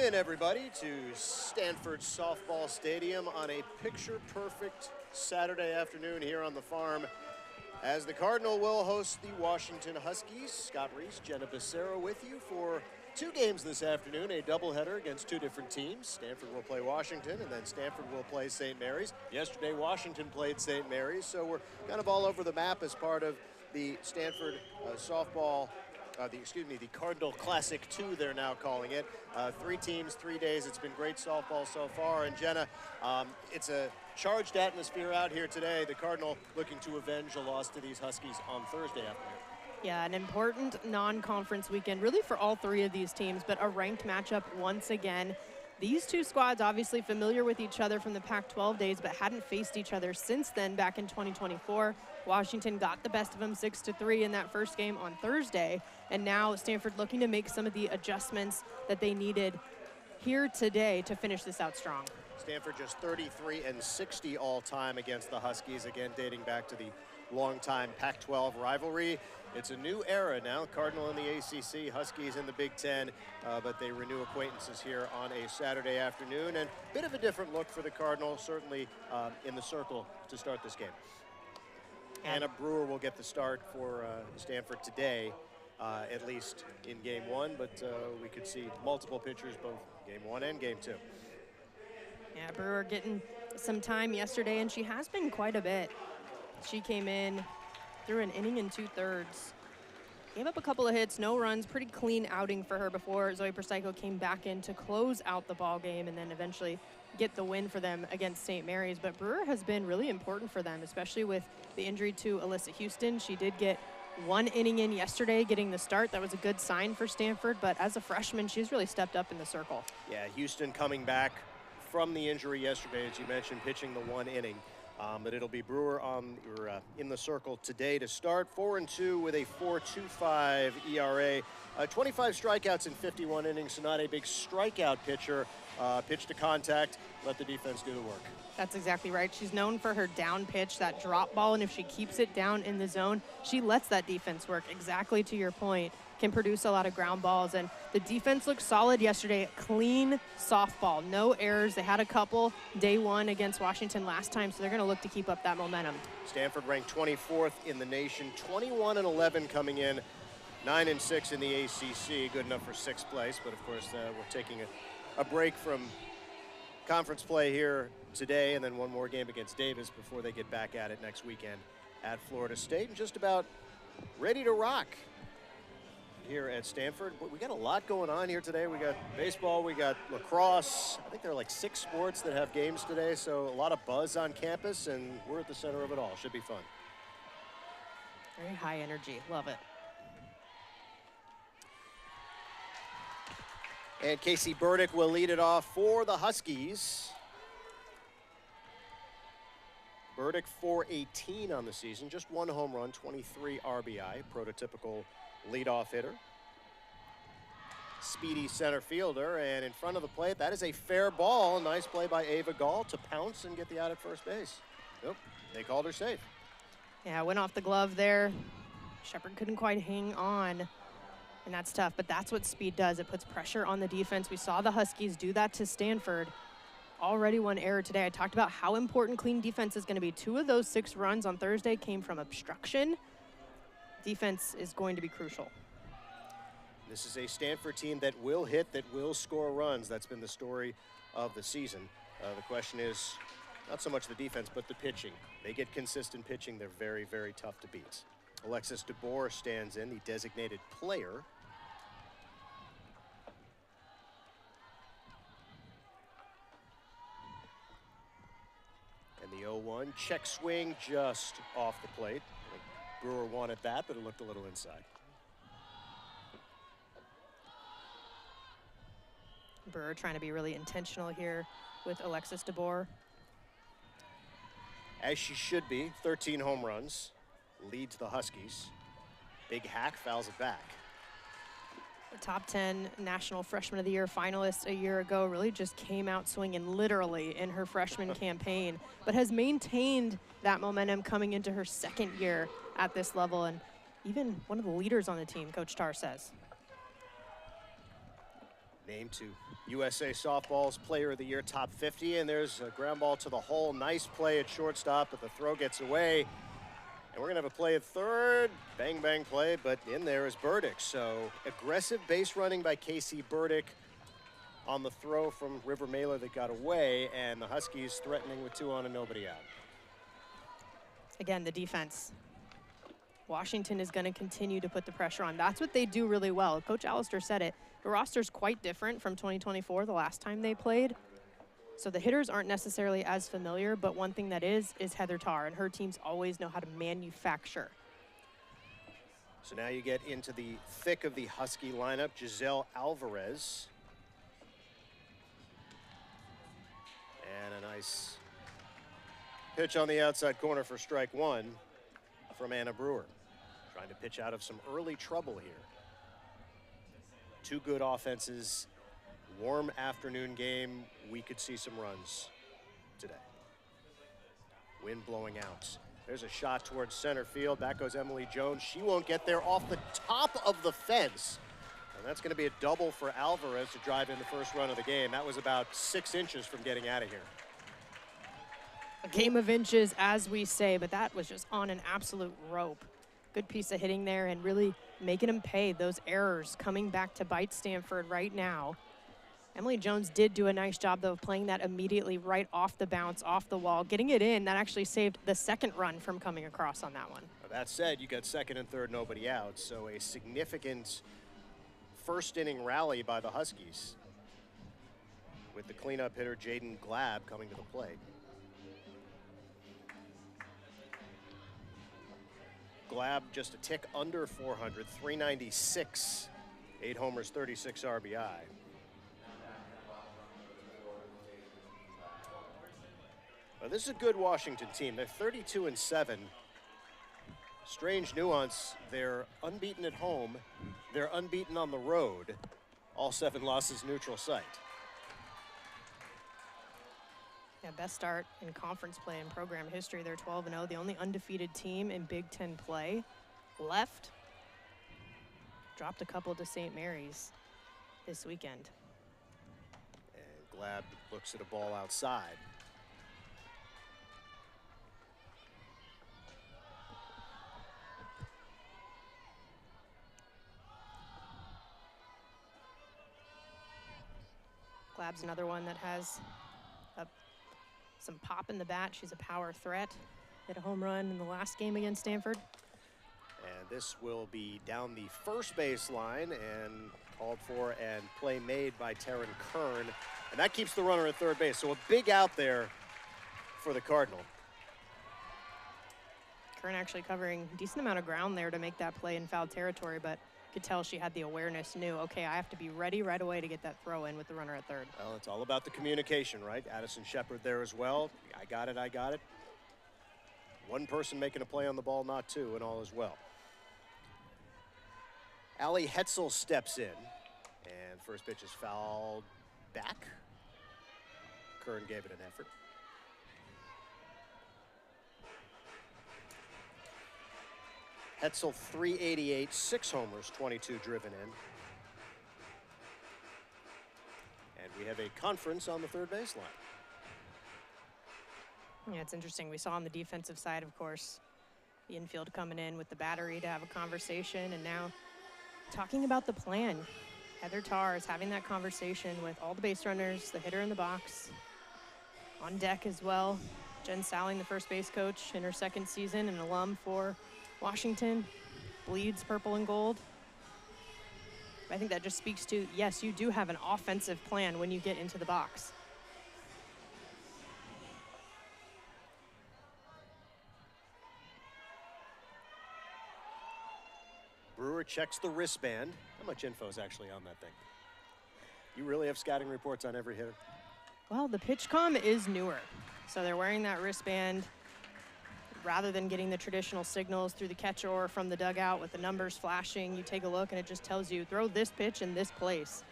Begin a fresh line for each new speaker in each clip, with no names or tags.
in, everybody, to Stanford Softball Stadium on a picture-perfect Saturday afternoon here on the farm as the Cardinal will host the Washington Huskies. Scott Reese, Jenna Becerra with you for two games this afternoon, a doubleheader against two different teams. Stanford will play Washington, and then Stanford will play St. Mary's. Yesterday, Washington played St. Mary's, so we're kind of all over the map as part of the Stanford softball the Cardinal Classic 2, they're now calling it. Three teams, 3 days. It's been great softball so far. And Jenna, it's a charged atmosphere out here today. The Cardinal looking to avenge a loss to these Huskies on Thursday afternoon.
Yeah, an important non-conference weekend, really for all three of these teams, but a ranked matchup once again. These two squads obviously familiar with each other from the Pac-12 days, but hadn't faced each other since then back in 2024. Washington got the best of them 6-3 in that first game on Thursday, and now Stanford looking to make some of the adjustments that they needed here today to finish this out strong.
Stanford just 33-60 all-time against the Huskies, again dating back to the longtime Pac-12 rivalry. It's a new era now, Cardinal in the ACC, Huskies in the Big Ten, but they renew acquaintances here on a Saturday afternoon, and a bit of a different look for the Cardinal, certainly in the circle to start this game. Anna Brewer will get the start for Stanford today, at least in game one, but we could see multiple pitchers both game one and game two.
Yeah, Brewer getting some time yesterday, and she has been quite a bit. She came in, threw an inning and 2/3. Gave up a couple of hits, no runs, pretty clean outing for her before Zoe Persico came back in to close out the ball game and then eventually get the win for them against St. Mary's. But Brewer has been really important for them, especially with the injury to Alyssa Houston. She did get one inning in yesterday, getting the start. That was a good sign for Stanford, but as a freshman, she's really stepped up in the circle.
Yeah, Houston coming back from the injury yesterday, as you mentioned, pitching the one inning. But it'll be Brewer in the circle today to start. 4-2 with a 4.25 ERA. 25 strikeouts in 51 innings, so not a big strikeout pitcher. Pitch to contact, let the defense do the work.
That's exactly right. She's known for her down pitch, that drop ball, and if she keeps it down in the zone, she lets that defense work. Exactly to your point, can produce a lot of ground balls, and the defense looked solid yesterday. Clean softball, no errors. They had a couple day one against Washington last time, so they're going to look to keep up that momentum.
Stanford ranked 24th in the nation, 21-11 coming in, 9-6 in the ACC, good enough for sixth place, but of course we're taking a break from conference play here today, and then one more game against Davis before they get back at it next weekend at Florida State, and just about ready to rock here at Stanford. We got a lot going on here today. We got baseball, we got lacrosse. I think there are like 6 sports that have games today, so a lot of buzz on campus, and we're at the center of it all. Should be fun.
Very high energy, love it.
And Casey Burdick will lead it off for the Huskies. Burdick 418 on the season, just 1 home run, 23 RBI, prototypical leadoff hitter. Speedy center fielder, and in front of the plate, that is a fair ball. Nice play by Ava Gall to pounce and get the out at first base. Nope, they called her safe.
Yeah, went off the glove there. Shepard couldn't quite hang on. And that's tough, but that's what speed does. It puts pressure on the defense. We saw the Huskies do that to Stanford. Already one error today. I talked about how important clean defense is going to be. 2 of those 6 runs on Thursday came from obstruction. Defense is going to be crucial.
This is a Stanford team that will hit, that will score runs. That's been the story of the season. The question is not so much the defense, but the pitching. They get consistent pitching. They're very, very tough to beat. Alexis DeBoer stands in, the designated player. And the 0-1, check swing just off the plate. Brewer wanted that, but it looked a little inside.
Brewer trying to be really intentional here with Alexis DeBoer.
As she should be, 13 home runs, leads the Huskies. Big hack fouls it back.
The top 10 National Freshman of the Year finalist a year ago, really just came out swinging literally in her freshman campaign, but has maintained that momentum coming into her second year at this level, and even one of the leaders on the team, Coach Tarr says.
Named to USA Softball's Player of the Year Top 50, and there's a ground ball to the hole. Nice play at shortstop, but the throw gets away. And we're gonna have a play at third. Bang, bang play, but in there is Burdick. So aggressive base running by Casey Burdick on the throw from River Mailer that got away, and the Huskies threatening with 2 on and nobody out.
Again, the defense. Washington is going to continue to put the pressure on. That's what they do really well. Coach Allister said it. The roster's quite different from 2024, the last time they played. So the hitters aren't necessarily as familiar, but one thing that is Heather Tarr, and her teams always know how to manufacture.
So now you get into the thick of the Husky lineup. Giselle Alvarez. And a nice pitch on the outside corner for strike 1 from Anna Brewer. Trying to pitch out of some early trouble here. 2 good offenses. Warm afternoon game. We could see some runs today. Wind blowing out. There's a shot towards center field. Back goes Emily Jones. She won't get there, off the top of the fence. And that's going to be a double for Alvarez to drive in the first run of the game. That was about 6 inches from getting out of here.
A game of inches, as we say, but that was just on an absolute rope. Good piece of hitting there and really making them pay. Those errors coming back to bite Stanford right now. Emily Jones did do a nice job, though, of playing that immediately right off the bounce, off the wall, getting it in. That actually saved the second run from coming across on that one.
That said, you got second and third, nobody out, so a significant first inning rally by the Huskies with the cleanup hitter Jaden Glab coming to the plate. Glab just a tick under 400, 396, 8 homers, 36 RBI. Well, this is a good Washington team. They're 32-7. Strange nuance, they're unbeaten at home. They're unbeaten on the road. All 7 losses neutral site.
Yeah, best start in conference play in program history. They're 12-0, the only undefeated team in Big Ten play. Left. Dropped a couple to St. Mary's this weekend.
And Glab looks at a ball outside.
Glab's another one that has some pop in the bat. She's a power threat. Hit a home run in the last game against Stanford.
And this will be down the first base line and called for, and play made by Taryn Kern. And that keeps the runner at third base. So a big out there for the Cardinal.
Kern actually covering a decent amount of ground there to make that play in foul territory, but could tell she had the awareness, knew, okay, I have to be ready right away to get that throw in with the runner at third.
Well, it's all about the communication, right? Addison Shepard there as well. I got it, I got it. One person making a play on the ball, not 2, and all is well. Allie Hetzel steps in, and first pitch is fouled back. Kern gave it an effort. Hetzel 388, 6 homers, 22 driven in. And we have a conference on the third baseline.
Yeah, it's interesting. We saw on the defensive side, of course, the infield coming in with the battery to have a conversation, and now talking about the plan. Heather Tarr is having that conversation with all the base runners, the hitter in the box, on deck as well. Jen Salling, the first base coach in her second season, an alum for Washington, bleeds purple and gold. I think that just speaks to, yes, you do have an offensive plan when you get into the box.
Brewer checks the wristband. How much info is actually on that thing? You really have scouting reports on every hitter?
Well, the PitchCom is newer, so they're wearing that wristband rather than getting the traditional signals through the catcher or from the dugout with the numbers flashing. You take a look and it just tells you, throw this pitch in this place.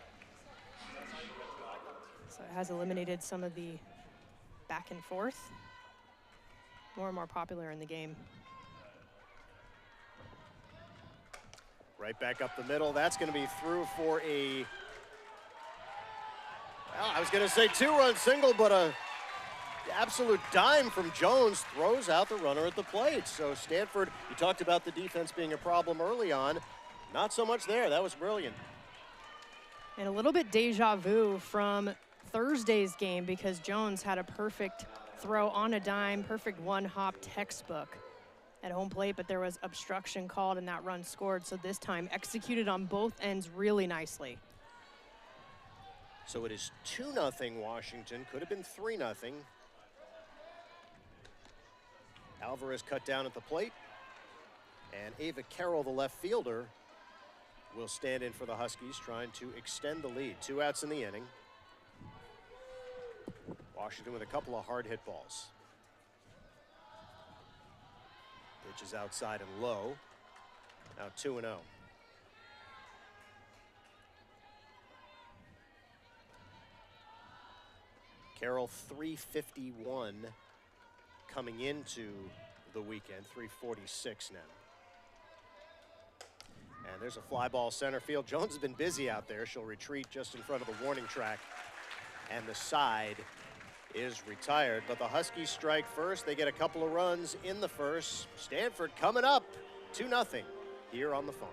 So it has eliminated some of the back and forth. More and more popular in the game.
Right back up the middle. That's going to be through for a Oh, I was going to say 2-run single, but a absolute dime from Jones throws out the runner at the plate. So Stanford, you talked about the defense being a problem early on. Not so much there. That was brilliant.
And a little bit deja vu from Thursday's game because Jones had a perfect throw on a dime, perfect one-hop textbook at home plate, but there was obstruction called and that run scored. So this time executed on both ends really nicely.
So it is 2-0 Washington. Could have been 3-0. Alvarez cut down at the plate. And Ava Carroll, the left fielder, will stand in for the Huskies, trying to extend the lead. 2 outs in the inning. Washington with a couple of hard hit balls. Pitch is outside and low. Now 2-0. Carroll 351 coming into the weekend, 346 now. And there's a fly ball center field. Jones has been busy out there. She'll retreat just in front of the warning track. And the side is retired. But the Huskies strike first. They get a couple of runs in the first. Stanford coming up 2-0 here on the farm.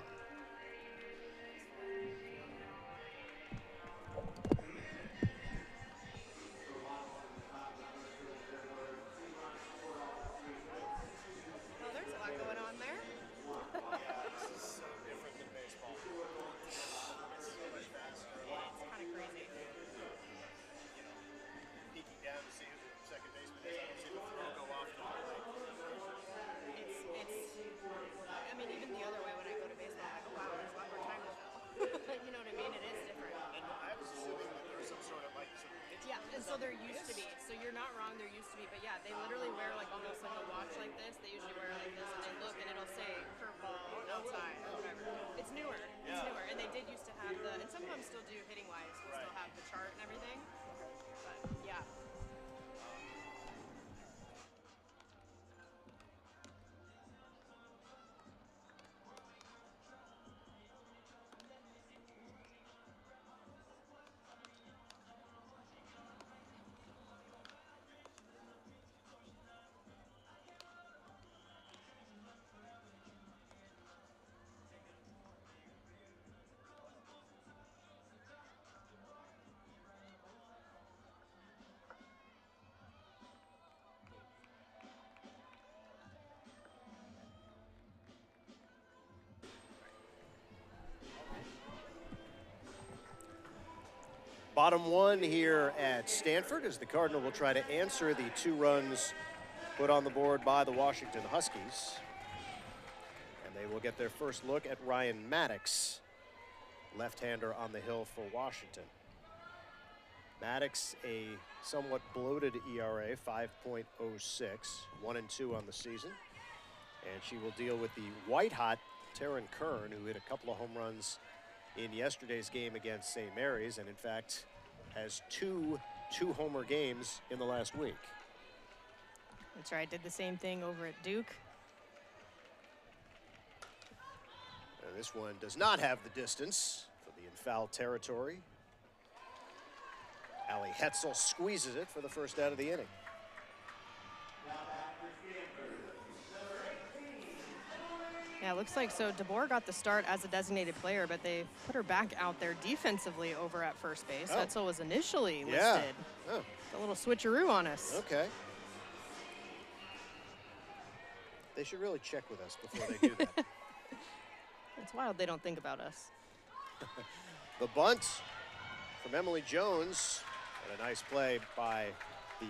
So there used to be. So you're not wrong, there used to be. But yeah, they literally wear like almost like a watch like this. They usually wear it like this and they look and it'll say curveball outside or whatever. It's newer. It's newer. And they did used to have the, and some of them still do hitting wise, still have the chart and everything. But yeah.
Bottom one here at Stanford as the Cardinal will try to answer the 2 runs put on the board by the Washington Huskies. And they will get their first look at Ryan Maddox, left-hander on the hill for Washington. Maddox, a somewhat bloated ERA, 5.06, 1-2 on the season. And she will deal with the white-hot Taryn Kern, who hit a couple of home runs in yesterday's game against St. Mary's, and in fact has two homer games in the last week.
That's right, did the same thing over at Duke.
And this one does not have the distance for the in foul territory. Allie Hetzel squeezes it for the first out of the inning.
Yeah, it looks like so DeBoer got the start as a designated player, but they put her back out there defensively over at first base.
Oh.
Hetzel was initially listed.
Yeah. Oh.
A little switcheroo on us.
Okay. They should really check with us before they do that.
It's wild they don't think about us.
The bunt from Emily Jones, and a nice play by the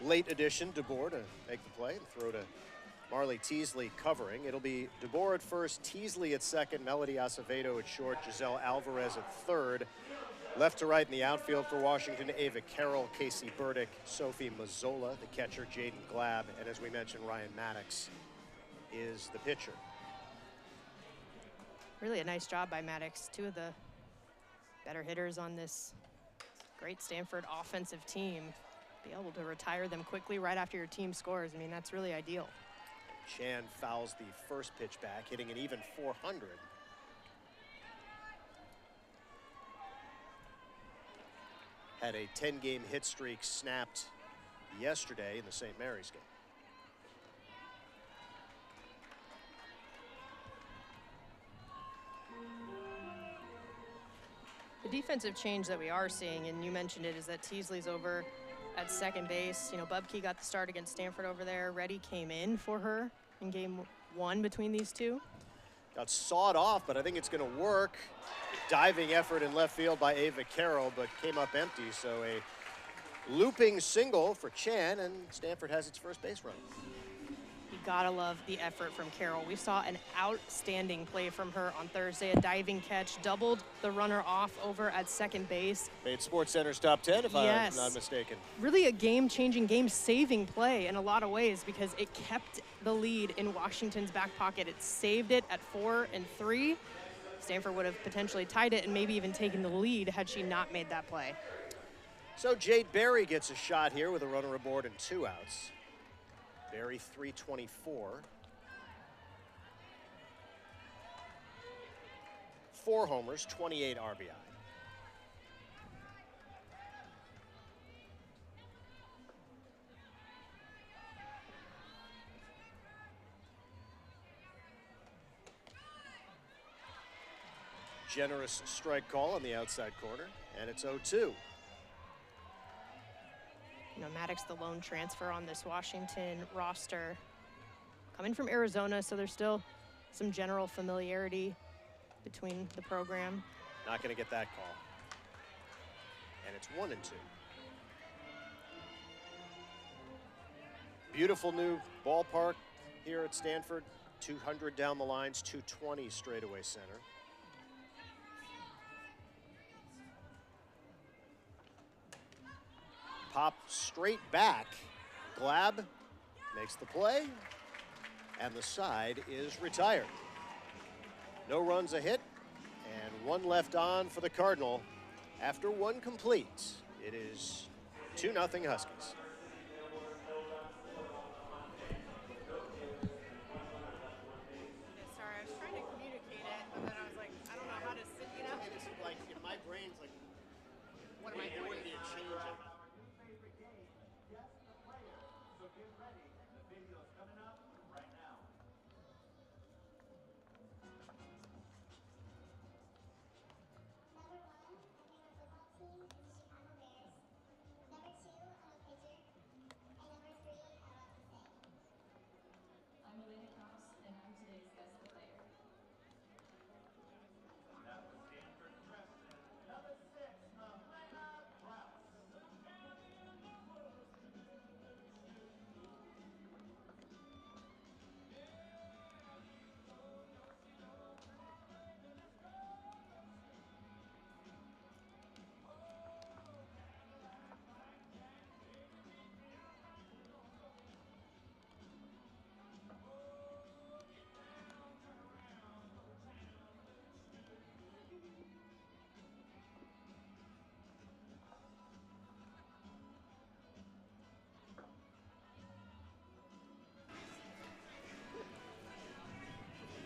late addition DeBoer to make the play and throw to Marley Teasley covering. It'll be DeBoer at first, Teasley at second, Melody Acevedo at short, Giselle Alvarez at third. Left to right in the outfield for Washington, Ava Carroll, Casey Burdick, Sophie Mazzola, the catcher, Jaden Glab, and as we mentioned, Ryan Maddox is the pitcher.
Really a nice job by Maddox. 2 of the better hitters on this great Stanford offensive team. Be able to retire them quickly right after your team scores. I mean, that's really ideal.
Chan fouls the first pitch back, hitting an even 400. had a 10-game hit streak snapped yesterday in the St. Mary's game.
The defensive change that we are seeing, and you mentioned it, is that Teasley's over at second base. You know, Bubke got the start against Stanford over there. Reddy came in for her in game 1 between these two.
Got sawed off, but I think it's going to work. Diving effort in left field by Ava Carroll, but came up empty. So a looping single for Chan, and Stanford has its first base run.
You gotta love the effort from Carroll. We saw an outstanding play from her on Thursday, a diving catch, doubled the runner off over at second base.
Made SportsCenter's top 10, if I'm not mistaken.
Really a game-changing, game-saving play in a lot of ways because it kept the lead in Washington's back pocket. It saved it at 4-3. Stanford would have potentially tied it and maybe even taken the lead had she not made that play.
So Jade Berry gets a shot here with a runner aboard and 2 outs. Berry, 324. 4 homers, 28 RBI. Generous strike call on the outside corner, and it's 0-2.
You know, Maddox, the lone transfer on this Washington roster, coming from Arizona, so there's still some general familiarity between the program.
Not going to get that call. And it's 1-2. Beautiful new ballpark here at Stanford. 200 down the lines, 220 straightaway center. Pop straight back. Glab makes the play, and the side is retired. No runs, a hit, and 1 left on for the Cardinal. After 1 complete, it is 2-0 Huskies.
Sorry, I was trying to communicate it, but then I was like, I don't know how to sit, you know?
It's like, in my brain's like,
What am I doing?
There would be a change of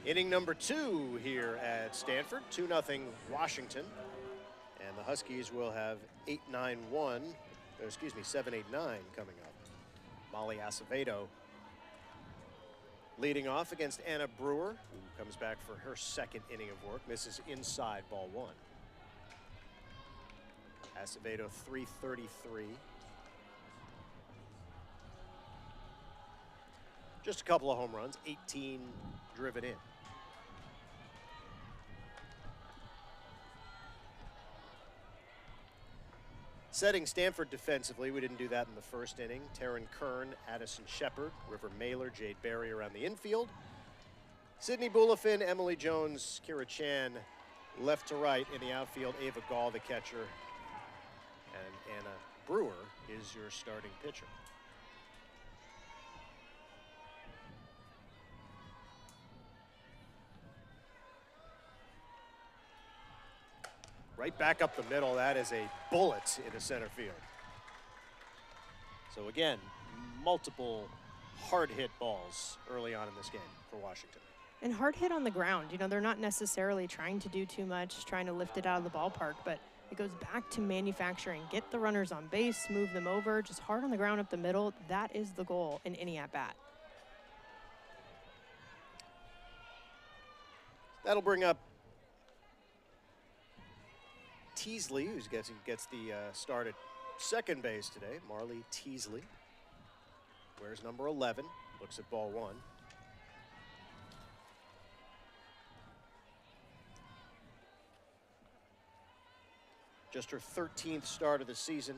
Inning number 2 here at Stanford, 2-0 Washington. And the Huskies will have 7-8-9 coming up. Molly Acevedo leading off against Anna Brewer, who comes back for her 2nd inning of work. Misses inside, ball 1. Acevedo, 333. Just a couple of home runs, 18 driven in. Setting Stanford defensively, we didn't do that in the first inning. Taryn Kern, Addison Shepard, River Mailer, Jade Berry around the infield. Sydney Bulafin, Emily Jones, Kira Chan, left to right in the outfield. Ava Gall, the catcher. And Anna Brewer is your starting pitcher. Right back up the middle, that is a bullet into center field. So again, multiple hard hit balls early on in this game for Washington.
And hard hit on the ground. You know, they're not necessarily trying to do too much, trying to lift it out of the ballpark, but It goes back to manufacturing. Get the runners on base, move them over, just hard on the ground up the middle. That is the goal in any at-bat.
That'll bring up Teasley, who gets the start at second base today. Marley Teasley wears number 11, looks at ball one. Just her 13th start of the season.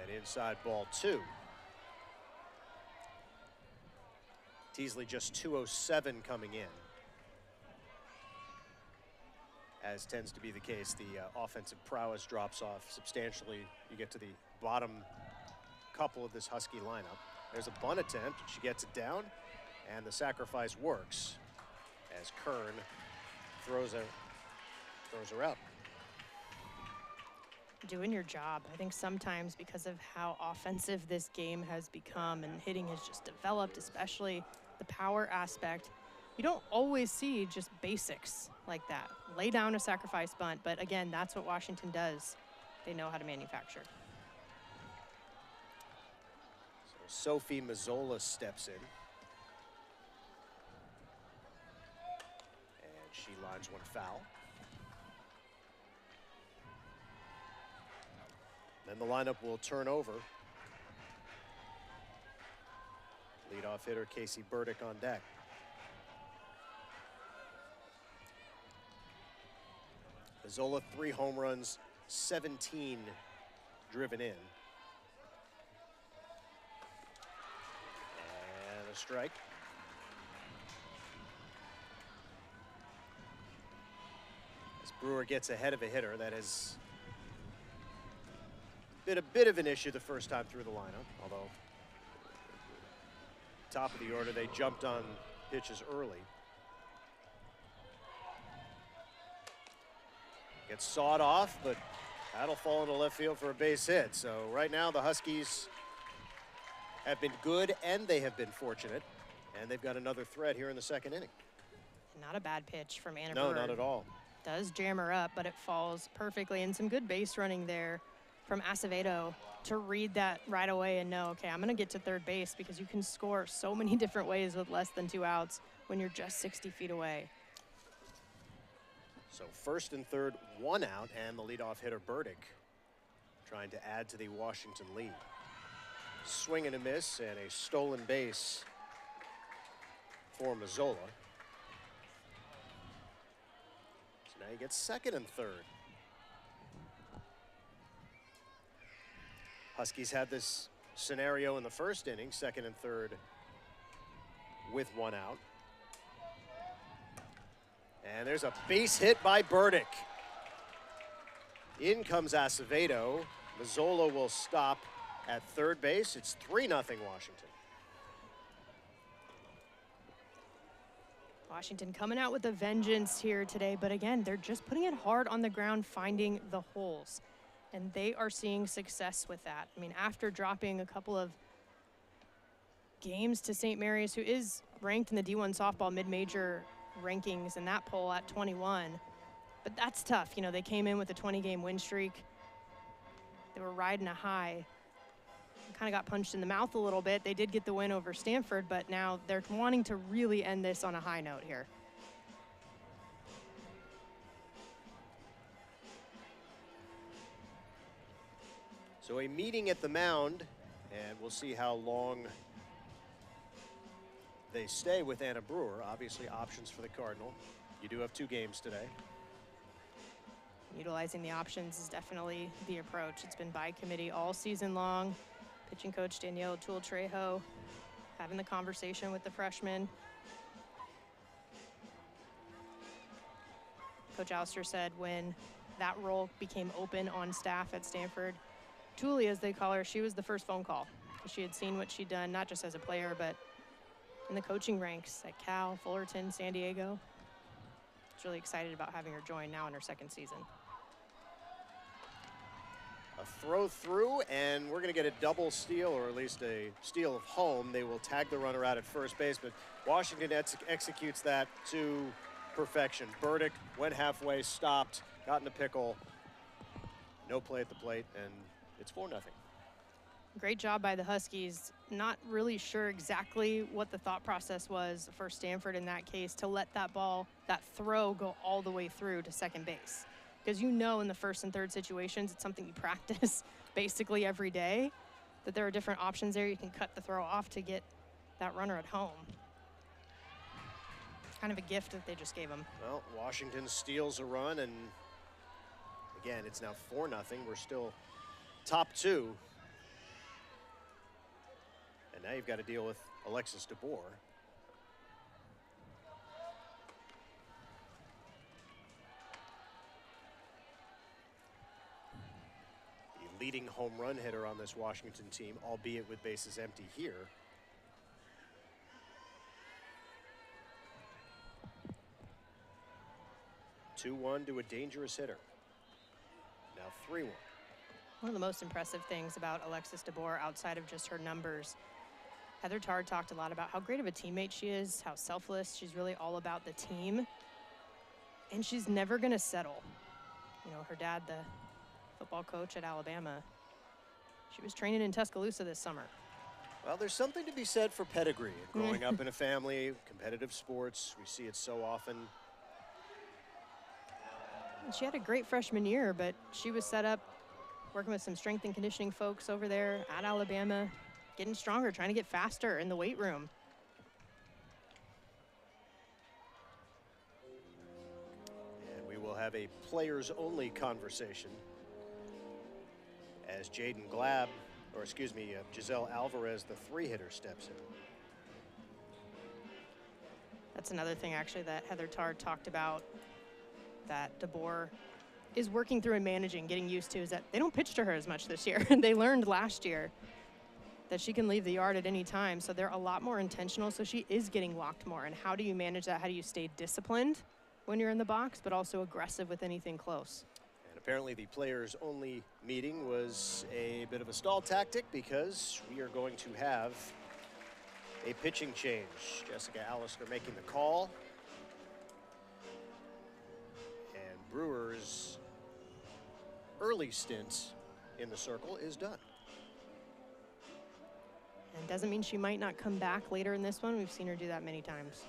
And inside ball two. Teasley just 207 coming in. As tends to be the case, the offensive prowess drops off substantially. You get to the bottom couple of this Husky lineup. There's a bunt attempt, she gets it down, and the sacrifice works as Kern throws her out.
Doing your job. I think sometimes because of how offensive this game has become and hitting has just developed, especially the power aspect, you don't always see just basics like that. Lay down a sacrifice bunt, but again, that's what Washington does. They know how to manufacture.
So Sophie Mazzola steps in. And she lines one foul. Then the lineup will turn over. Leadoff hitter Casey Burdick on deck. Mazzola, 3 home runs, 17 driven in. And a strike. As Brewer gets ahead of a hitter, that has been a bit of an issue the first time through the lineup, although top of the order, they jumped on pitches early. Gets sawed off, but that'll fall into left field for a base hit. So right now the Huskies have been good and they have been fortunate, and they've got another threat here in the second inning.
Not a bad pitch from Anna
No,
Brewer.
not at all.
Does jam her up, but it falls perfectly, and some good base running there from Acevedo to read that right away and know, okay, I'm gonna get to third base, because you can score so many different ways with less than 2 outs when you're just 60 feet away.
So first and third, 1 out, and the leadoff hitter Burdick trying to add to the Washington lead. Swing and a miss, and a stolen base for Mazzola. So now he gets second and third. Huskies had this scenario in the first inning, second and third with 1 out. And there's a base hit by Burdick. In comes Acevedo. Mazzola will stop at third base. It's 3-0 Washington.
Washington coming out with a vengeance here today, but again, they're just putting it hard on the ground, finding the holes. And they are seeing success with that. I mean, after dropping a couple of games to St. Mary's, who is ranked in the D1 softball mid-major rankings in that poll at 21, but that's tough. You know, they came in with a 20-game win streak. They were riding a high. Kind of got punched in the mouth a little bit. They did get the win over Stanford, but now they're wanting to really end this on a high note here.
So a meeting at the mound, and we'll see how long they stay with Anna Brewer. Obviously options for the Cardinal. You do have 2 games today.
Utilizing the options is definitely the approach. It's been by committee all season long. Pitching coach Danielle Toole-Trejo having the conversation with the freshmen. Coach Alster said when that role became open on staff at Stanford, Thule, as they call her, she was the first phone call. She had seen what she'd done, not just as a player, but in the coaching ranks at Cal, Fullerton, San Diego. She's really excited about having her join now in her 2nd season.
A throw through, and we're going to get a double steal, or at least a steal of home. They will tag the runner out at first base, but Washington executes that to perfection. Burdick went halfway, stopped, got in a pickle. No play at the plate, and it's 4-0.
Great job by the Huskies. Not really sure exactly what the thought process was for Stanford in that case to let that ball, that throw, go all the way through to second base. Because you know in the first and third situations, it's something you practice basically every day, that there are different options there. You can cut the throw off to get that runner at home. Kind of a gift that they just gave him.
Well, Washington steals a run, and again, it's now 4-0. We're still top two. And now you've got to deal with Alexis DeBoer. The leading home run hitter on this Washington team, albeit with bases empty here. Two-one to a dangerous hitter. Now 3-1.
One of the most impressive things about Alexis DeBoer outside of just her numbers, Heather Tard talked a lot about how great of a teammate she is, how selfless. She's really all about the team. And she's never going to settle. You know, her dad, the football coach at Alabama, she was training in Tuscaloosa this summer.
Well, there's something to be said for pedigree. Growing up in a family, competitive sports, we see it so often.
She had a great freshman year, but she was set up working with some strength and conditioning folks over there at Alabama, getting stronger, trying to get faster in the weight room.
And we will have a players-only conversation as Jaden Glab, or excuse me, Giselle Alvarez, the three-hitter, steps in.
That's another thing, actually, that Heather Tard talked about that DeBoer is working through and managing, getting used to, is that they don't pitch to her as much this year. They learned last year that she can leave the yard at any time, so they're a lot more intentional, so she is getting walked more. And how do you manage that? How do you stay disciplined when you're in the box, but also aggressive with anything close?
And apparently the players-only meeting was a bit of a stall tactic because we are going to have a pitching change. Jessica Allister making the call. And Brewer's early stint in the circle is done.
And doesn't mean she might not come back later in this one. We've seen her do that many times.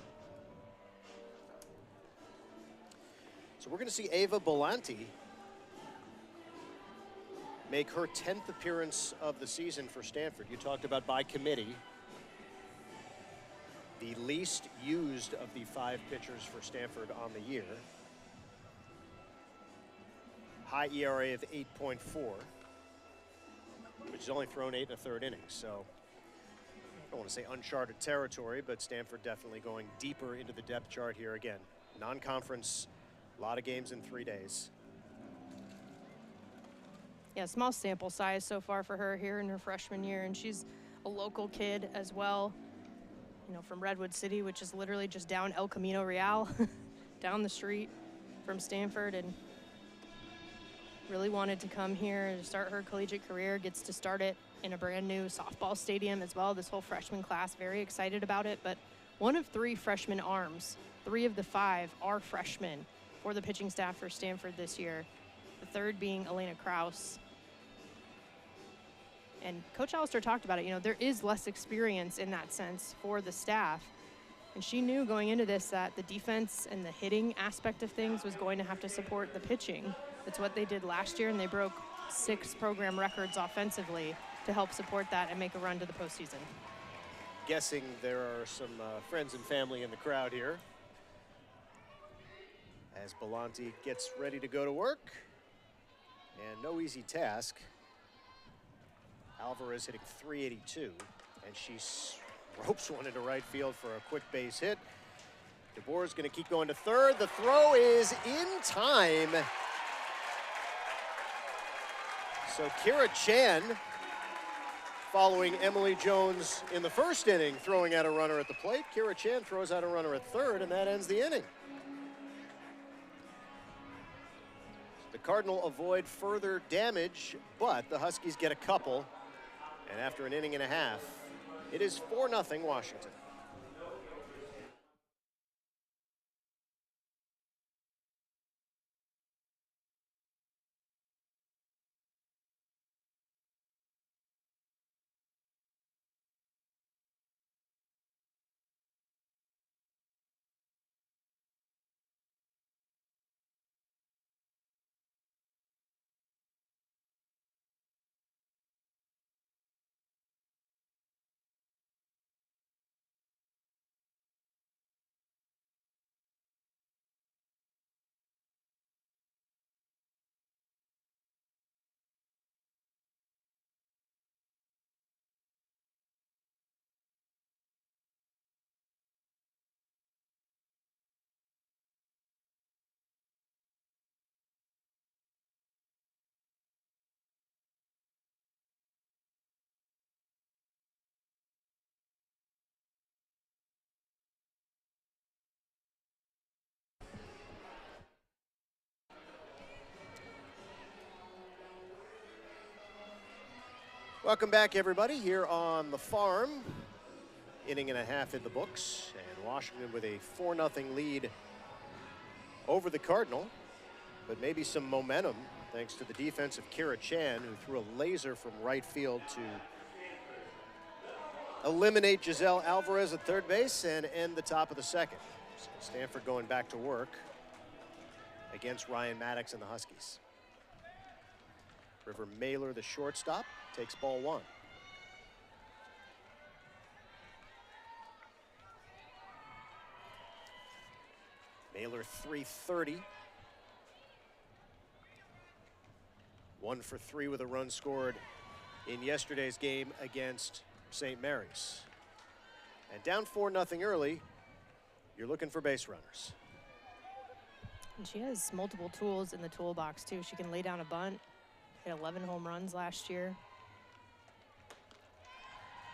So we're going to see Ava Belanti make her 10th appearance of the season for Stanford. You talked about by committee. The least used of the 5 pitchers for Stanford on the year. High ERA of 8.4, which has only thrown 8 1/3 innings. So I don't want to say uncharted territory, but Stanford definitely going deeper into the depth chart here again. Non-conference, a lot of games in 3 days.
Yeah, small sample size so far for her here in her freshman year, and she's a local kid as well, you know, from Redwood City, which is literally just down El Camino Real, down the street from Stanford, and really wanted to come here to start her collegiate career, gets to start it in a brand new softball stadium as well. This whole freshman class, very excited about it, but one of 3 freshman arms, 3 of the 5 are freshmen for the pitching staff for Stanford this year. The third being Elena Kraus. And Coach Allister talked about it, you know, there is less experience in that sense for the staff. And she knew going into this that the defense and the hitting aspect of things was going to have to support the pitching. That's what they did last year, and they broke 6 program records offensively to help support that and make a run to the postseason.
Guessing there are some friends and family in the crowd here as Belanti gets ready to go to work. And no easy task. Alvarez hitting .382, and she ropes one into right field for a quick base hit. DeBoer is going to keep going to third. The throw is in time. So Kira Chan, following Emily Jones in the first inning, throwing out a runner at the plate. Kira Chan throws out a runner at third, and that ends the inning. The Cardinal avoid further damage, but the Huskies get a couple. And after an inning and a half, it is 4-0 Washington. Welcome back, everybody, here on the farm. Inning and a half in the books, and Washington with a 4-0 lead over the Cardinal, but maybe some momentum thanks to the defense of Kira Chan, who threw a laser from right field to eliminate Giselle Alvarez at third base and end the top of the second. So Stanford going back to work against Ryan Maddox and the Huskies. River Mailer, the shortstop, takes ball one. Mailer 330. 1 for 3 with a run scored in yesterday's game against St. Mary's. And down 4-0 early, you're looking for base runners.
And she has multiple tools in the toolbox, too. She can lay down a bunt, hit 11 home runs last year.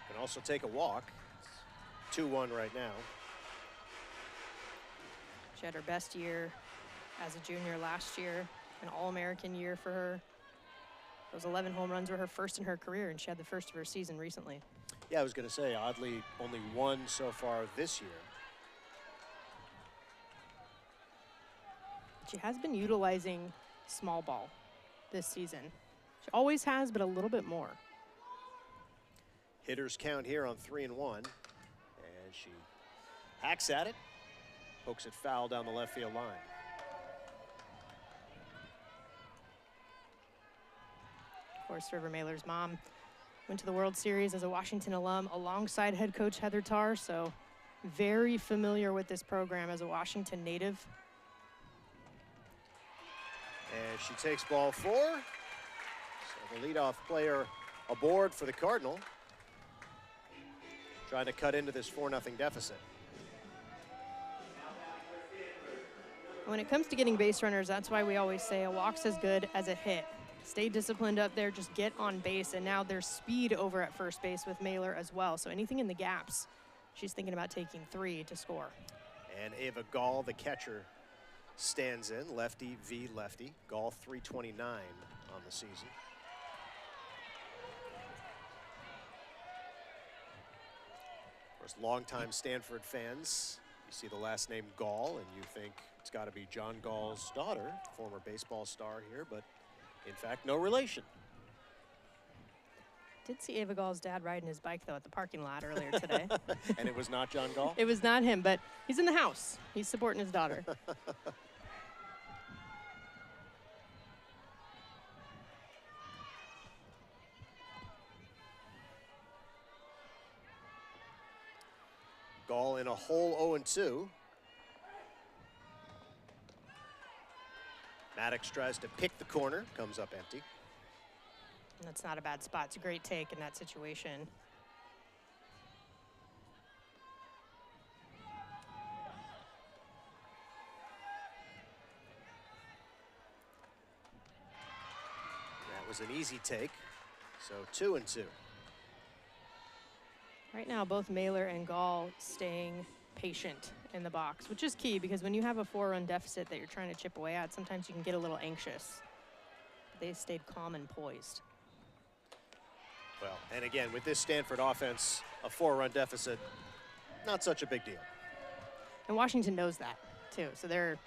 Can also take a walk. It's 2-1 right now.
She had her best year as a junior last year, an All-American year for her. Those 11 home runs were her first in her career, and she had the first of her season recently.
Yeah, I was going to say, oddly, only one so far this year.
She has been utilizing small ball this season. She always has, but a little bit more.
Hitters count here on 3-1, and she hacks at it, pokes it foul down the left field line.
Of course, River Mailer's mom went to the World Series as a Washington alum alongside head coach Heather Tarr, so very familiar with this program as a Washington native.
And she takes ball 4. So the leadoff player aboard for the Cardinal, trying to cut into this 4-0 deficit.
When it comes to getting base runners, that's why we always say a walk's as good as a hit. Stay disciplined up there, just get on base, and now there's speed over at first base with Mailer as well. So anything in the gaps, she's thinking about taking 3 to score.
And Ava Gall, the catcher, stands in, lefty v lefty. Gall 329 on the season. Of course, longtime Stanford fans, you see the last name Gall and you think it's got to be John Gall's daughter, former baseball star here, but in fact, no relation.
Did see Ava Gall's dad riding his bike, though, at the parking lot earlier today.
And it was not John Gall?
It was not him, but he's in the house. He's supporting his daughter.
Gall in a hole 0-2. Maddox tries to pick the corner, comes up empty.
And that's not a bad spot. It's a great take in that situation.
That was an easy take, so 2-2.
Right now, both Mailer and Gall staying patient in the box, which is key because when you have a 4-run deficit that you're trying to chip away at, sometimes you can get a little anxious. they stayed calm and poised.
Well, and again, with this Stanford offense, a 4-run deficit, not such a big deal.
And Washington knows that, too. So they're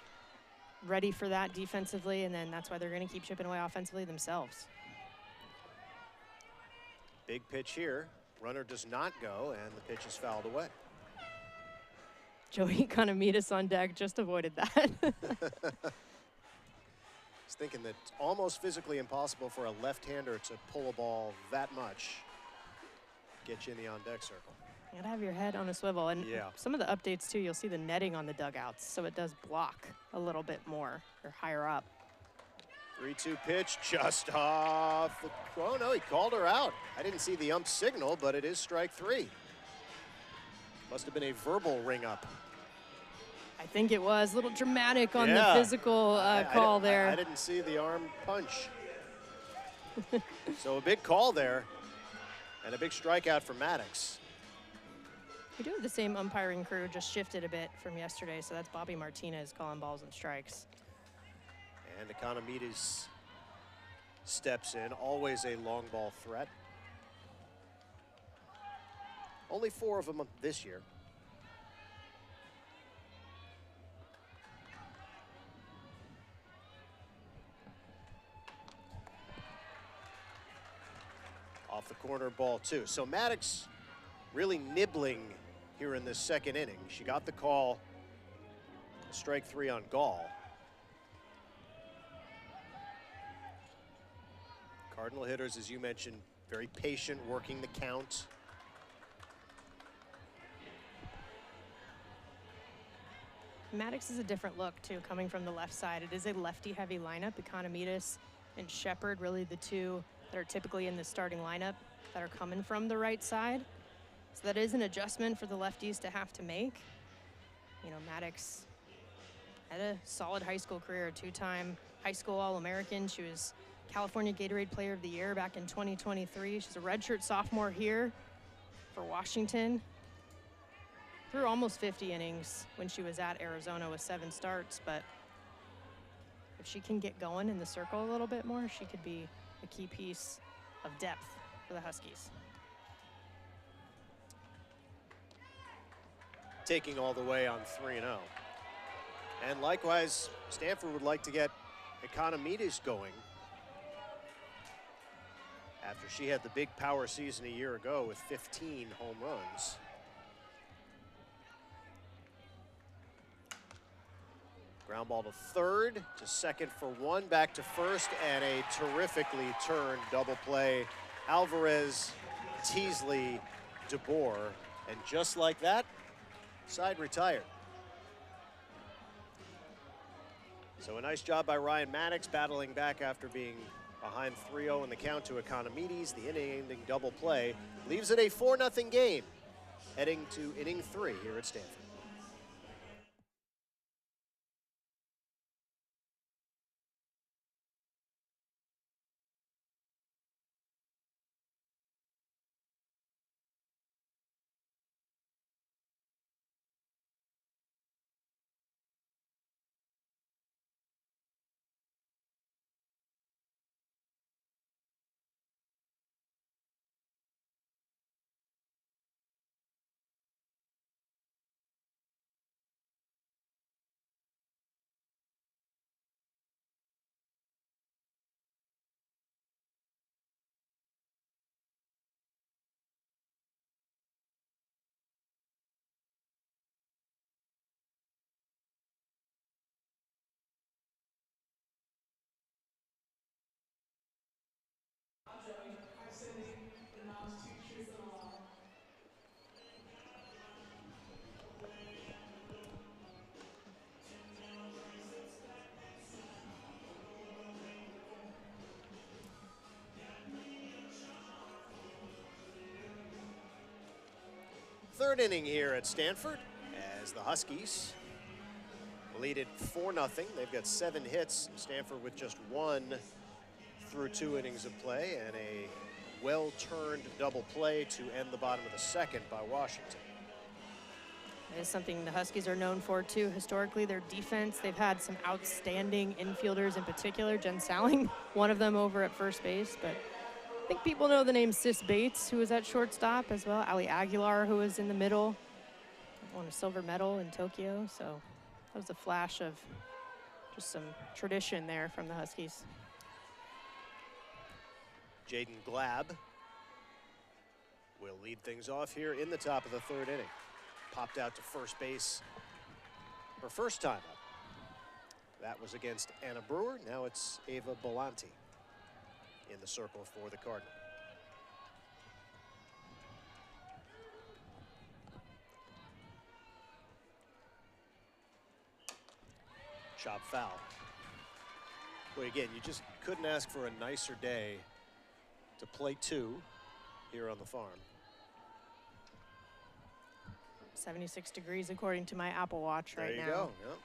ready for that defensively, and then that's why they're going to keep chipping away offensively themselves.
Big pitch here. Runner does not go, and the pitch is fouled away.
Joey Economides on deck just avoided that.
He's thinking that it's almost physically impossible for a left-hander to pull a ball that much, get you in the on-deck circle.
You gotta have your head on a swivel. And
yeah,
some of the updates, too, you'll see the netting on the dugouts, so it does block a little bit more or higher up.
3-2 pitch just off the, oh no, he called her out. I didn't see the ump signal, but it is strike 3. Must have been a verbal ring up.
I think it was a little dramatic on
Yeah.
the physical call there.
I didn't see the arm punch. So a big call there and a big strikeout for Maddox.
We do have the same umpiring crew, just shifted a bit from yesterday, so that's Bobby Martinez calling balls and strikes.
And Economides steps in, always a long ball threat. Only 4 of them this year. Off the corner, ball 2. So Maddox really nibbling here in this second inning. She got the call, strike 3 on Gall. Cardinal hitters, as you mentioned, very patient, working the count.
Maddox is a different look, too, coming from the left side. It is a lefty-heavy lineup. Economides and Shepard, really the two that are typically in the starting lineup that are coming from the right side. So that is an adjustment for the lefties to have to make. You know, Maddox had a solid high school career, 2-time high school All-American. She was California Gatorade Player of the Year back in 2023. She's a redshirt sophomore here for Washington. Threw almost 50 innings when she was at Arizona with 7 starts, but if she can get going in the circle a little bit more, she could be a key piece of depth for the Huskies.
Taking all the way on 3-0. And likewise, Stanford would like to get Economides going after she had the big power season a year ago with 15 home runs. Ground ball to third, to second for 1, back to first, and a terrifically turned double play. Alvarez, Teasley, DeBoer, and just like that, side retired. So a nice job by Ryan Maddox, battling back after being behind 3-0 in the count to Economides. The inning-ending double play leaves it a 4-0 game, heading to inning 3 here at Stanford. Third inning here at Stanford as the Huskies lead it 4-0. They've got 7 hits. Stanford with just 1 through 2 innings of play, and a well-turned double play to end the bottom of the second by Washington.
That is something the Huskies are known for, too. Historically, their defense, they've had some outstanding infielders in particular. Jen Salling, one of them over at first base. But I think people know the name Sis Bates, who was at shortstop as well. Ali Aguilar, who was in the middle, won a silver medal in Tokyo. So that was a flash of just some tradition there from the Huskies.
Jaden Glab will lead things off here in the top of the third inning. Popped out to first base her first time up. That was against Anna Brewer. Now it's Ava Belanti in the circle for the Cardinal. Chop foul. Well, again, you just couldn't ask for a nicer day to play two here on the farm.
76 degrees according to my Apple Watch right now.
There you go. Yep.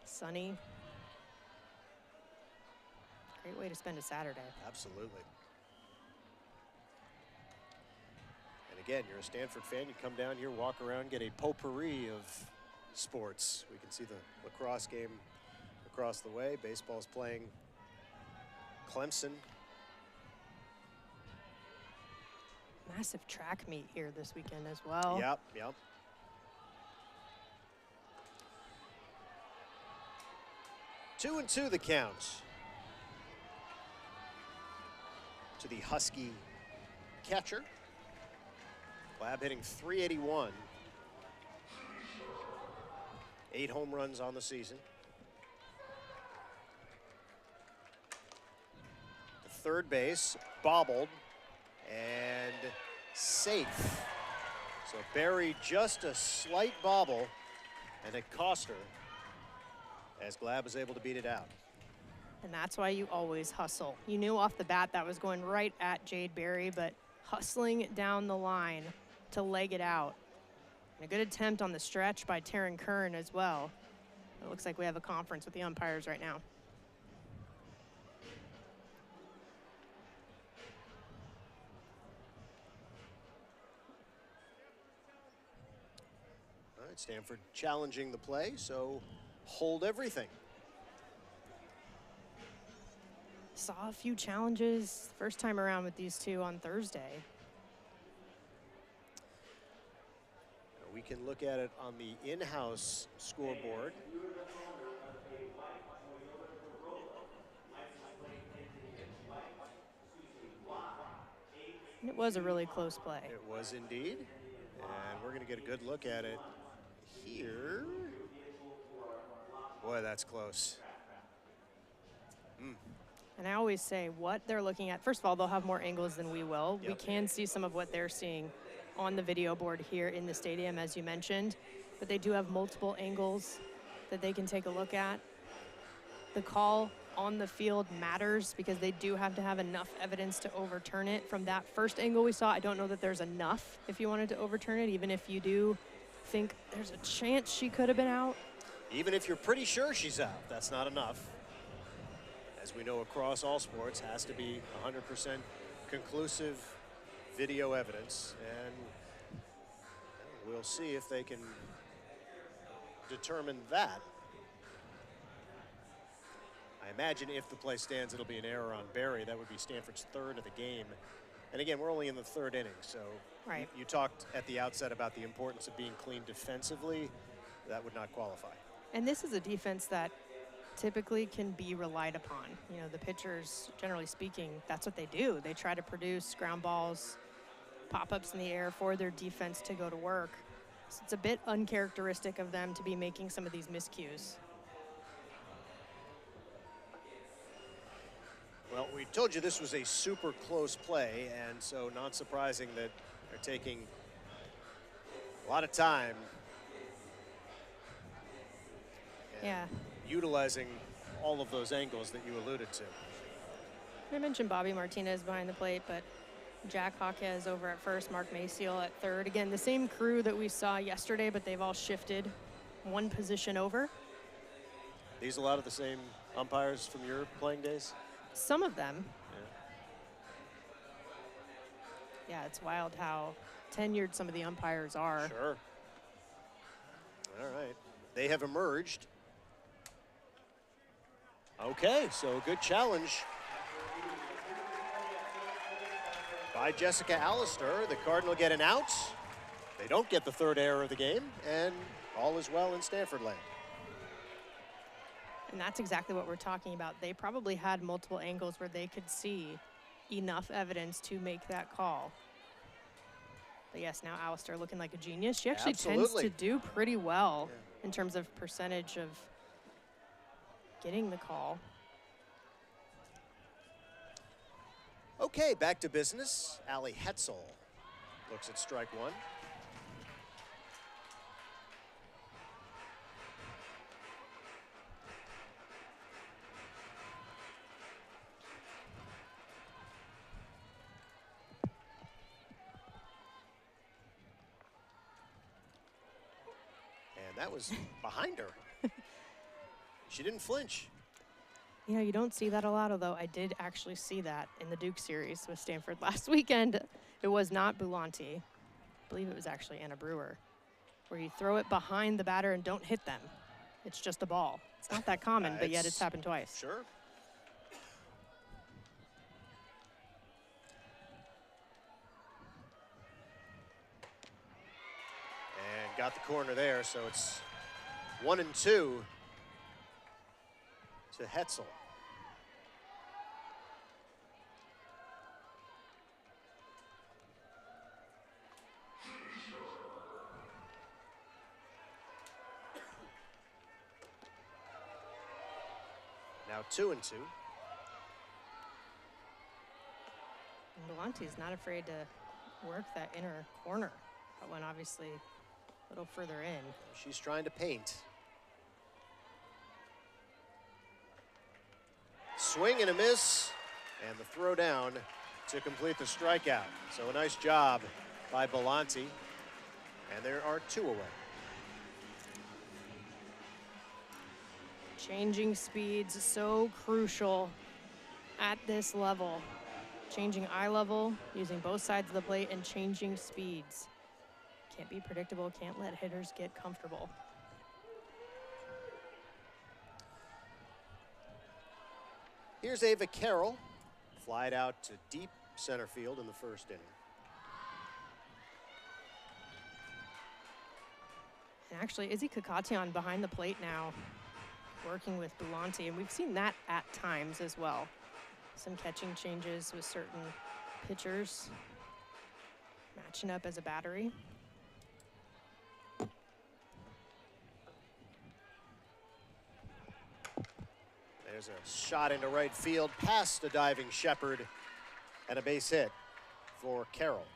Sunny. Great way to spend a Saturday.
Absolutely. And again, you're a Stanford fan, you come down here, walk around, get a potpourri of sports. We can see the lacrosse game across the way. Baseball's playing Clemson.
Massive track meet here this weekend as well.
Yep, yep. Two and two the count to the Husky catcher. Glab hitting .381. 8 home runs on the season. The third base, bobbled and safe. So Barry just a slight bobble, and it cost her as Glab was able to beat it out.
And that's why you always hustle. You knew off the bat that was going right at Jade Berry, but hustling down the line to leg it out. And a good attempt on the stretch by Taryn Kern as well. It looks like we have a conference with the umpires right now.
All right, Stanford challenging the play, so hold everything.
Saw a few challenges first time around with these two on Thursday.
We can look at it on the in-house scoreboard.
And it was a really close play.
It was indeed. And we're going to get a good look at it here. Boy, that's close.
And I always say what they're looking at. First of all, they'll have more angles than we will.
Yep.
We can see some of what they're seeing on the video board here in the stadium, as you mentioned. But they do have multiple angles that they can take a look at. The call on the field matters because they do have to have enough evidence to overturn it. From that first angle we saw, I don't know that there's enough if you wanted to overturn it, even if you do think there's a chance she could have been out.
Even if you're pretty sure she's out, that's not enough. As we know, across all sports, has to be 100% conclusive video evidence. And we'll see if they can determine that. I imagine if the play stands, it'll be an error on Barry. That would be Stanford's third of the game. And again, we're only in the third inning, so
Right.
you talked at the outset about the importance of being clean defensively. That would not qualify.
And this is a defense that typically can be relied upon. You know, the pitchers, generally speaking, that's what they do. They try to produce ground balls, pop-ups in the air for their defense to go to work. So it's a bit uncharacteristic of them to be making some of these miscues.
Well, we told you this was a super close play, and so not surprising that they're taking a lot of time.
Yeah.
Utilizing all of those angles that you alluded to.
I mentioned Bobby Martinez behind the plate, but Jack Hawkes over at first, Mark Maciel at third. Again, the same crew that we saw yesterday, but they've all shifted one position over.
These a lot of the same umpires from your playing days?
Some of them.
Yeah.
Yeah, it's wild how tenured some of the umpires are.
Sure. All right. They have emerged. Okay, so a good challenge by Jessica Allister. The Cardinal get an out. They don't get the third error of the game, and all is well in Stanford land.
And that's exactly what we're talking about. They probably had multiple angles where they could see enough evidence to make that call. But yes, now Allister looking like a genius. She actually tends to do pretty well in terms of percentage of getting the call.
Okay, back to business. Allie Hetzel looks at strike one. And that was behind her. She didn't flinch.
You know, you don't see that a lot, although I did actually see that in the Duke series with Stanford last weekend. It was not Boulanti. I believe it was actually Anna Brewer, where you throw it behind the batter and don't hit them. It's just a ball. It's not that common, but yet it's happened twice.
Sure. And got the corner there, so it's 1-2 to Hetzel. Now 2-2.
Boulanti's not afraid to work that inner corner. That one obviously a little further in.
She's trying to paint. Swing and a miss, and the throw down to complete the strikeout. So a nice job by Boulanti, and there are 2 away.
Changing speeds is so crucial at this level. Changing eye level, using both sides of the plate, and changing speeds. Can't be predictable, can't let hitters get comfortable.
Here's Ava Carroll, flied out to deep center field in the first inning.
And actually, Izzy Kakatian behind the plate now, working with Boulanti, and we've seen that at times as well. Some catching changes with certain pitchers, matching up as a battery.
There's a shot into right field past a diving Shepard, and a base hit for Carroll.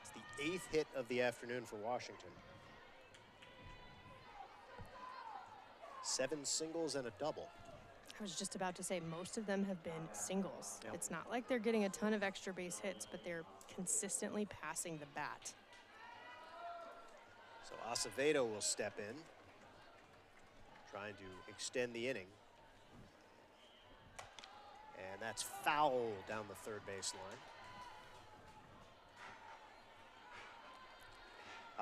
It's the 8th hit of the afternoon for Washington. 7 singles and a double.
I was just about to say most of them have been singles.
Yep.
It's not like they're getting a ton of extra base hits, but they're consistently passing the bat.
So Acevedo will step in, trying to extend the inning. And that's foul down the third base line.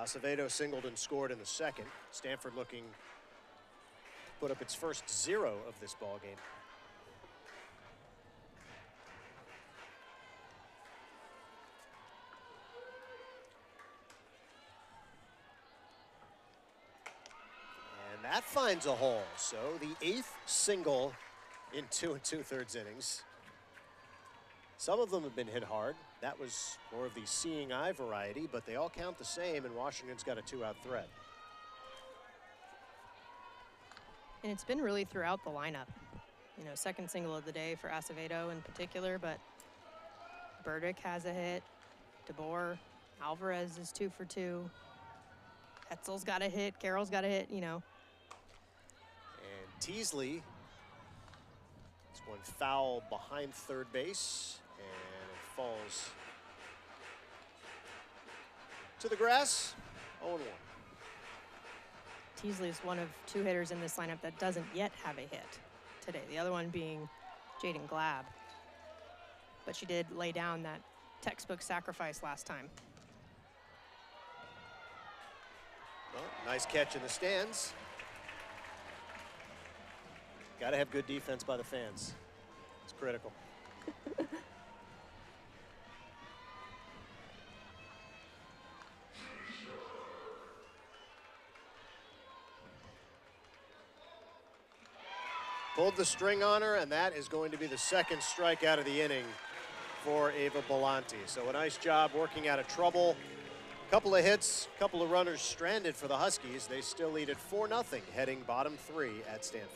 Acevedo singled and scored in the second. Stanford looking to put up its first 0 of this ball game. And that finds a hole. So the 8th single in 2 2/3 innings. Some of them have been hit hard. That was more of the seeing eye variety, but they all count the same, and Washington's got a 2-out threat.
And it's been really throughout the lineup. You know, second single of the day for Acevedo in particular, but Burdick has a hit. DeBoer, Alvarez is 2 for 2. Hetzel's got a hit, Carroll's got a hit, you know.
And Teasley, it's one foul behind third base, and it falls to the grass, 0-1.
Teasley is one of 2 hitters in this lineup that doesn't yet have a hit today. The other one being Jaden Glab. But she did lay down that textbook sacrifice last time.
Well, nice catch in the stands. Got to have good defense by the fans. It's critical. Pulled the string on her, and that is going to be the second strikeout of the inning for Ava Belanti. So a nice job working out of trouble. Couple of hits, couple of runners stranded for the Huskies. They still lead at 4-0, heading bottom 3 at Stanford.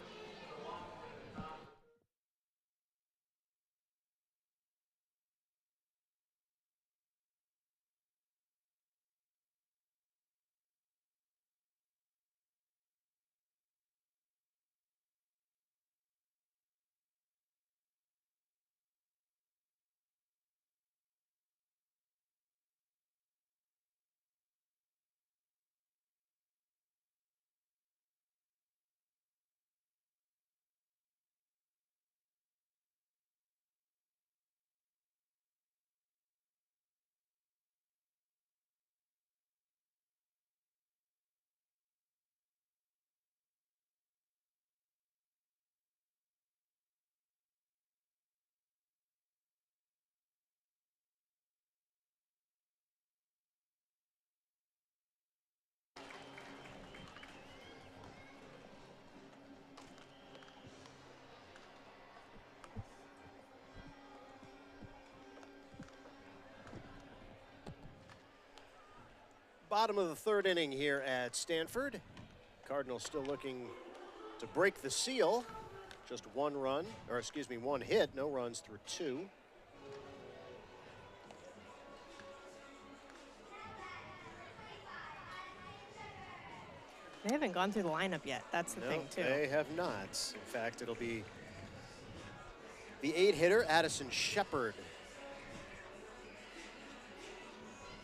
Bottom of the third inning here at Stanford. Cardinals still looking to break the seal. Just one hit, no runs through 2.
They haven't gone through the lineup yet. That's the thing, too.
They have not. In fact, it'll be the 8-hitter, Addison Shepard.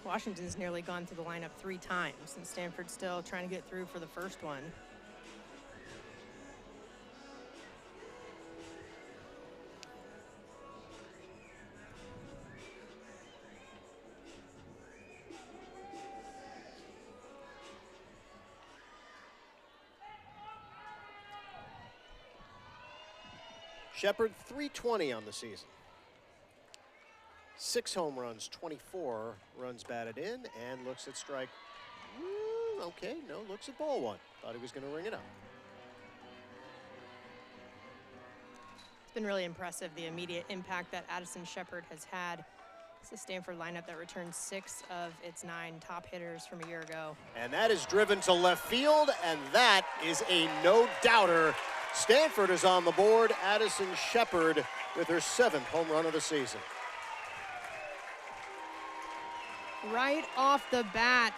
Washington's nearly gone through the lineup 3 times, and Stanford's still trying to get through for the first one.
Shepard, .320 on the season. 6 home runs, 24 runs batted in, and looks at strike. Okay, no, looks at ball 1. Thought he was going to ring it up.
It's been really impressive, the immediate impact that Addison Shepard has had. It's the Stanford lineup that returned 6 of its 9 top hitters from a year ago.
And that is driven to left field, and that is a no-doubter. Stanford is on the board. Addison Shepard with her 7th home run of the season.
Right off the bat,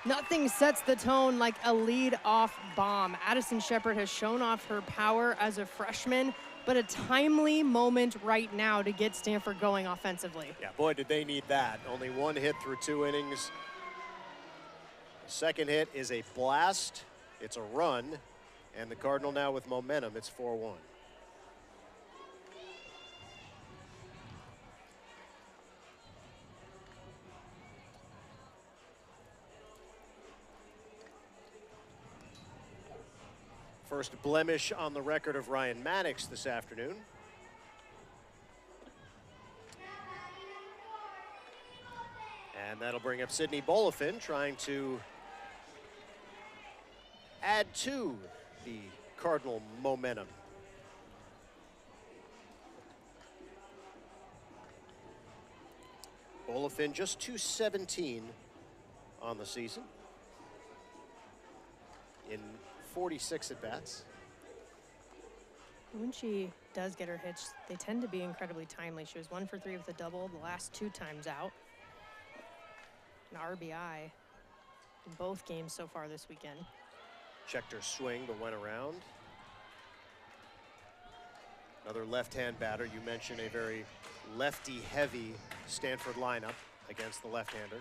nothing sets the tone like a lead-off bomb. Addison Shepard has shown off her power as a freshman, but a timely moment right now to get Stanford going offensively.
Yeah, boy, did they need that. Only 1 hit through 2 innings. The second hit is a blast. It's a run, and the Cardinal now with momentum. It's 4-1. First blemish on the record of Ryan Maddox this afternoon. And that'll bring up Sydney Bolifin, trying to add to the Cardinal momentum. Bolifin just .217 on the season in 46 at-bats.
When she does get her hits, they tend to be incredibly timely. She was 1 for 3 with a double the last 2 times out. An RBI in both games so far this weekend.
Checked her swing, but went around. Another left-hand batter. You mentioned a very lefty-heavy Stanford lineup against the left-hander.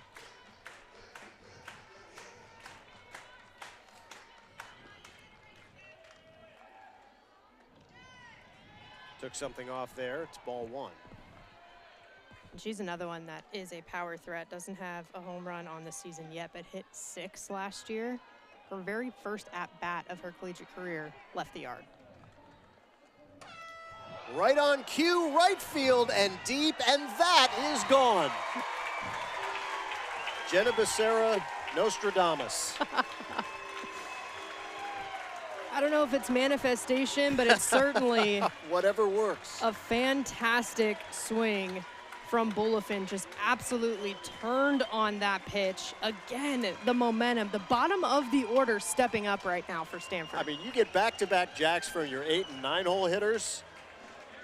Took something off there. It's ball 1.
She's another one that is a power threat. Doesn't have a home run on the season yet, but hit 6 last year. her very first at-bat of her collegiate career left the yard.
Right on cue, right field and deep, and that is gone. Jenna Becerra, Nostradamus.
I don't know if it's manifestation, but it's certainly
whatever works.
a fantastic swing from Bulafin. Just absolutely turned on that pitch. Again, the momentum, the bottom of the order stepping up right now for Stanford.
I mean, you get back-to-back jacks for your 8- and 9-hole hitters,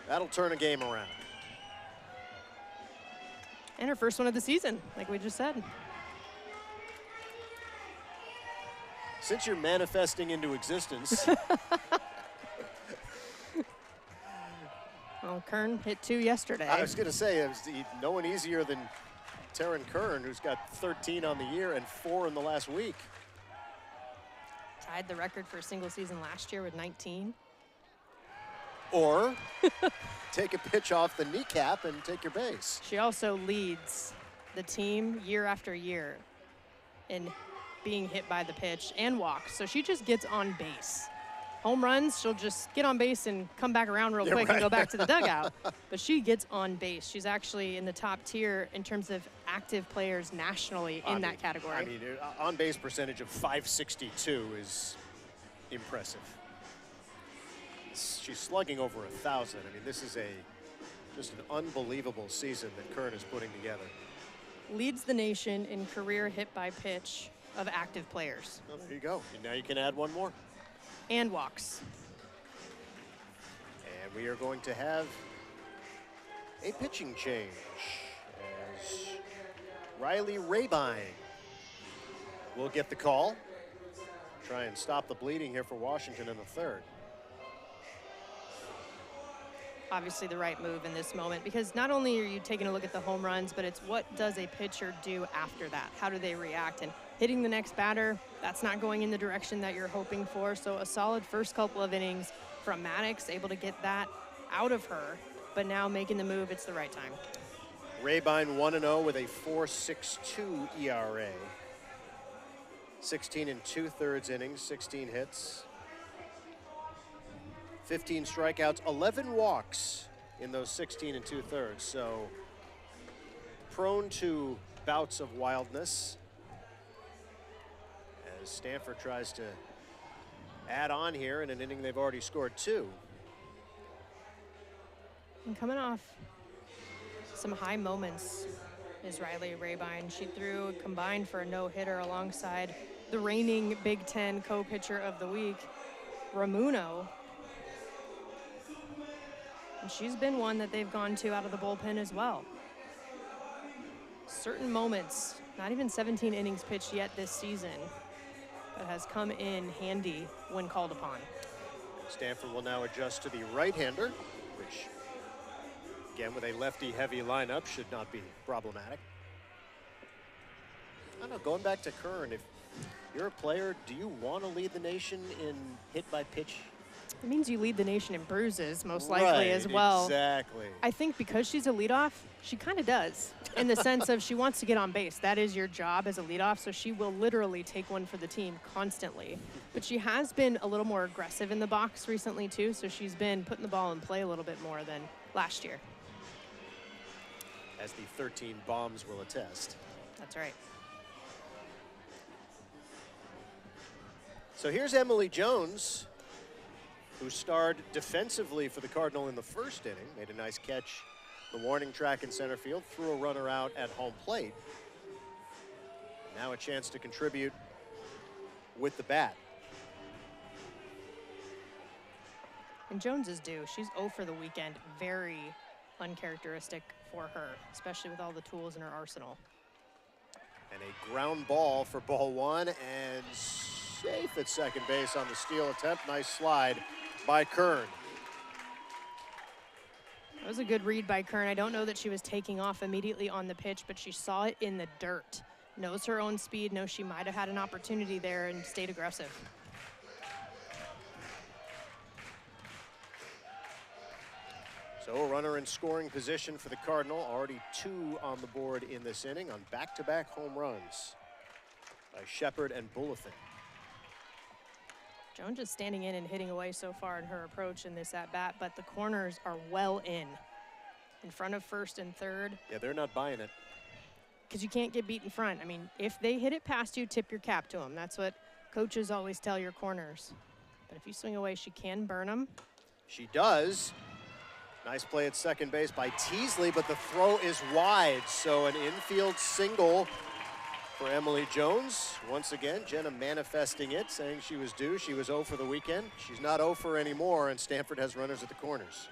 that'll turn a game around.
And her first one of the season, like we just said.
Since you're manifesting into existence.
Well, Kern hit 2 yesterday.
I was going to say, no one easier than Taryn Kern, who's got 13 on the year and 4 in the last week.
Tied the record for a single season last year with 19.
Or take a pitch off the kneecap and take your base.
She also leads the team year after year in being hit by the pitch and walks. So she just gets on base. Home runs, she'll just get on base and come back around real quick and go back to the dugout. But she gets on base. She's actually in the top tier in terms of active players nationally in that category.
I mean, on-base percentage of .562 is impressive. She's slugging over 1,000. I mean, this is just an unbelievable season that Kern is putting together.
Leads the nation in career hit by pitch of active players.
Well, there you go. And now you can add one more.
And walks.
And we are going to have a pitching change as Riley Rabine will get the call. Try and stop the bleeding here for Washington in the third.
Obviously the right move in this moment, because not only are you taking a look at the home runs, but it's what does a pitcher do after that? How do they react? And hitting the next batter, that's not going in the direction that you're hoping for. So a solid first couple of innings from Maddox, able to get that out of her, but now making the move, it's the right time.
Rabine 1-0 with a 4.62 ERA. 16 and 2/3 innings, 16 hits. 15 strikeouts, 11 walks in those 16 and 2/3. So prone to bouts of wildness as Stanford tries to add on here in an inning they've already scored 2.
And coming off some high moments is Riley Rabine. She threw combined for a no-hitter alongside the reigning Big Ten co-pitcher of the week, Ramuno. And she's been one that they've gone to out of the bullpen as well. Certain moments, not even 17 innings pitched yet this season, but has come in handy when called upon.
Stanford will now adjust to the right-hander, which, again, with a lefty-heavy lineup, should not be problematic. I don't know, going back to Kern, if you're a player, do you want to lead the nation in hit-by-pitch?
It means you lead the nation in bruises, most likely, as well.
Exactly.
I think because she's a leadoff, she kind of does, in the sense of she wants to get on base. That is your job as a leadoff, so she will literally take one for the team constantly. But she has been a little more aggressive in the box recently, too, so she's been putting the ball in play a little bit more than last year.
As the 13 bombs will attest.
That's right.
So here's Emily Jones, who starred defensively for the Cardinal in the first inning, made a nice catch, the warning track in center field, threw a runner out at home plate. Now a chance to contribute with the bat.
And Jones is due. She's 0 for the weekend. Very uncharacteristic for her, especially with all the tools in her arsenal.
And a ground ball for ball 1, and safe at second base on the steal attempt. Nice slide by Kern.
That was a good read by Kern. I don't know that she was taking off immediately on the pitch, but she saw it in the dirt. Knows her own speed, knows she might have had an opportunity there and stayed aggressive.
So a runner in scoring position for the Cardinal. Already 2 on the board in this inning on back-to-back home runs by Shepard and Bulafin.
Jones just standing in and hitting away so far in her approach in this at-bat, but the corners are well in front of first and third.
Yeah, they're not buying it.
Because you can't get beat in front. I mean, if they hit it past you, tip your cap to them. That's what coaches always tell your corners. But if you swing away, she can burn them.
She does. Nice play at second base by Teasley, but the throw is wide. So an infield single for Emily Jones. Once again, Jenna manifesting it, saying she was due. She was 0 for the weekend. She's not 0 for anymore, and Stanford has runners at the corners.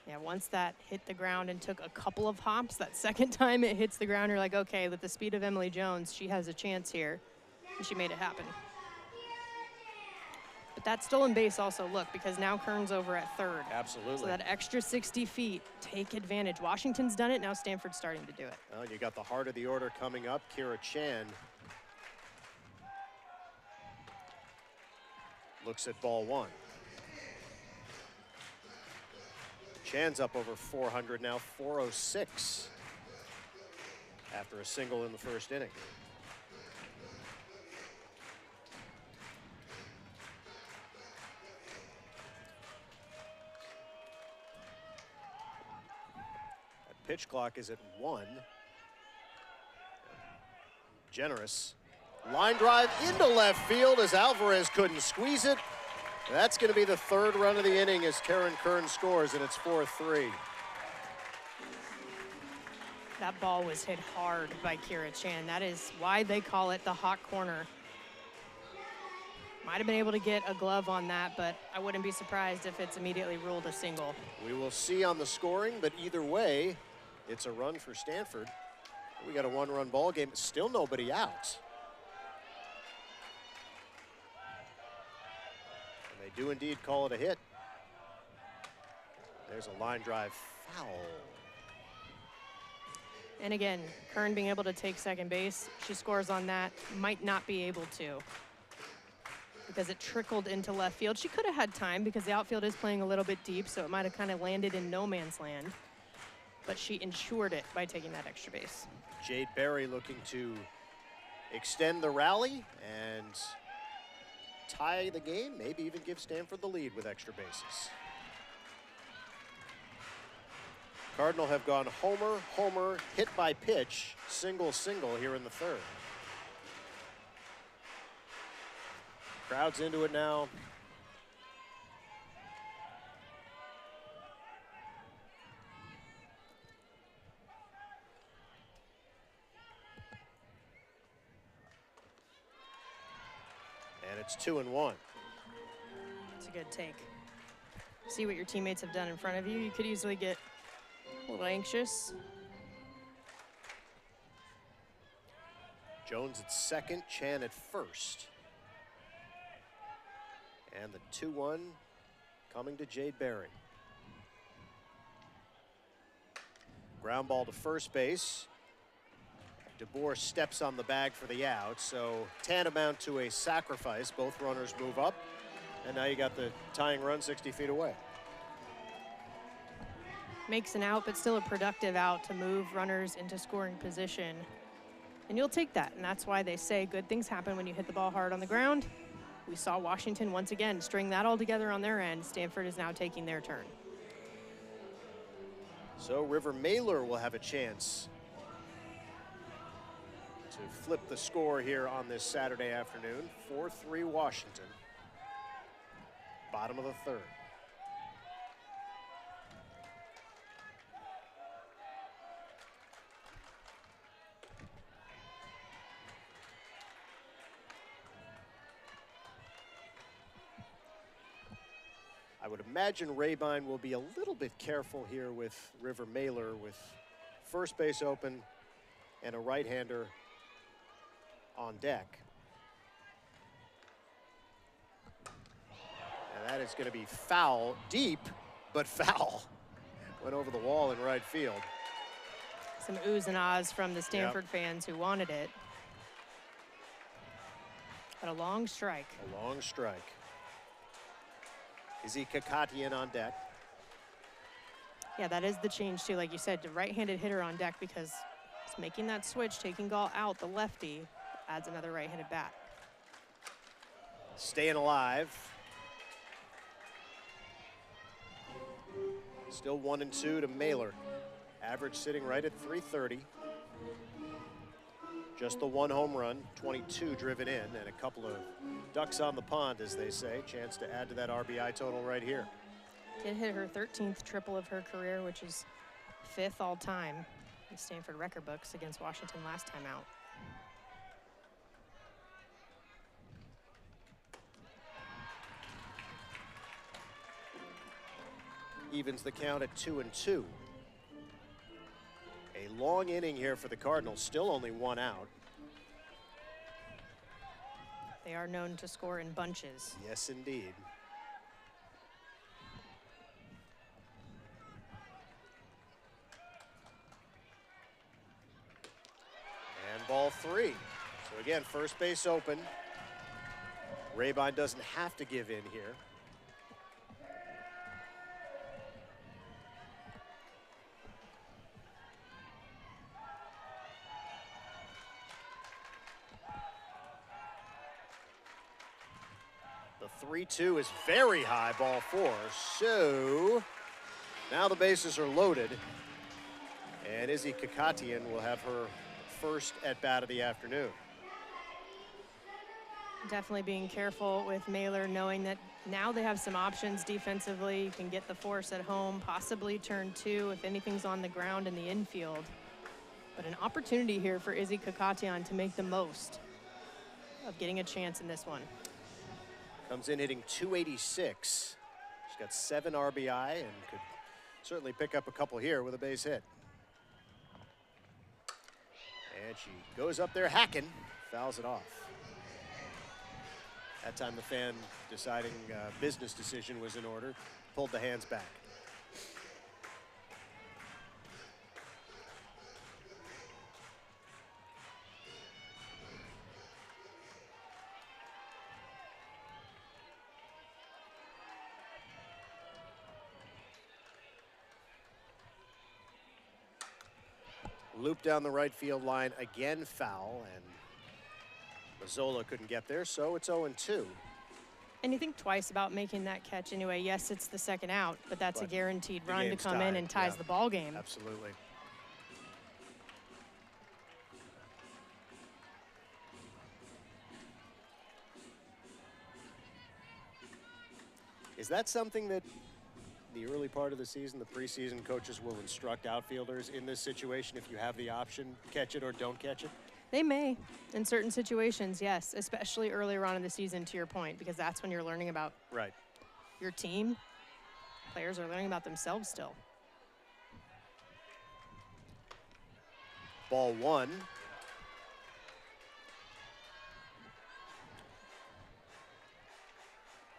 Yeah, once that hit the ground and took a couple of hops, that second time it hits the ground, you're like, okay, with the speed of Emily Jones, she has a chance here, and she made it happen. But that stolen base also, look, because now Kern's over at third.
Absolutely.
So that extra 60 feet, take advantage. Washington's done it, now Stanford's starting to do it.
Well, you got the heart of the order coming up, Kira Chan. Looks at ball one. Chan's up over 400 now, 406 after a single in the first inning. That pitch clock is at 1. Generous. Line drive into left field as Alvarez couldn't squeeze it. That's going to be the third run of the inning as Karen Kern scores, and it's 4-3.
That ball was hit hard by Kira Chan. That is why they call it the hot corner. Might have been able to get a glove on that, but I wouldn't be surprised if it's immediately ruled a single.
We will see on the scoring, but either way, it's a run for Stanford. We got a one-run ball game, still nobody out. They do indeed call it a hit. There's a line drive foul.
And again, Kern being able to take second base, she scores on that, might not be able to because it trickled into left field. She could have had time because the outfield is playing a little bit deep, so it might have kind of landed in no man's land, but she ensured it by taking that extra base.
Jade Berry looking to extend the rally and tie the game, maybe even give Stanford the lead with extra bases. Cardinal have gone homer, homer, hit by pitch, single, single here in the third. Crowd's into it now. And it's 2-1.
It's a good take. See what your teammates have done in front of you. You could easily get a little anxious.
Jones at second, Chan at first. And the 2-1 coming to Jade Berry. Ground ball to first base. DeBoer steps on the bag for the out, so tantamount to a sacrifice. Both runners move up, and now you got the tying run 60 feet away.
Makes an out, but still a productive out to move runners into scoring position. And you'll take that, and that's why they say good things happen when you hit the ball hard on the ground. We saw Washington once again string that all together on their end. Stanford is now taking their turn.
So River Mailer will have a chance to flip the score here on this Saturday afternoon. 4-3 Washington. Bottom of the third. I would imagine Rabine will be a little bit careful here with River Mailer with first base open and a right-hander on deck. And that is going to be foul, deep, but foul. Went over the wall in right field.
Some oohs and ahs from the Stanford fans who wanted it. But a long strike.
A long strike. Izzy Kakatian on deck.
Yeah, that is the change too. Like you said, the right-handed hitter on deck because it's making that switch, taking Gall out, the lefty, adds another right-handed bat.
staying alive. Still 1-2 to Mailer. Average sitting right at 330. Just the one home run, 22 driven in, and a couple of ducks on the pond, as they say. Chance to add to that RBI total right here.
Did hit her 13th triple of her career, which is 5th all time in the Stanford record books against Washington last time out.
Evens the count at 2-2. A long inning here for the Cardinals, still only one out.
They are known to score in bunches.
Yes, indeed. And ball 3. So again, first base open. Rabine doesn't have to give in here. The 3-2 is very high, ball 4. So now the bases are loaded, and Izzy Kakatian will have her first at bat of the afternoon.
Definitely being careful with Mailer, knowing that now they have some options defensively. You can get the force at home, possibly turn 2 if anything's on the ground in the infield. But an opportunity here for Izzy Kakatian to make the most of getting a chance in this one.
Comes in hitting 286. She's got 7 RBI and could certainly pick up a couple here with a base hit. And she goes up there hacking, fouls it off. That time the fan deciding business decision was in order, pulled the hands back. Loop down the right field line, again foul, and Mazzola couldn't get there, so it's 0-2.
And you think twice about making that catch anyway. Yes, it's the second out, but that's a guaranteed run to come in and ties the ball game.
Absolutely. Is that something that the early part of the season, the preseason, coaches will instruct outfielders in this situation if you have the option, catch it or don't catch it?
They may, in certain situations, yes, especially earlier on in the season, to your point, because that's when you're learning about your team. Players are learning about themselves still.
Ball 1.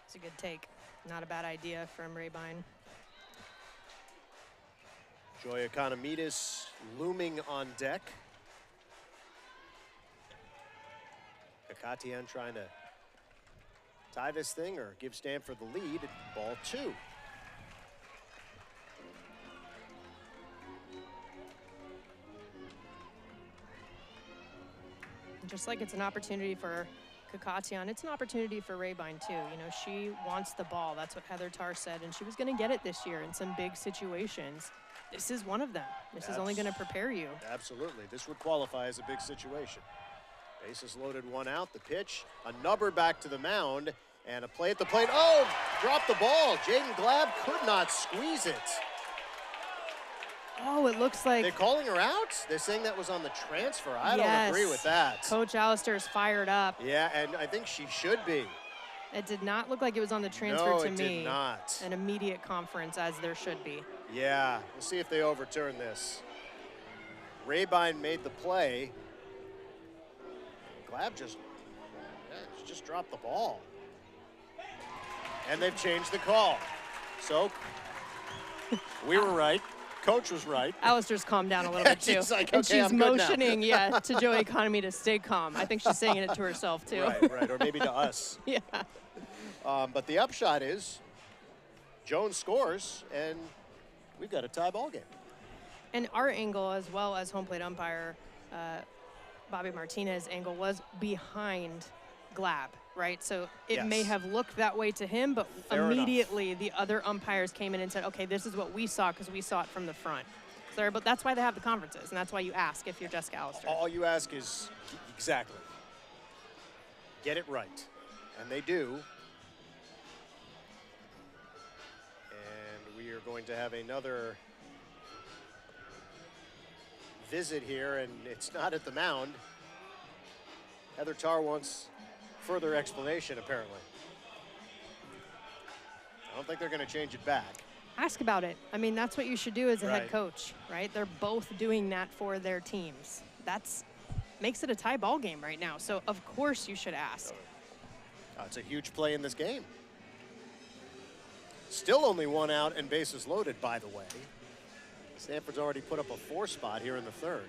It's a good take. Not a bad idea from Rabine.
Joy Economidis looming on deck. Kakatian trying to tie this thing or give Stanford the lead. Ball 2.
Just like it's an opportunity for Kakatian, it's an opportunity for Rabine too. You know, she wants the ball. That's what Heather Tarr said, and she was going to get it this year in some big situations. This is one of them. This is only going to prepare you.
Absolutely. This would qualify as a big situation. Bases loaded, 1 out. The pitch, a nubber back to the mound, and a play at the plate. Oh, dropped the ball. Jaden Glab could not squeeze it.
Oh, it looks like...
They're calling her out? They're saying that was on the transfer. I don't agree with that.
Coach Allister's fired up.
Yeah, and I think she should be.
It did not look like it was on the transfer to me.
No, it did not.
An immediate conference, as there should be.
Yeah, we'll see if they overturn this. Rabine made the play. Glab just dropped the ball. And they've changed the call. So, we were right. Coach was right.
Allister's calmed down a little bit, too.
She's like,
and
okay,
she's motioning, to Joey Economy to stay calm. I think she's saying it to herself, too.
Right, or maybe to us.
Yeah.
But the upshot is Jones scores, and we've got a tie ball game.
And our angle, as well as home plate umpire Bobby Martinez angle, was behind Glab, right? So it may
Yes.
have looked that way to him, but
Fair enough.
immediately the other umpires came in and said, okay, this is what we saw because we saw it from the front. So, but that's why they have the conferences, and that's why you ask if you're Jessica Allister.
All you ask is, exactly, get it right. And they do. And we are going to have another visit here, and it's not at the mound. Heather Tarr wants further explanation, apparently. I don't think they're going to change it back.
Ask about it. I mean, that's what you should do as a
Right.
head coach, right? They're both doing that for their teams. That's makes it a tie ball game right now. So of course you should ask.
It's a huge play in this game. Still only one out and bases loaded, by the way. Stanford's already put up a 4 spot here in the third.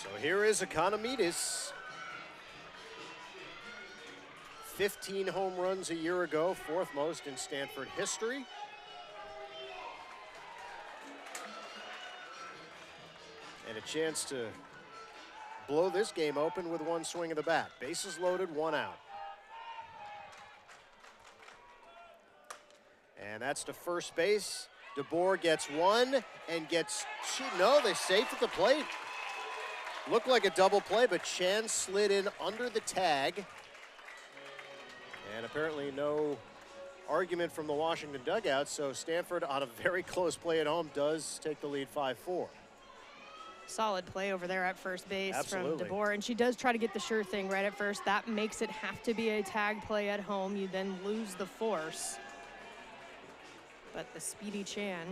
So here is Economides. 15 home runs a year ago, 4th most in Stanford history. And a chance to blow this game open with one swing of the bat. Bases loaded, 1 out. And that's to first base. DeBoer gets 1 and gets 2. No, they safe at the plate. Looked like a double play, but Chan slid in under the tag. And apparently no argument from the Washington dugout, so Stanford on a very close play at home does take the lead 5-4.
Solid play over there at first base
Absolutely.
from DeBoer, and she does try to get the sure thing right at first. That makes it have to be a tag play at home. You then lose the force. But the speedy Chan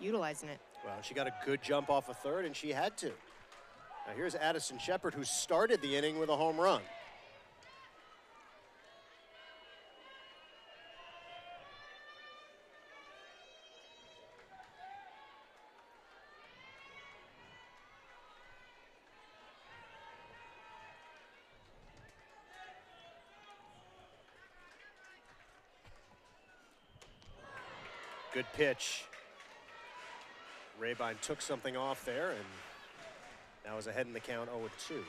utilizing it.
Well, she got a good jump off a third, and she had to. Now here's Addison Shepard, who started the inning with a home run. Good pitch. Rabine took something off there, and now is ahead in the count 0-2.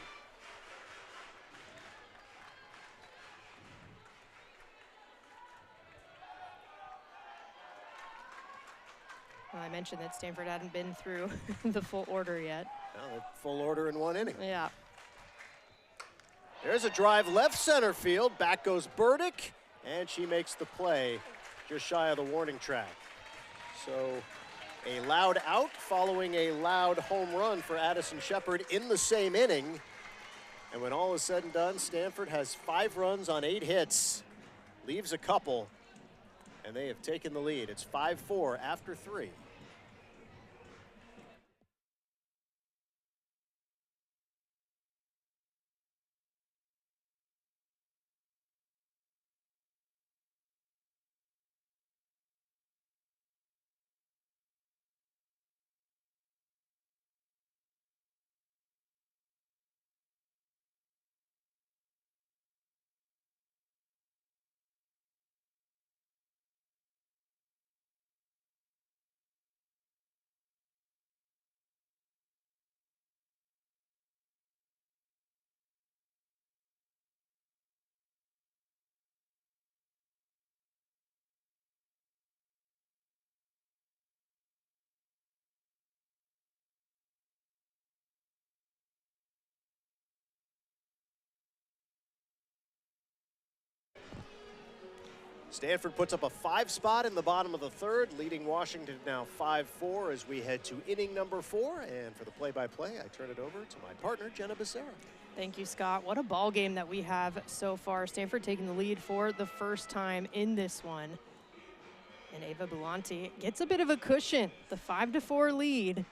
Well, I mentioned that Stanford hadn't been through the full order yet.
Well, full order in 1 inning.
Yeah.
There's a drive left center field. Back goes Burdick, and she makes the play just shy of the warning track. So a loud out following a loud home run for Addison Shepard in the same inning. And when all is said and done, Stanford has 5 runs on 8 hits, leaves a couple, and they have taken the lead. It's 5-4 after 3. Stanford puts up a 5 spot in the bottom of the third, leading Washington now 5-4 as we head to inning number 4. And for the play-by-play, I turn it over to my partner, Jenna Becerra.
Thank you, Scott. What a ball game that we have so far. Stanford taking the lead for the first time in this one. And Ava Bulanti gets a bit of a cushion, the 5-4 lead.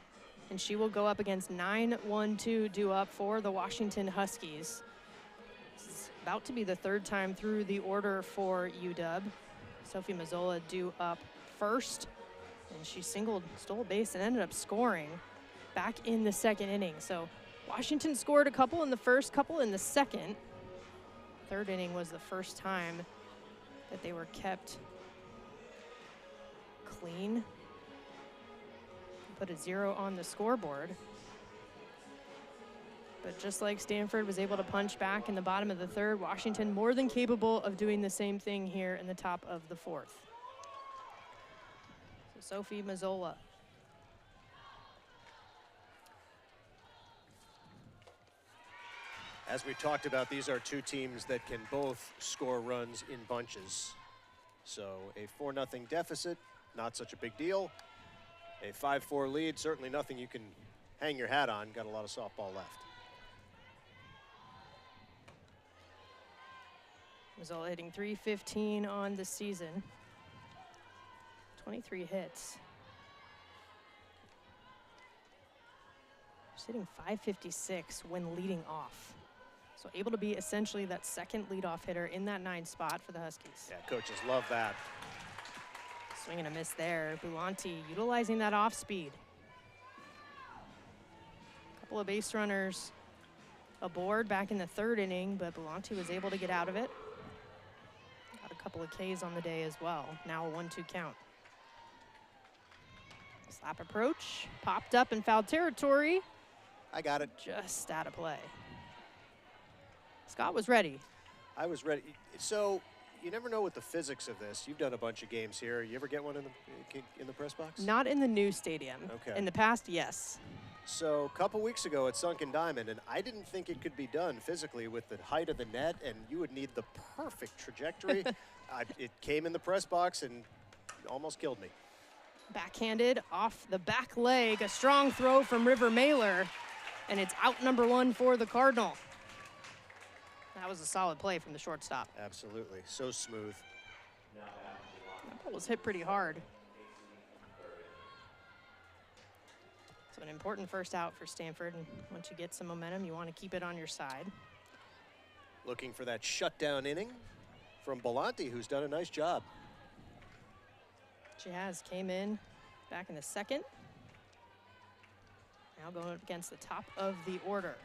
And she will go up against 9-1-2 due up for the Washington Huskies. This is about to be the 3rd time through the order for UW. Sophie Mazzola due up first. And she stole a base and ended up scoring back in the 2nd inning. So Washington scored a couple in the first, couple in the second. Third inning was the first time that they were kept clean. Put a 0 on the scoreboard. But just like Stanford was able to punch back in the bottom of the third, Washington more than capable of doing the same thing here in the top of the fourth. So Sophie Mazzola.
As we talked about, these are two teams that can both score runs in bunches. So a 4-0 deficit, not such a big deal. A 5-4 lead, certainly nothing you can hang your hat on. Got a lot of softball left.
Mazzola hitting .315 on the season. 23 hits. She's hitting .556 when leading off. So able to be essentially that second leadoff hitter in that 9 spot for the Huskies.
Yeah, coaches love that.
Swing and a miss there. Bulanti utilizing that off speed. Couple of base runners aboard back in the third inning, but Bulanti was able to get out of it. Got a couple of Ks on the day as well. Now a 1-2 count. Slap approach, popped up in foul territory.
I got it.
Just out of play. Scott was ready.
I was ready. So you never know with the physics of this. You've done a bunch of games here. You ever get one in the press box?
Not in the new stadium.
Okay.
In the past, yes.
So a couple weeks ago at Sunken Diamond, and I didn't think it could be done physically with the height of the net, and you would need the perfect trajectory. It came in the press box and almost killed me.
Backhanded off the back leg, a strong throw from River Mailer, and it's out number 1 for the Cardinal. That was a solid play from the shortstop.
Absolutely, so smooth.
That ball was hit pretty hard. So an important first out for Stanford, and once you get some momentum, you want to keep it on your side.
Looking for that shutdown inning from Bulanti, who's done a nice job.
She has, came in back in the second. Now going up against the top of the order.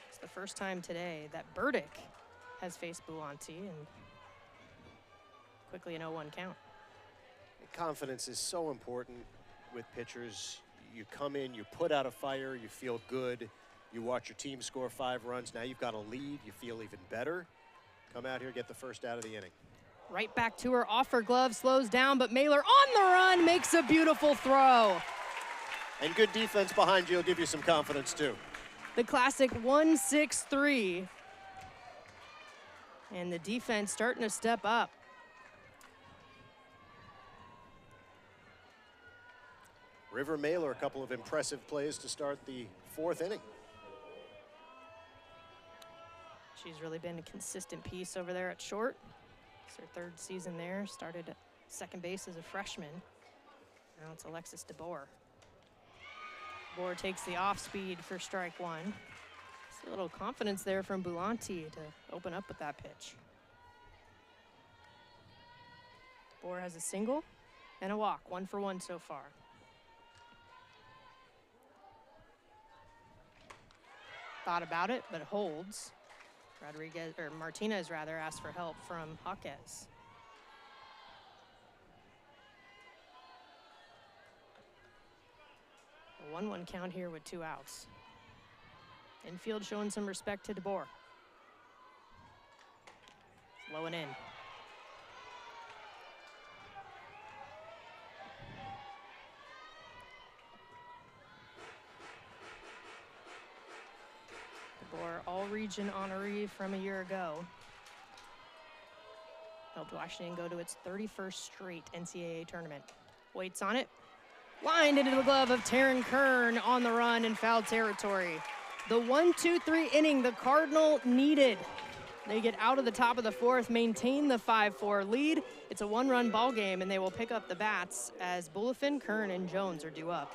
It's the first time today that Burdick has faced Bulanti, and quickly an 0-1 count.
Confidence is so important with pitchers. You come in, you put out a fire, you feel good. You watch your team score 5 runs. Now you've got a lead, you feel even better. Come out here, get the first out of the inning.
Right back to her, off her glove, slows down, but Mailer on the run makes a beautiful throw.
And good defense behind you will give you some confidence too.
The classic 1-6-3. And the defense starting to step up.
River Mailer, a couple of impressive plays to start the 4th inning.
She's really been a consistent piece over there at short. It's her 3rd season there. Started at second base as a freshman. Now it's Alexis DeBoer. DeBoer takes the off speed for strike 1. It's a little confidence there from Bulanti to open up with that pitch. DeBoer has a single and a walk, 1 for 1 so far. Thought about it, but holds. Martinez rather, asked for help from Jaquez. A 1-1 count here with 2 outs. Infield showing some respect to DeBoer. Low and in. DeBoer, all-region honoree from a year ago. Helped Washington go to its 31st straight NCAA tournament. Waits on it. Lined into the glove of Taryn Kern on the run in foul territory. The 1-2-3 inning the Cardinal needed. They get out of the top of the 4th, maintain the 5-4 lead. It's a 1-run ball game, and they will pick up the bats as Bulafin, Kern, and Jones are due up.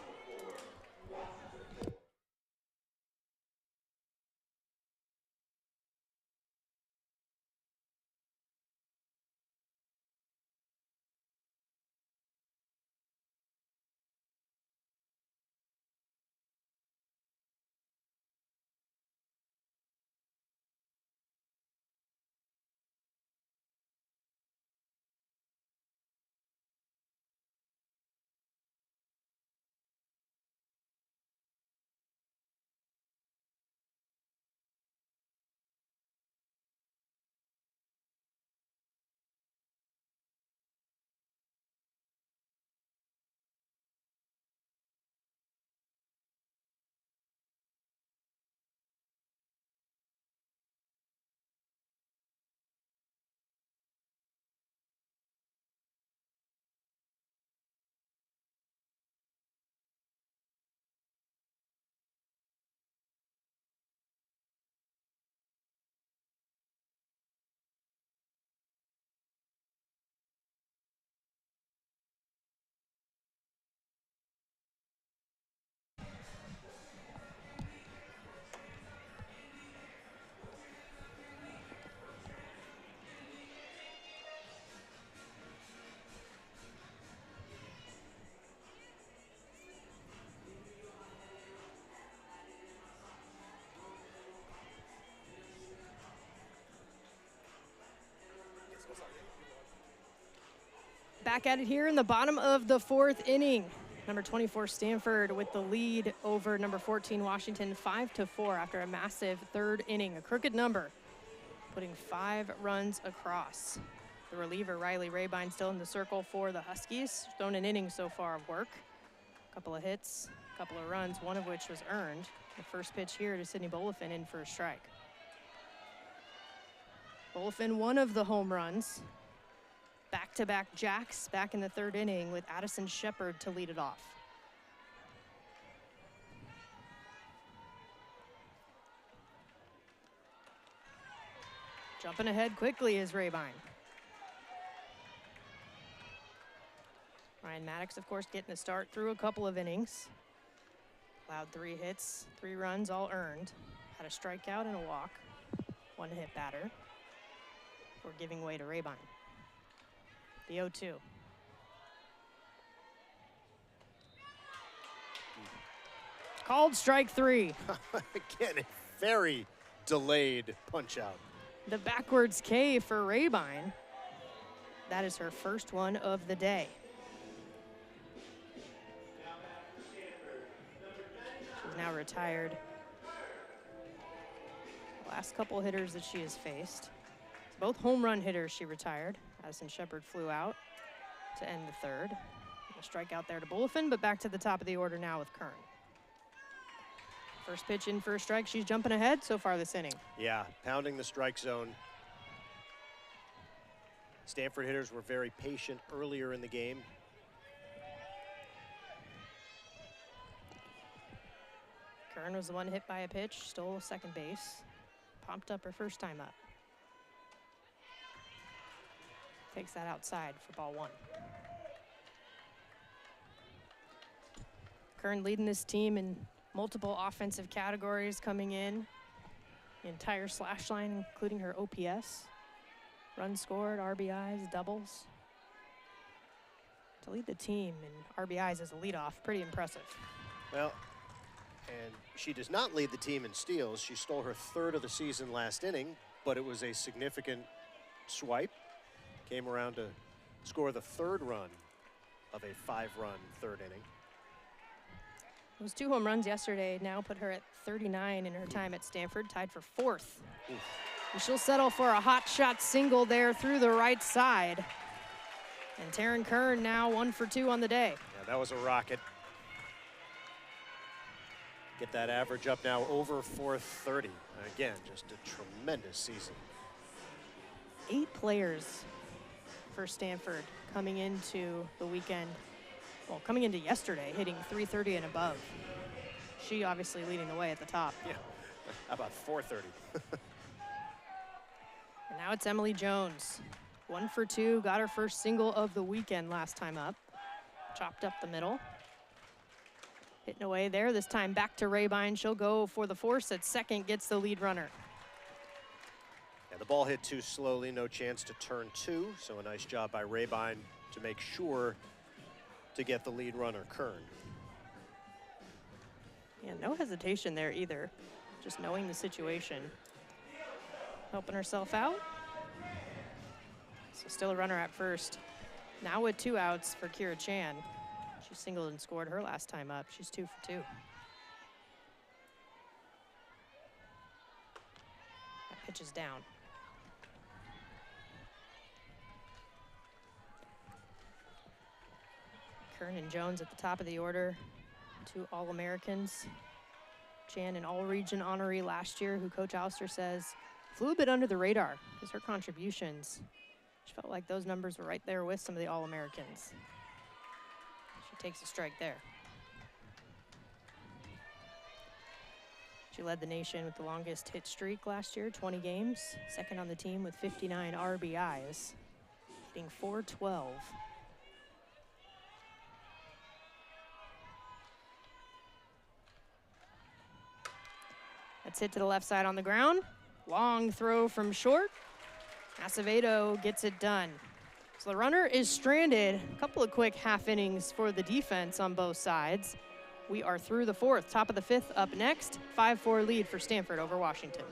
Back at it here in the bottom of the 4th inning. Number 24 Stanford with the lead over number 14 Washington 5-4 after a massive 3rd inning. A crooked number, putting 5 runs across. The reliever Riley Rabine still in the circle for the Huskies. Thrown an inning so far of work. A couple of hits, a couple of runs, one of which was earned. The first pitch here to Sydney Bolifin in for a strike. Bolifin, one of the home runs. Back-to-back jacks back in the 3rd inning with Addison Shepard to lead it off. Jumping ahead quickly is Rabine. Ryan Maddox, of course, getting a start through a couple of innings. Allowed 3 hits, 3 runs, all earned. Had a strikeout and a walk. 1 hit batter for giving way to Rabine. The 0-2. Called strike 3.
Again, a very delayed punch out.
The backwards K for Rabine. That is her first one of the day. She's now retired. The last couple hitters that she has faced. It's both home run hitters she retired. Addison Shepard flew out to end the 3rd. A strikeout there to Bolifin, but back to the top of the order now with Kern. First pitch in for a strike. She's jumping ahead so far this inning.
Yeah, pounding the strike zone. Stanford hitters were very patient earlier in the game.
Kern was the one hit by a pitch, stole second base, pumped up her first time up. Takes that outside for ball 1. Kern leading this team in multiple offensive categories coming in. The entire slash line, including her OPS. Runs scored, RBIs, doubles. To lead the team in RBIs as a leadoff, pretty impressive.
Well, and she does not lead the team in steals. She stole her 3rd of the season last inning, but it was a significant swipe. Came around to score the 3rd run of a 5-run 3rd inning.
Those 2 home runs yesterday now put her at 39 in her time at Stanford, tied for 4th. And she'll settle for a hot shot single there through the right side. And Taryn Kern now 1 for 2 on the day.
Yeah, that was a rocket. Get that average up now over 430. Again, just a tremendous season.
8 players for Stanford coming into the weekend. Well, coming into yesterday, hitting .330 and above. She obviously leading the way at the top.
Yeah, how about 430?
And now it's Emily Jones. 1 for 2, got her first single of the weekend last time up. Chopped up the middle. Hitting away there, this time back to Rabine. She'll go for the force at second, gets the lead runner.
Yeah, the ball hit too slowly, no chance to turn 2, so a nice job by Rabine to make sure to get the lead runner, Kern.
Yeah, no hesitation there either. Just knowing the situation. Helping herself out. So still a runner at first. Now with 2 outs for Kira Chan. She singled and scored her last time up. She's 2 for 2. That pitch is down. Kern and Jones at the top of the order. 2 All-Americans. Chan, an All-Region honoree last year, who Coach Allister says flew a bit under the radar because her contributions. She felt like those numbers were right there with some of the All-Americans. She takes a strike there. She led the nation with the longest hit streak last year, 20 games. Second on the team with 59 RBIs, hitting .412. That's hit to the left side on the ground. Long throw from short. Acevedo gets it done. So the runner is stranded. A couple of quick half innings for the defense on both sides. We are through the 4th. Top of the 5th up next. 5-4 lead for Stanford over Washington.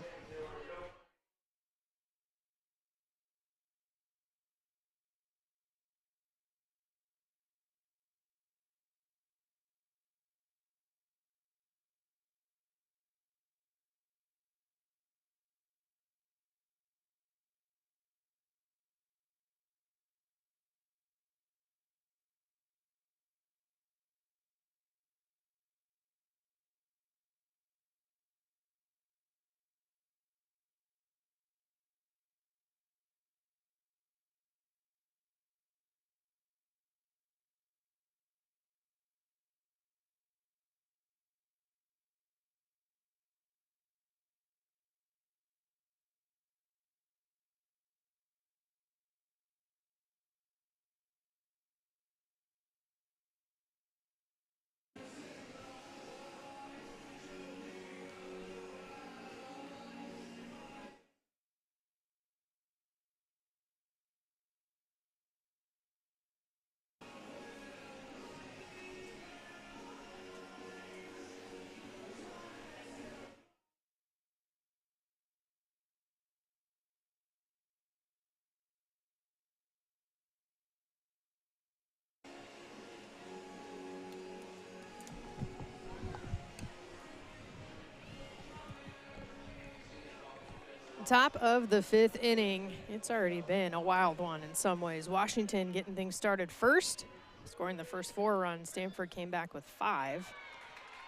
Top of the 5th inning. It's already been a wild one in some ways. Washington getting things started first, scoring the first 4 runs. Stanford came back with 5.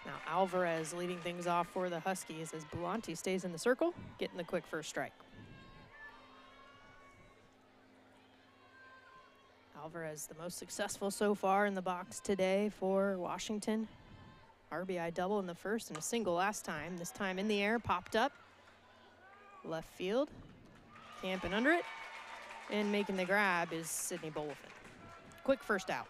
Now Alvarez leading things off for the Huskies as Belanti stays in the circle, getting the quick first strike. Alvarez, the most successful so far in the box today for Washington. RBI double in the first and a single last time. This time in the air, popped up. Left field, camping under it, and making the grab is Sidney Bolvin. Quick first out.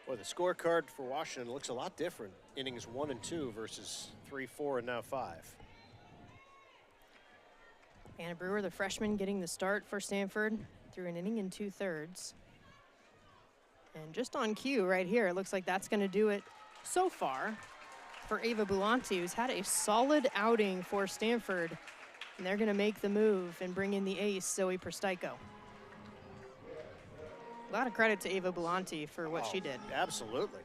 Well, the scorecard for Washington looks a lot different. Innings 1 and 2 versus 3, 4, and now 5.
Anna Brewer, the freshman, getting the start for Stanford through an inning and 2/3. And just on cue right here, it looks like that's going to do it so far for Ava Belanti, who's had a solid outing for Stanford. And they're going to make the move and bring in the ace, Zoe Presteico. A lot of credit to Ava Belanti for what she did.
Absolutely.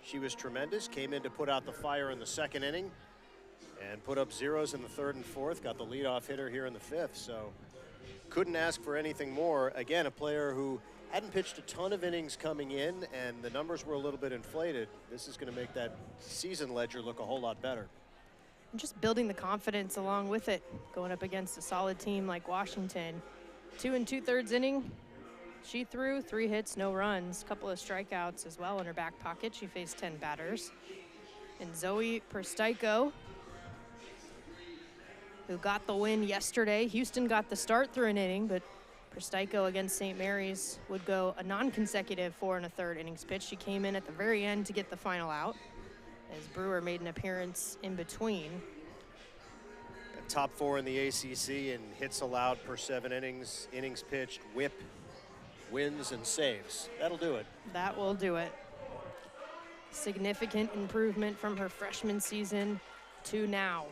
She was tremendous, came in to put out the fire in the 2nd inning and put up zeros in the 3rd and 4th, got the leadoff hitter here in the 5th, so couldn't ask for anything more. Again, a player who hadn't pitched a ton of innings coming in, and the numbers were a little bit inflated. This is going to make that season ledger look a whole lot better.
And just building the confidence along with it, going up against a solid team like Washington. 2 2/3 inning, she threw 3 hits, no runs, couple of strikeouts as well in her back pocket. She faced 10 batters. And Zoe Presteico, who got the win yesterday. Houston got the start through an inning, but Presteico against St. Mary's would go a non-consecutive 4 1/3 innings pitch. She came in at the very end to get the final out, as Brewer made an appearance in between.
Top 4 in the ACC in hits allowed per 7 innings, innings pitched, whip, wins, and saves. That'll do it.
That will do it. Significant improvement from her freshman season to now.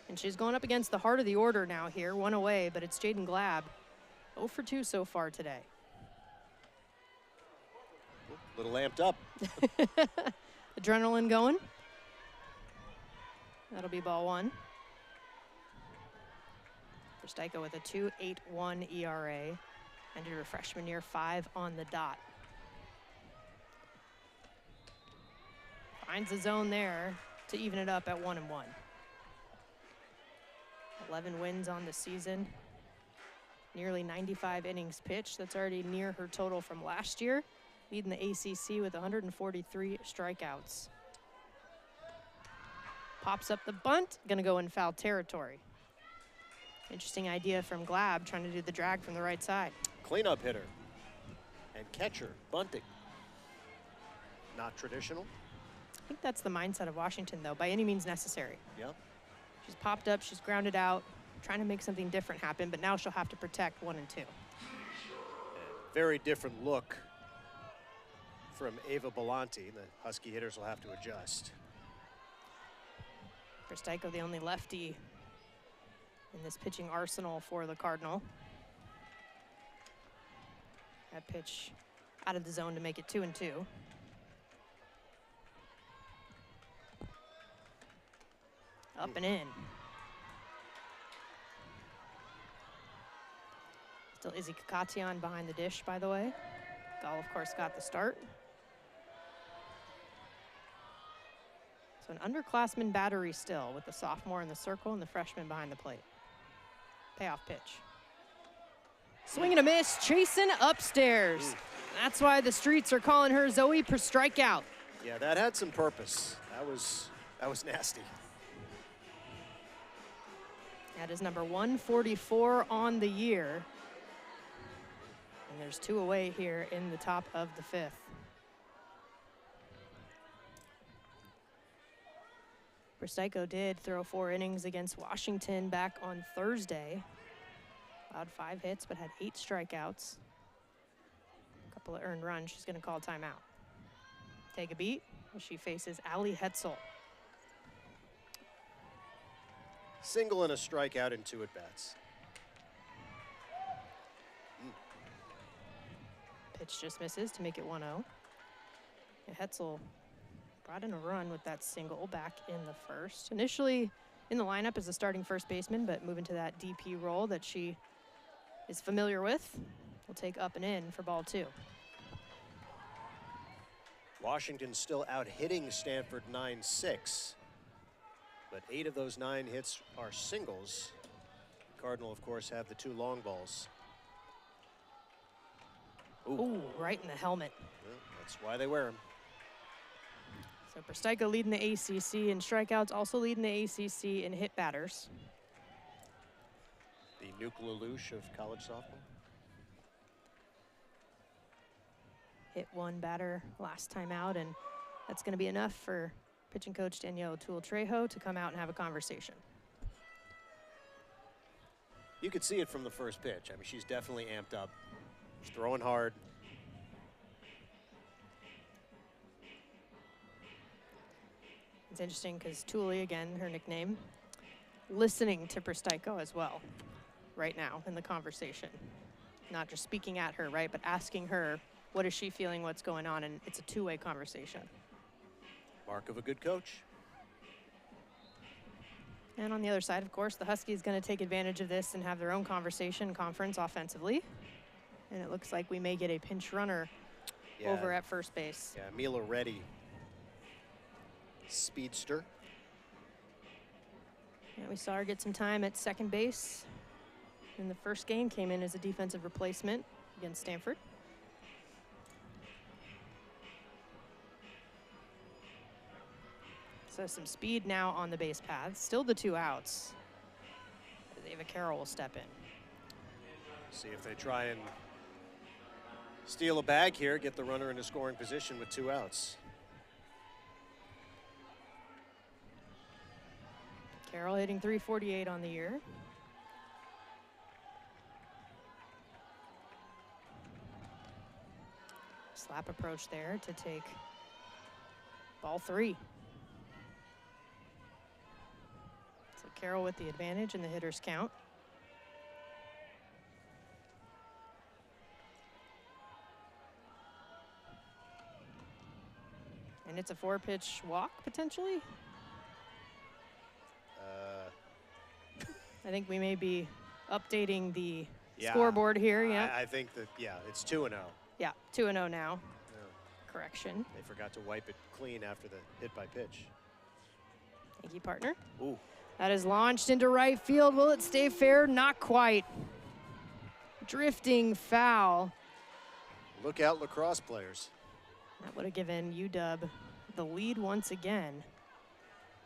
And she's going up against the heart of the order now here, 1 away, but it's Jaden Glab. 0 for 2 so far today.
A little amped up.
Adrenaline going. That'll be ball 1. Presteico with a 2.81 ERA. Ended her freshman year 5 on the dot. Finds the zone there to even it up at 1-1. 11 wins on the season. Nearly 95 innings pitched. That's already near her total from last year. Leading the ACC with 143 strikeouts. Pops up the bunt, gonna go in foul territory. Interesting idea from Glab, trying to do the drag from the right side.
Cleanup hitter and catcher, bunting. Not traditional.
I think that's the mindset of Washington, though, by any means necessary.
Yep.
She's popped up, she's grounded out, trying to make something different happen, but now she'll have to protect 1 and 2.
Very different look from Ava Belanti. The Husky hitters will have to adjust.
Presteico, the only lefty in this pitching arsenal for the Cardinal. That pitch out of the zone to make it 2 and 2. Up and in. Still Izzy Kakatian behind the dish, by the way. Gall, of course, got the start. So an underclassman battery still, with the sophomore in the circle and the freshman behind the plate. Payoff pitch. Swing and a miss, chasing upstairs. That's why the streets are calling her Zoe per strikeout.
Yeah, that had some purpose. That was nasty.
That is number 144 on the year. And there's 2 away here in the top of the 5th. Presteico did throw 4 innings against Washington back on Thursday. Allowed 5 hits, but had 8 strikeouts. A couple of earned runs. She's going to call timeout. Take a beat as she faces Allie Hetzel.
Single and a strikeout in 2 at-bats.
Pitch just misses to make it 1-0. Hetzel brought in a run with that single back in the first. Initially in the lineup as a starting first baseman, but moving to that DP role that she is familiar with. Will take up and in for ball 2.
Washington still out hitting Stanford 9-6, but 8 of those 9 hits are singles. Cardinal, of course, have the 2 long balls.
Ooh, right in the helmet.
Well, that's why they wear them.
So Prystaiko leading the ACC in strikeouts, also leading the ACC in hit batters.
The Nuke LaLoosh of college softball.
Hit 1 batter last time out, and that's going to be enough for pitching coach Danielle O'Toole-Trejo to come out and have a conversation.
You could see it from the first pitch. I mean, she's definitely amped up. She's throwing hard.
It's interesting because Thule, again, her nickname, listening to Prystaiko as well right now in the conversation. Not just speaking at her, right, but asking her, what is she feeling, what's going on, and it's a two-way conversation.
Mark of a good coach.
And on the other side, of course, the Huskies going to take advantage of this and have their own conference offensively. And it looks like we may get a pinch runner over at first base.
Yeah, Mila Reddy, speedster.
Yeah, we saw her get some time at second base in the first game, came in as a defensive replacement against Stanford. So some speed now on the base paths. Still the 2 outs. Ava Carroll will step in.
See if they try and steal a bag here, get the runner into scoring position with 2 outs.
Carroll hitting .348 on the year. Slap approach there to take ball 3. So Carroll with the advantage in the hitter's count. And it's a 4-pitch walk, potentially. I think we may be updating the scoreboard here. Yeah,
I think that, it's 2-0.
Yeah, 2-0 now.
Yeah.
Correction.
They forgot to wipe it clean after the hit by pitch.
Thank you, partner.
Ooh.
That is launched into right field. Will it stay fair? Not quite. Drifting foul.
Look out, lacrosse players.
That would have given UW the lead once again.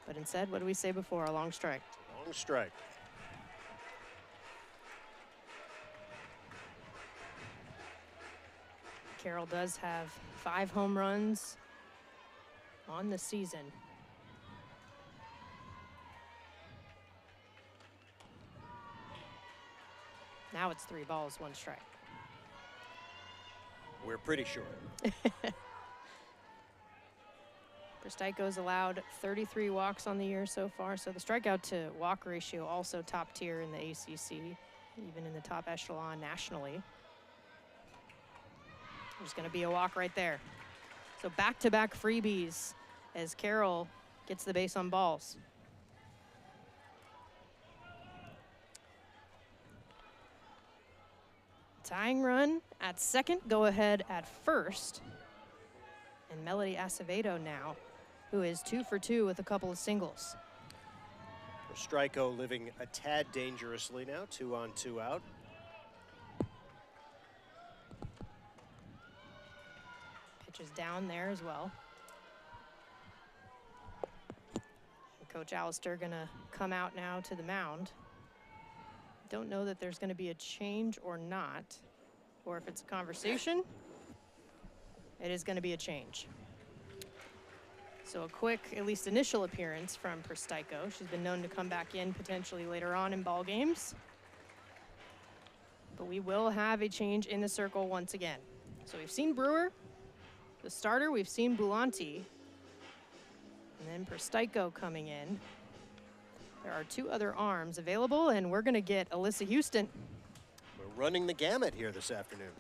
But instead, what did we say before? A long strike.
Long strike.
Carroll does have 5 home runs on the season. Now it's 3 balls, 1 strike.
We're pretty sure.
Prystaiko's allowed 33 walks on the year so far, so the strikeout to walk ratio also top tier in the ACC, even in the top echelon nationally. There's going to be a walk right there. So back-to-back freebies as Carroll gets the base on balls. Tying run at second, go ahead at first. And Melody Acevedo now, who is 2 for 2 with a couple of singles.
Prystaiko living a tad dangerously now, 2 on, 2 out.
Pitch is down there as well. And Coach Allister gonna come out now to the mound. Don't know that there's gonna be a change or not, or if it's a conversation, it is gonna be a change. So a quick, at least initial appearance from Prystaiko. She's been known to come back in potentially later on in ball games. But we will have a change in the circle once again. So we've seen Brewer, the starter, we've seen Bulanti, and then Prystaiko coming in. There are 2 other arms available, and we're gonna get Alyssa Houston.
We're running the gamut here this afternoon.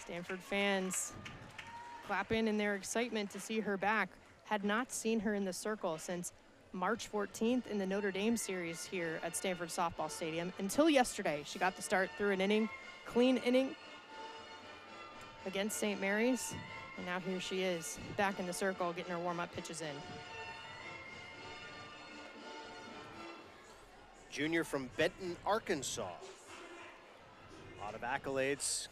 Stanford fans clapping in their excitement to see her back. Had not seen her in the circle since March 14th in the Notre Dame series here at Stanford Softball Stadium. Until yesterday, she got the start through an inning, clean inning against St. Mary's. And now here she is, back in the circle, getting her warm-up pitches in.
Junior from Benton, Arkansas. A lot of accolades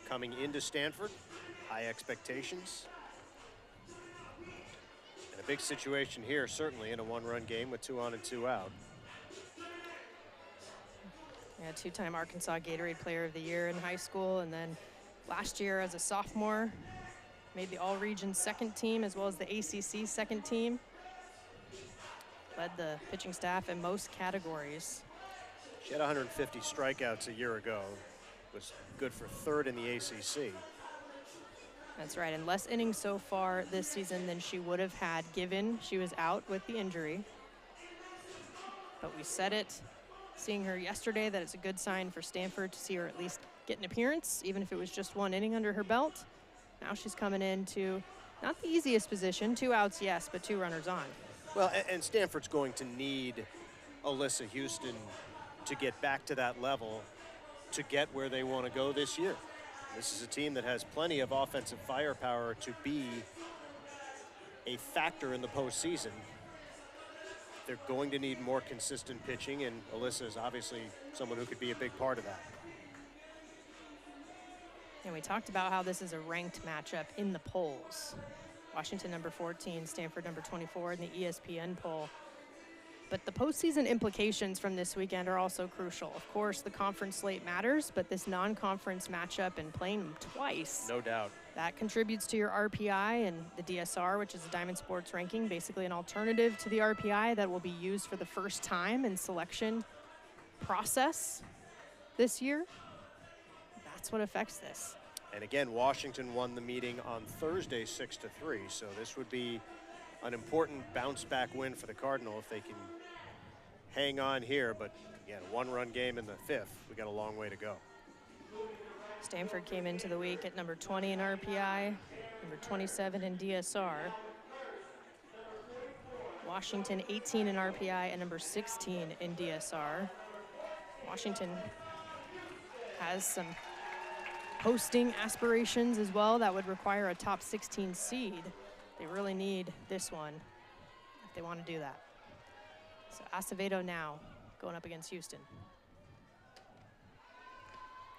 coming into Stanford, high expectations. And a big situation here, certainly in a one-run game with 2 on and 2 out.
Yeah, 2-time Arkansas Gatorade Player of the Year in high school, and then last year as a sophomore, made the All-Region second team as well as the ACC second team. Led the pitching staff in most categories.
She had 150 strikeouts a year ago. Was good for 3rd in the ACC.
That's right, and less innings so far this season than she would have had given she was out with the injury. But we said it, seeing her yesterday, that it's a good sign for Stanford to see her at least get an appearance, even if it was just 1 inning under her belt. Now she's coming into not the easiest position, 2 outs, yes, but 2 runners on.
Well, and Stanford's going to need Alyssa Houston to get back to that level to get where they want to go this year. This is a team that has plenty of offensive firepower to be a factor in the postseason. They're going to need more consistent pitching, and Alyssa is obviously someone who could be a big part of that.
And we talked about how this is a ranked matchup in the polls. Washington number 14, Stanford number 24 in the ESPN poll. But the postseason implications from this weekend are also crucial. Of course, the conference slate matters, but this non-conference matchup and playing them twice.
No doubt.
That contributes to your RPI and the DSR, which is the Diamond Sports ranking, basically an alternative to the RPI that will be used for the first time in selection process this year. That's what affects this.
And again, Washington won the meeting on Thursday 6-3, so this would be an important bounce back win for the Cardinal if they can hang on here. But again, a 1-run game in the 5th. We got a long way to go.
Stanford came into the week at number 20 in RPI, number 27 in DSR. Washington 18 in RPI and number 16 in DSR. Washington has some hosting aspirations as well that would require a top 16 seed. They really need this one if they want to do that. So Acevedo now going up against Houston.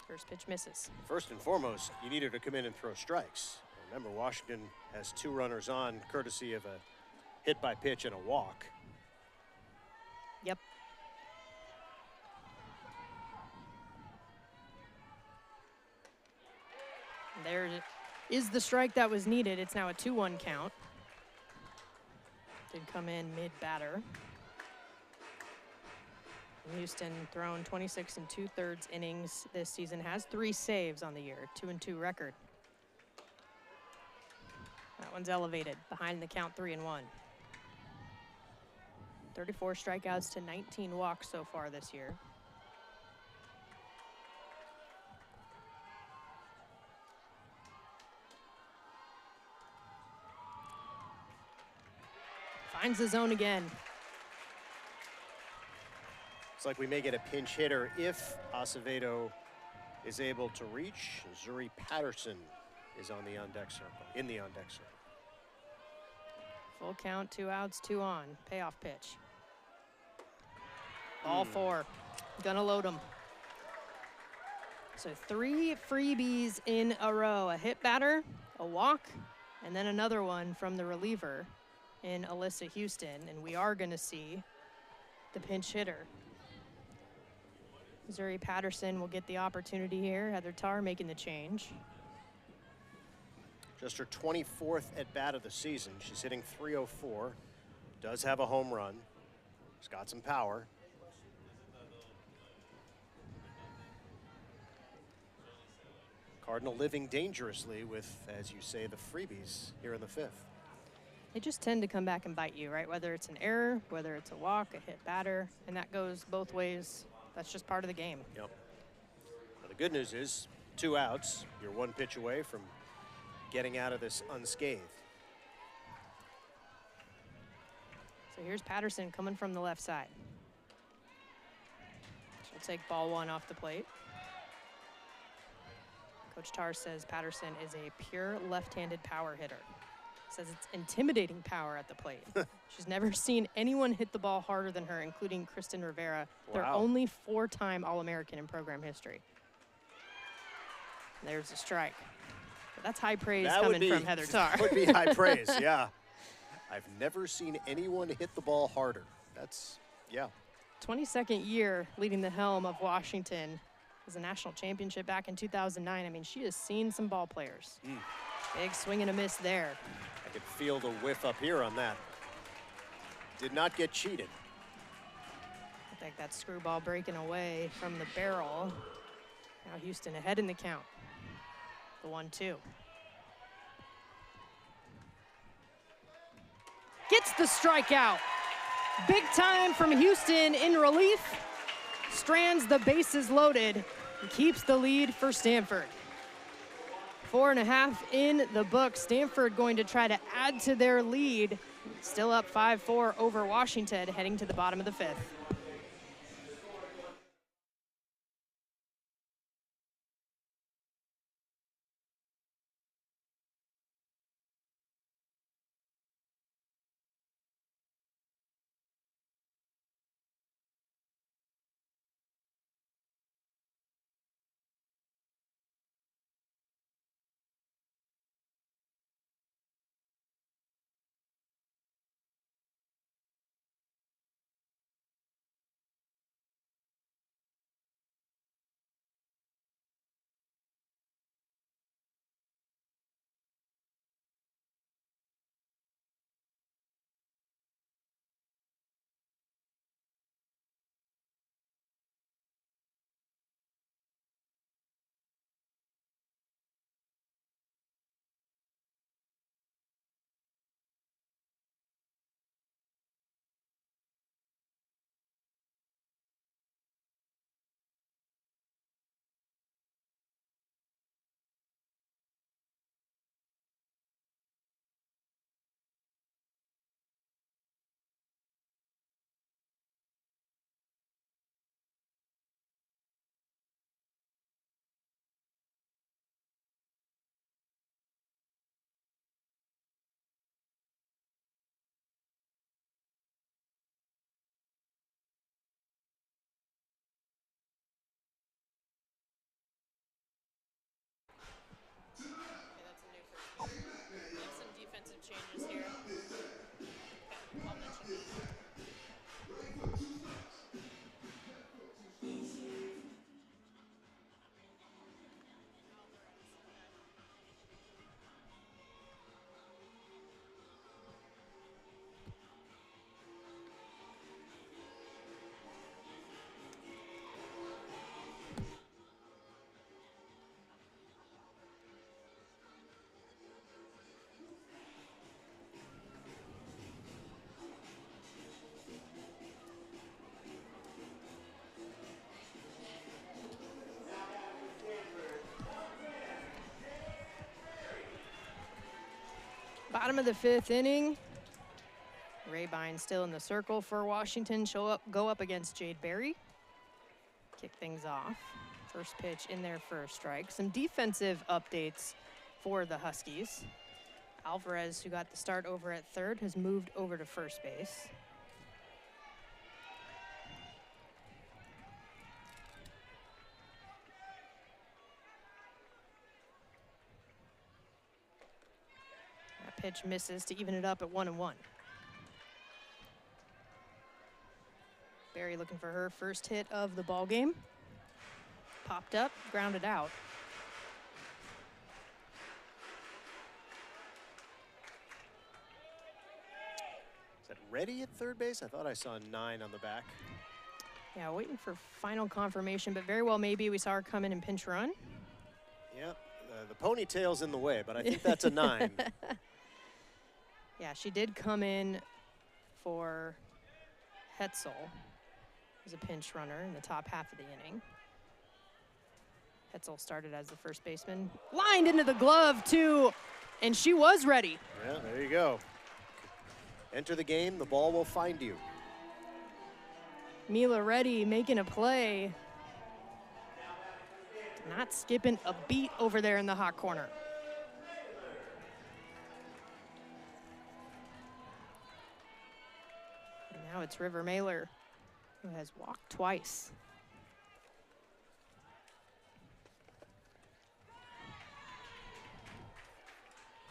First pitch misses.
First and foremost, you need her to come in and throw strikes. Remember, Washington has 2 runners on, courtesy of a hit by pitch and a walk.
Yep. There is the strike that was needed. It's now a 2-1 count. Did come in mid-batter. Houston thrown 26 2/3 innings this season, has 3 saves on the year, 2-2 record. That one's elevated behind the count, 3-1. 34 strikeouts to 19 walks so far this year. Finds the zone again.
It's like we may get a pinch hitter if Acevedo is able to reach. Zuri Patterson is on the on-deck circle, in the on-deck circle.
Full count, 2 outs, 2 on. Payoff pitch. Ball 4. Gonna load him. So 3 freebies in a row. A hit batter, a walk, and then another one from the reliever in Alyssa Houston. And we are gonna see the pinch hitter. Zuri Patterson will get the opportunity here. Heather Tarr making the change.
Just her 24th at bat of the season. She's hitting .304. Does have a home run. She's got some power. Cardinal living dangerously with, as you say, the freebies here in the 5th.
They just tend to come back and bite you, right? Whether it's an error, whether it's a walk, a hit batter, and that goes both ways. That's just part of the game.
Yep. Well, the good news is 2 outs. You're 1 pitch away from getting out of this unscathed.
So here's Patterson coming from the left side. She'll take ball one off the plate. Coach Tarr says Patterson is a pure left-handed power hitter. Says it's intimidating power at the plate. She's never seen anyone hit the ball harder than her, including Kristen Rivera.
Wow.
They're only 4-time All-American in program history. There's a strike. But that's high praise coming from Heather Tarr.
That would be high praise, yeah. I've never seen anyone hit the ball harder. That's, yeah.
22nd year leading the helm of Washington. Was a national championship back in 2009. I mean, she has seen some ball players. Big swing and a miss there.
I could feel the whiff up here on that. Did not get cheated.
I think that screwball breaking away from the barrel. Now Houston ahead in the count. The 1-2. Gets the strikeout. Big time from Houston in relief. Strands the bases loaded and keeps the lead for Stanford. 4.5 in the book. Stanford going to try to add to their lead. Still up 5-4 over Washington, heading to the bottom of the 5th. Changes here. I'll mention. Bottom of the 5th inning. Rabine still in the circle for Washington. Go up against Jade Berry. Kick things off. First pitch in there for a strike. Some defensive updates for the Huskies. Alvarez, who got the start over at third, has moved over to first base. Pitch misses to even it up at 1-1. Berry looking for her first hit of the ball game. Popped up, grounded out.
Is that ready at third base? I thought I saw 9 on the back.
Yeah, waiting for final confirmation, but very well maybe. We saw her come in and pinch run.
Yep, the ponytail's in the way, but I think that's a 9.
Yeah, she did come in for Hetzel as a pinch runner in the top half of the inning. Hetzel started as the first baseman. Lined into the glove, too, and she was ready.
Yeah, there you go. Enter the game, the ball will find you.
Mila Reddy making a play. Not skipping a beat over there in the hot corner. And now it's River Mailer, who has walked twice.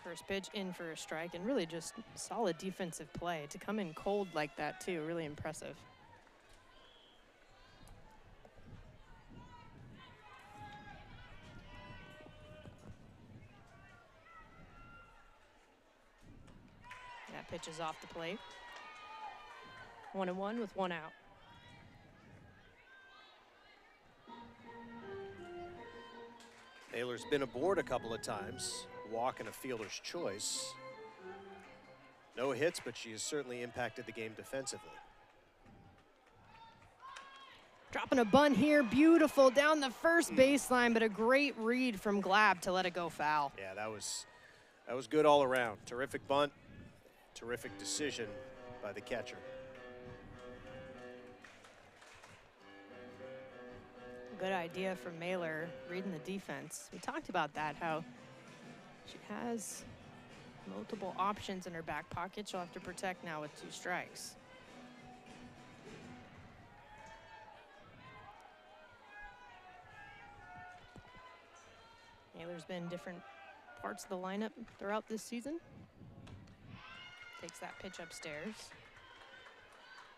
First pitch in for a strike, and really just solid defensive play. To come in cold like that, too, really impressive. That pitch is off the plate. 1-1 with 1 out.
Mailer's been aboard a couple of times. Walk and a fielder's choice. No hits, but she has certainly impacted the game defensively.
Dropping a bunt here, beautiful down the first baseline, but a great read from Glab to let it go foul.
Yeah, that was good all around. Terrific bunt, terrific decision by the catcher.
Good idea from Mailer, reading the defense. We talked about that, how she has multiple options in her back pocket. She'll have to protect now with 2 strikes. Mailer's been in different parts of the lineup throughout this season. Takes that pitch upstairs.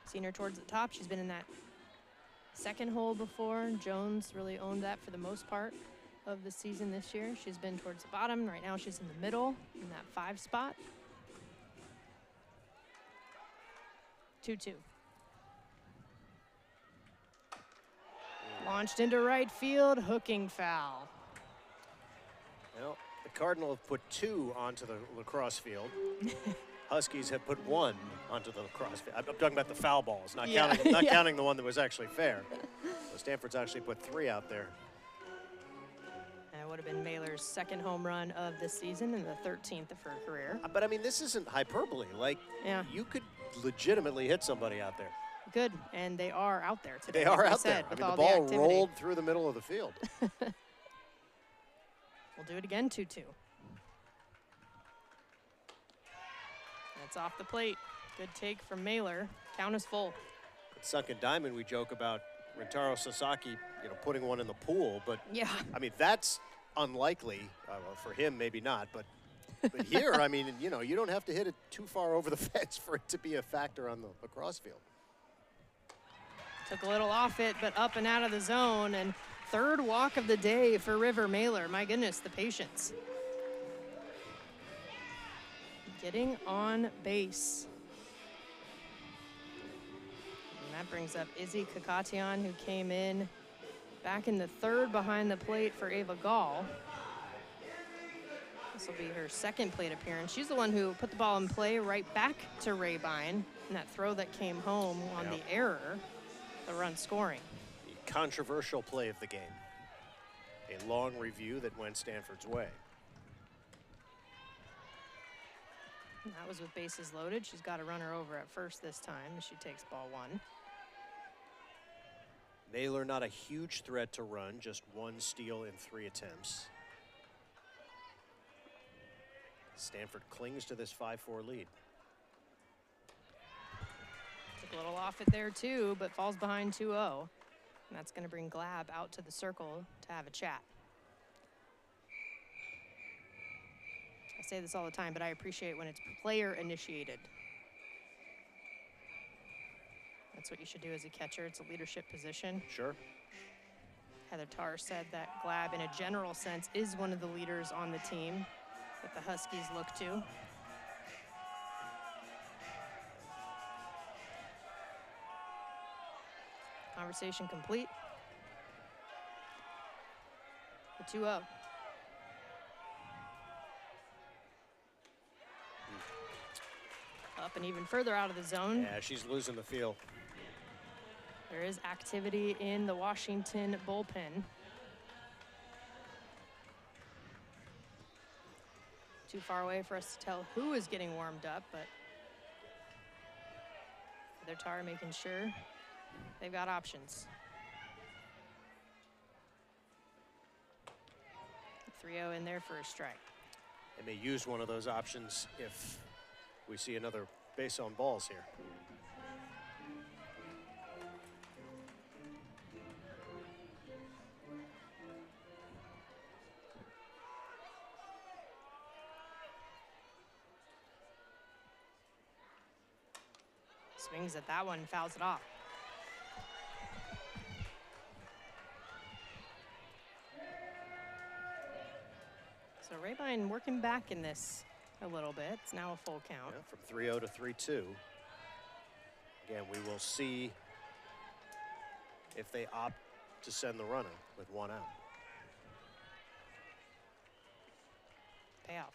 Seen her towards the top. She's been in that second hole before. Jones really owned that for the most part of the season this year. She's been towards the bottom. Right now she's in the middle in that 5 spot. 2-2. Launched into right field, hooking foul.
Well, the Cardinal have put 2 onto the lacrosse field. Huskies have put 1 onto the lacrosse field. I'm talking about the foul balls, not counting the one that was actually fair. So Stanford's actually put 3 out there.
And it would have been Mailer's second home run of this season and the 13th of her career.
But I mean, this isn't hyperbole. Like, you could legitimately hit somebody out there.
Good, and they are out there today.
They are out there. I mean, the ball rolled through the middle of the field.
We'll do it again, 2-2. That's off the plate. Good take from Mailer. Count is full.
At Sunken Diamond, we joke about Rintaro Sasaki, putting one in the pool, but
yeah,
I mean, that's unlikely. Well, for him, maybe not, but here, I mean, you don't have to hit it too far over the fence for it to be a factor on the lacrosse field.
Took a little off it, but up and out of the zone, and 3rd walk of the day for River Mailer. My goodness, the patience. Getting on base. And that brings up Izzy Kakatian, who came in back in the 3rd behind the plate for Ava Gall. This will be her 2nd plate appearance. She's the one who put the ball in play right back to Rabine, and that throw that came home on the error, the run scoring.
The controversial play of the game. A long review that went Stanford's way.
And that was with bases loaded. She's got a runner over at first this time as she takes ball 1.
Mailer not a huge threat to run, just 1 steal in 3 attempts. Stanford clings to this 5-4 lead.
Took a little off it there too, but falls behind 2-0. And that's going to bring Glab out to the circle to have a chat. I say this all the time, but I appreciate when it's player initiated. That's what you should do as a catcher. It's a leadership position.
Sure.
Heather Tarr said that Glab, in a general sense, is one of the leaders on the team that the Huskies look to. Conversation complete. The 2-0. Up and even further out of the zone.
Yeah, she's losing the feel.
There is activity in the Washington bullpen. Too far away for us to tell who is getting warmed up, but Heather Tarr making sure they've got options. 3-0 in there for a strike.
They may use one of those options if we see another base on balls here.
Swings at that one, fouls it off. So Rabine working back in this a little bit. It's now a full count.
Yeah, from 3-0 to 3-2. Again, we will see if they opt to send the runner with one out.
Payoff.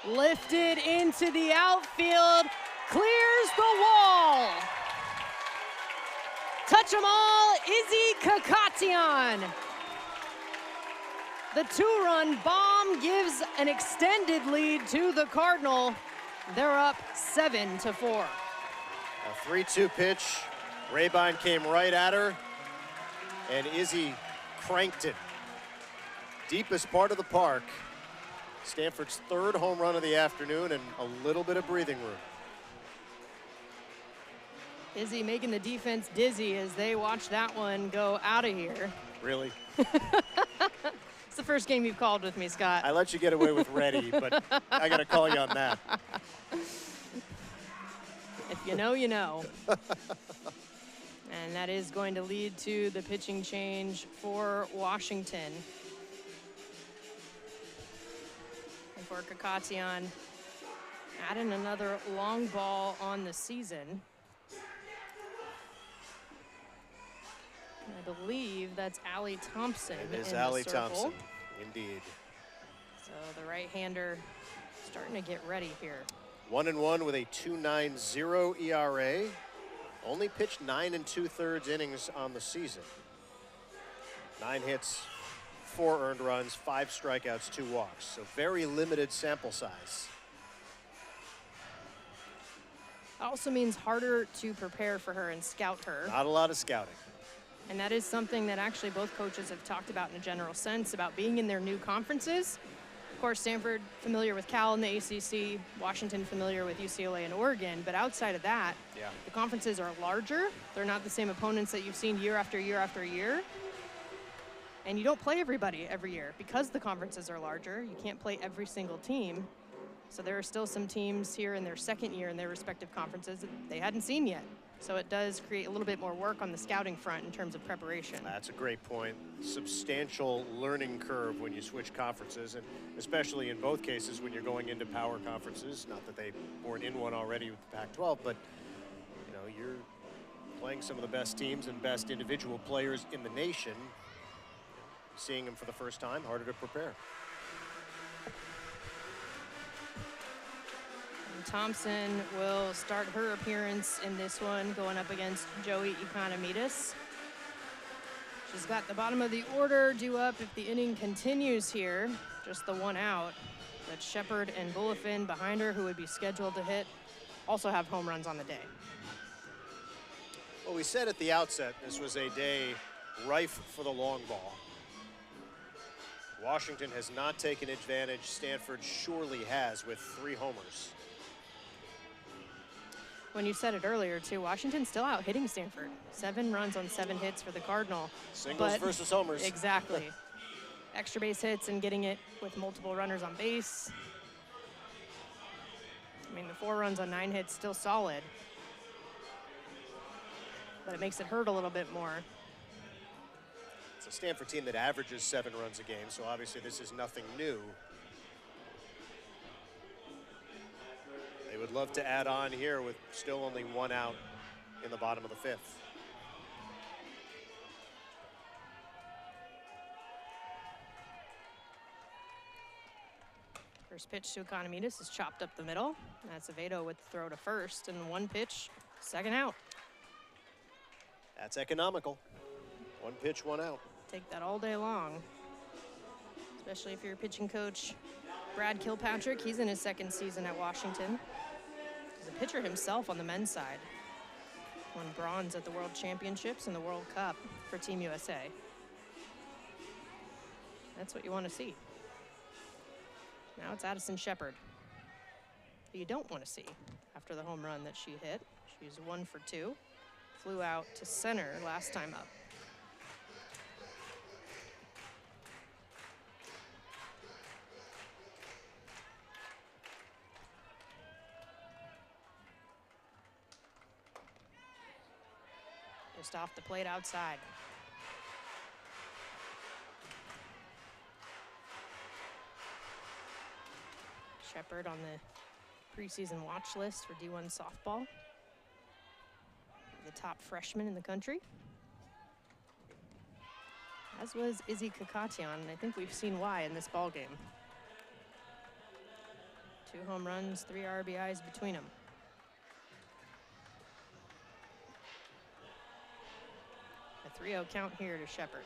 Lifted into the outfield, clears the wall. Touch 'em all, Izzy Kakatian. The two-run bomb gives an extended lead to the Cardinal. They're up 7-4.
A 3-2 pitch. Rabine came right at her, and Izzy cranked it. Deepest part of the park. Stanford's third home run of the afternoon and a little bit of breathing room.
Izzy making the defense dizzy as they watch that one go out of here.
Really?
It's the first game you've called with me, Scott.
I let you get away with ready, but I got to call you on that.
If you know, you know. And that is going to lead to the pitching change for Washington. And for Kakatian, adding another long ball on the season. I believe that's Allie Thompson.
It is
in
Allie
the circle.
Thompson, indeed.
So the right-hander starting to get ready here.
1-1 with a 2.90 ERA. Only pitched 9 2/3 innings on the season. 9 hits, 4 earned runs, 5 strikeouts, 2 walks. So very limited sample size.
Also means harder to prepare for her and scout her.
Not a lot of scouting.
And that is something that actually both coaches have talked about in a general sense about being in their new conferences. Of course, Stanford familiar with Cal and the ACC, Washington familiar with UCLA and Oregon, but outside of that, the conferences are larger. They're not the same opponents that you've seen year after year after year. And you don't play everybody every year. Because the conferences are larger, you can't play every single team. So there are still some teams here in their second year in their respective conferences that they hadn't seen yet. So it does create a little bit more work on the scouting front in terms of preparation.
That's a great point. Substantial learning curve when you switch conferences, and especially in both cases when you're going into power conferences. Not that they weren't in one already with the Pac-12, but you know, you're playing some of the best teams and best individual players in the nation. Seeing them for the first time, harder to prepare.
Thompson will start her appearance in this one, going up against Joey Economides. She's got the bottom of the order due up if the inning continues here. Just the one out. But Shepard and Bulifin behind her, who would be scheduled to hit, also have home runs on the day.
Well, we said at the outset this was a day rife for the long ball. Washington has not taken advantage. Stanford surely has with 3 homers.
When you said it earlier, too, Washington's still out hitting Stanford. 7 runs on 7 hits for the Cardinal.
Singles versus homers.
Exactly. Extra base hits and getting it with multiple runners on base. I mean, the 4 runs on 9 hits still solid. But it makes it hurt a little bit more.
It's a Stanford team that averages 7 runs a game, so obviously this is nothing new. They would love to add on here with still only 1 out in the bottom of the 5th.
First pitch to Economides is chopped up the middle. That's Acevedo with the throw to first, and 1 pitch, 2nd out.
That's economical. 1 pitch, 1 out.
Take that all day long, especially if you're pitching coach Brad Kilpatrick. He's in his 2nd season at Washington. He's a pitcher himself on the men's side. Won bronze at the World Championships and the World Cup for Team USA. That's what you want to see. Now it's Addison Shepard, who you don't want to see after the home run that she hit. She's 1 for 2. Flew out to center last time up. Just off the plate outside. Shepard on the preseason watch list for D1 softball. The top freshman in the country. As was Izzy Kakatian, and I think we've seen why in this ball game. 2 home runs, 3 RBIs between them. A 3-0 count here to Shepard.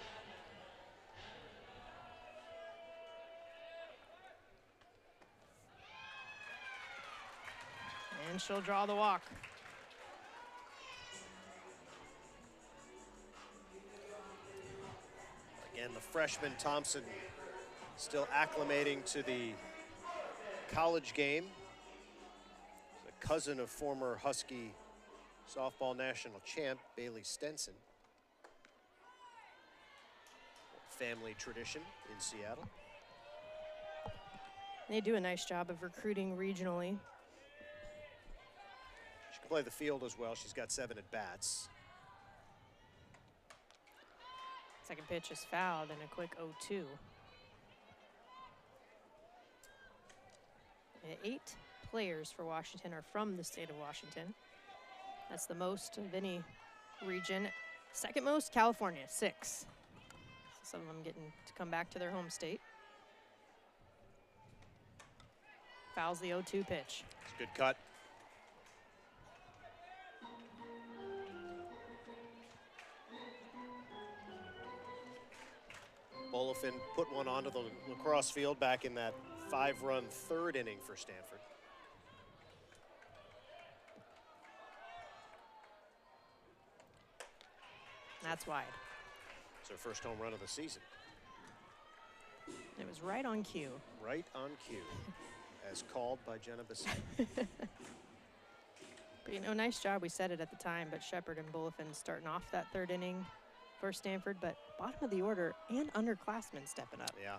And she'll draw the walk.
Again, the freshman Thompson still acclimating to the college game. The cousin of former Husky softball national champ Bailey Stenson. Family tradition in Seattle.
They do a nice job of recruiting regionally.
She can play the field as well. She's got 7 at-bats.
Second pitch is fouled and a quick 0-2. 8 players for Washington are from the state of Washington. That's the most of any region. Second most, California, 6. So some of them getting to come back to their home state. Fouls the 0-2 pitch.
It's a good cut. Bolofin put one onto the lacrosse field back in that 5-run 3rd inning for Stanford.
That's wide.
It's her first home run of the season.
It was right on cue.
Right on cue, as called by Jenna Bassett.
But you know, nice job. We said it at the time, but Shepard and Bolofin starting off that 3rd inning for Stanford, but bottom of the order and underclassmen stepping up.
Yeah.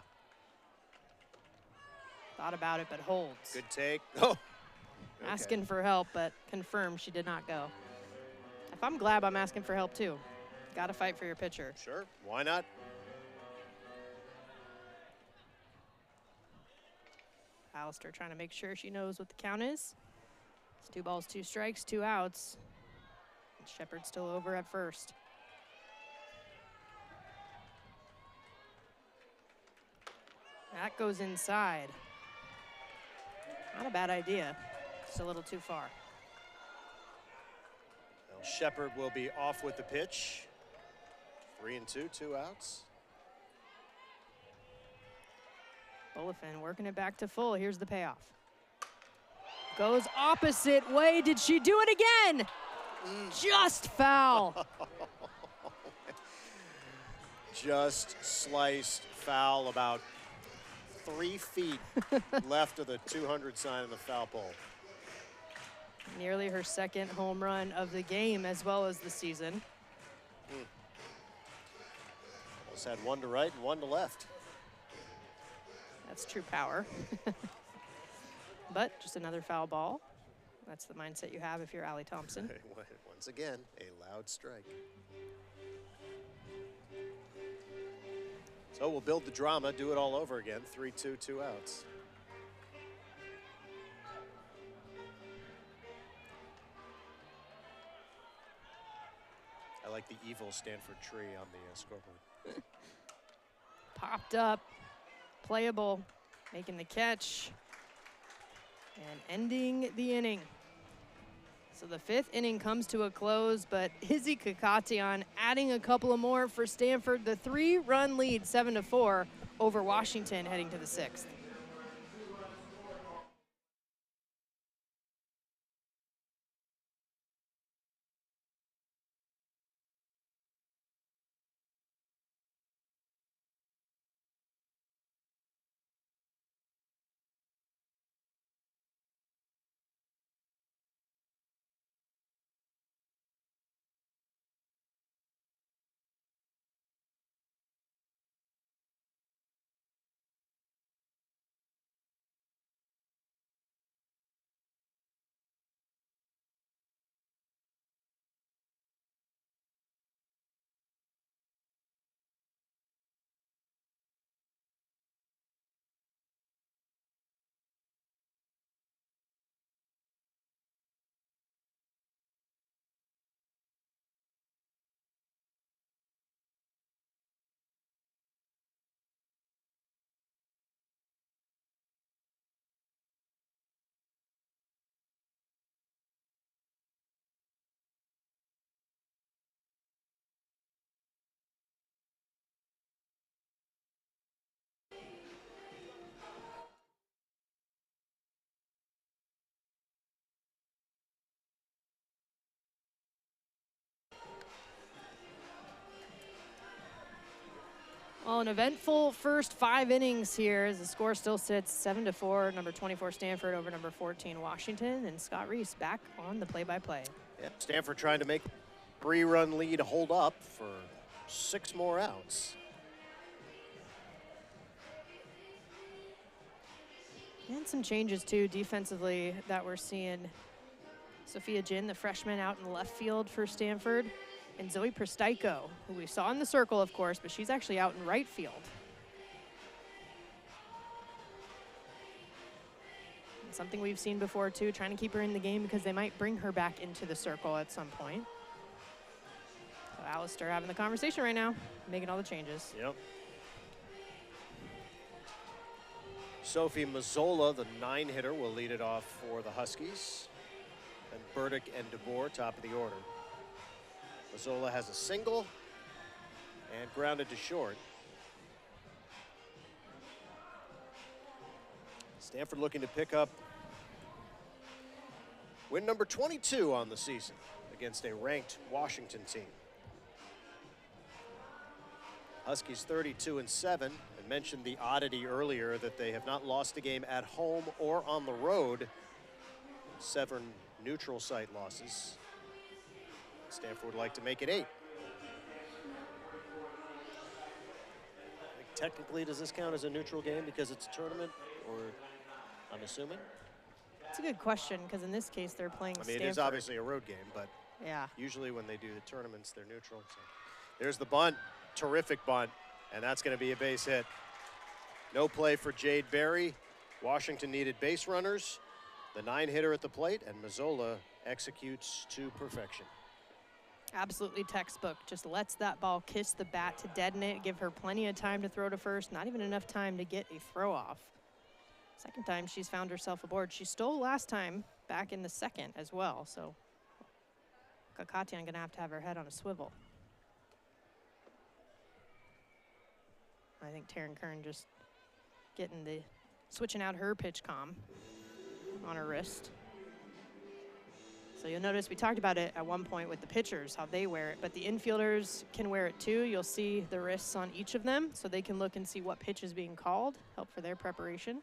Thought about it, but holds.
Good take. Oh. Okay.
Asking for help, but confirmed she did not go. If I'm Glab, I'm asking for help too. Got to fight for your pitcher.
Sure, why not?
Alistair trying to make sure she knows what the count is. It's 2 balls, 2 strikes, 2 outs. And Shepard still over at first. That goes inside. Not a bad idea. Just a little too far.
Well, Shepard will be off with the pitch. 3-2, 2 outs.
Bolofin working it back to full. Here's the payoff. Goes opposite way. Did she do it again? Just foul.
Just sliced foul, about 3 feet left of the 200 sign in the foul pole.
Nearly her 2nd home run of the game as well as the season.
Almost had 1 to right and 1 to left.
That's true power. But just another foul ball. That's the mindset you have if you're Allie Thompson.
Once again, a loud strike. So we'll build the drama, do it all over again. 3-2, 2 outs. I like the evil Stanford tree on the scoreboard.
Popped up, playable, making the catch, and ending the inning. So the 5th inning comes to a close, but Izzy Kakatian adding a couple of more for Stanford. The 3-run lead, 7-4, over Washington heading to the 6th. Well, an eventful first 5 innings here as the score still sits 7-4, number 24 Stanford over number 14 Washington, and Scott Reese back on the play-by-play.
Yep, Stanford trying to make 3-run lead hold up for 6 more outs.
And some changes too defensively that we're seeing. Sophia Jin, the freshman, out in left field for Stanford. And Zoe Prestaico, who we saw in the circle, of course, but she's actually out in right field. And something we've seen before, too, trying to keep her in the game because they might bring her back into the circle at some point. So Alistair having the conversation right now, making all the changes.
Yep. Sophie Mazzola, the 9-hitter, will lead it off for the Huskies. And Burdick and DeBoer, top of the order. Mazzola has a single and grounded to short. Stanford looking to pick up win number 22 on the season against a ranked Washington team. Huskies 32-7, and mentioned the oddity earlier that they have not lost a game at home or on the road. 7 neutral site losses. Stanford would like to make it 8. I think technically, does this count as a neutral game because it's a tournament, or I'm assuming?
It's a good question because in this case they're playing Stanford.
It is obviously a road game, but
yeah,
usually when they do the tournaments, they're neutral. So. There's the bunt, terrific bunt, and that's going to be a base hit. No play for Jade Berry. Washington needed base runners. The 9-hitter at the plate, and Mazzola executes to perfection.
Absolutely textbook. Just lets that ball kiss the bat to deaden it, give her plenty of time to throw to first, not even enough time to get a throw off. Second time she's found herself aboard. She stole last time back in the second as well, so Kakatian gonna have to have her head on a swivel. I think Taryn Kern just switching out her pitch comm on her wrist. So you'll notice we talked about it at one point with the pitchers, how they wear it, but the infielders can wear it too. You'll see the wrists on each of them so they can look and see what pitch is being called, help for their preparation.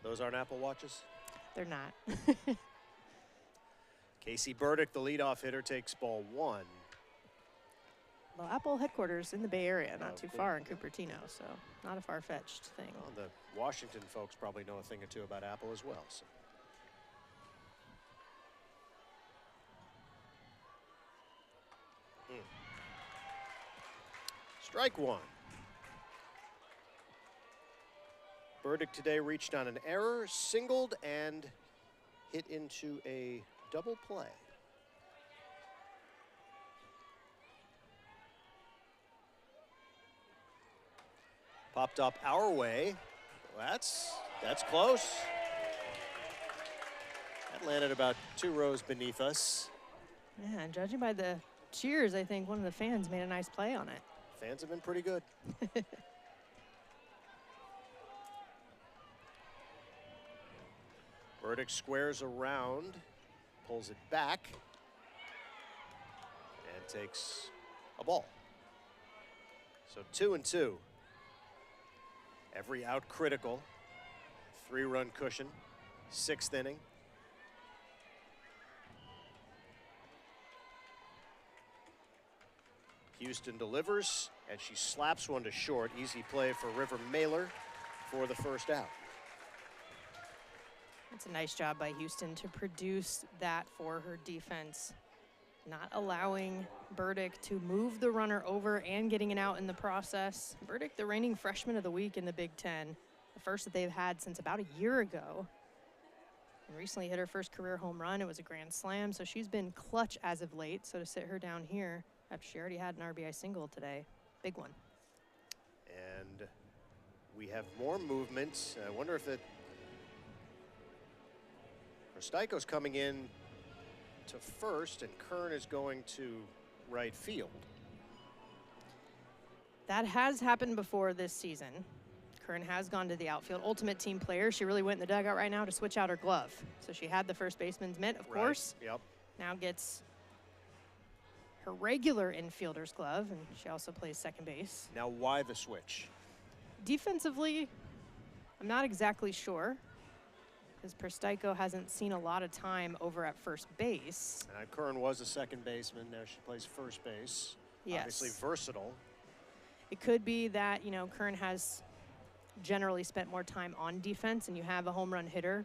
Those aren't Apple Watches?
They're not.
Casey Burdick, the leadoff hitter, takes ball 1.
Well, Apple headquarters in the Bay Area, not too
cool.
far in Cupertino, so not a far-fetched thing.
Well, the Washington folks probably know a thing or two about Apple as well. So. Strike 1. Burdick today reached on an error, singled, and hit into a double play. Popped up our way. That's close. That landed about 2 rows beneath us.
Yeah, and judging by the cheers, I think one of the fans made a nice play on it.
Fans have been pretty good. Burdick squares around, pulls it back, and takes a ball. So 2-2. Every out critical. 3-run cushion. 6th inning. Houston delivers, and she slaps one to short. Easy play for River Mailer for the first out.
It's a nice job by Houston to produce that for her defense. Not allowing Burdick to move the runner over and getting it out in the process. Burdick, the reigning freshman of the week in the Big Ten, the first that they've had since about a year ago. And recently hit her first career home run. It was a grand slam, so she's been clutch as of late. So to sit her down here after she already had an RBI single today, big one.
And we have more movement. I wonder if Prestaico's coming in to first, and Kern is going to right field.
That has happened before this season. Kern has gone to the outfield. Ultimate team player. She really went in the dugout right now to switch out her glove. So she had the first baseman's mitt, of course.
Yep.
Now gets her regular infielder's glove, and she also plays second base.
Now, why the switch?
Defensively, I'm not exactly sure, because Prstyko hasn't seen a lot of time over at first base.
Kern was a second baseman. Now she plays first base.
Yes.
Obviously versatile.
It could be that, you know, Kern has generally spent more time on defense, and you have a home run hitter,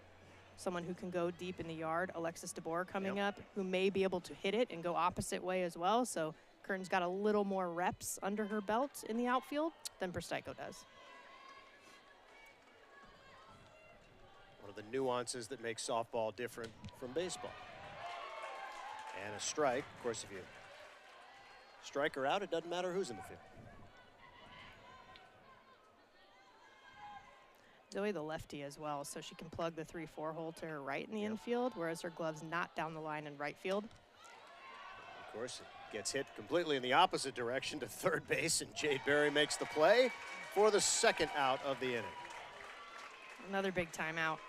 someone who can go deep in the yard, Alexis DeBoer coming up, who may be able to hit it and go opposite way as well. So Kern's got a little more reps under her belt in the outfield than Prstyko does.
One of the nuances that make softball different from baseball. And a strike. Of course, if you strike her out, it doesn't matter who's in the field.
Zoe the lefty as well, so she can plug the 3-4 hole to her right in the infield, whereas her glove's not down the line in right field.
Of course, it gets hit completely in the opposite direction to third base, and Jade Berry makes the play for the second out of the inning.
Another big timeout.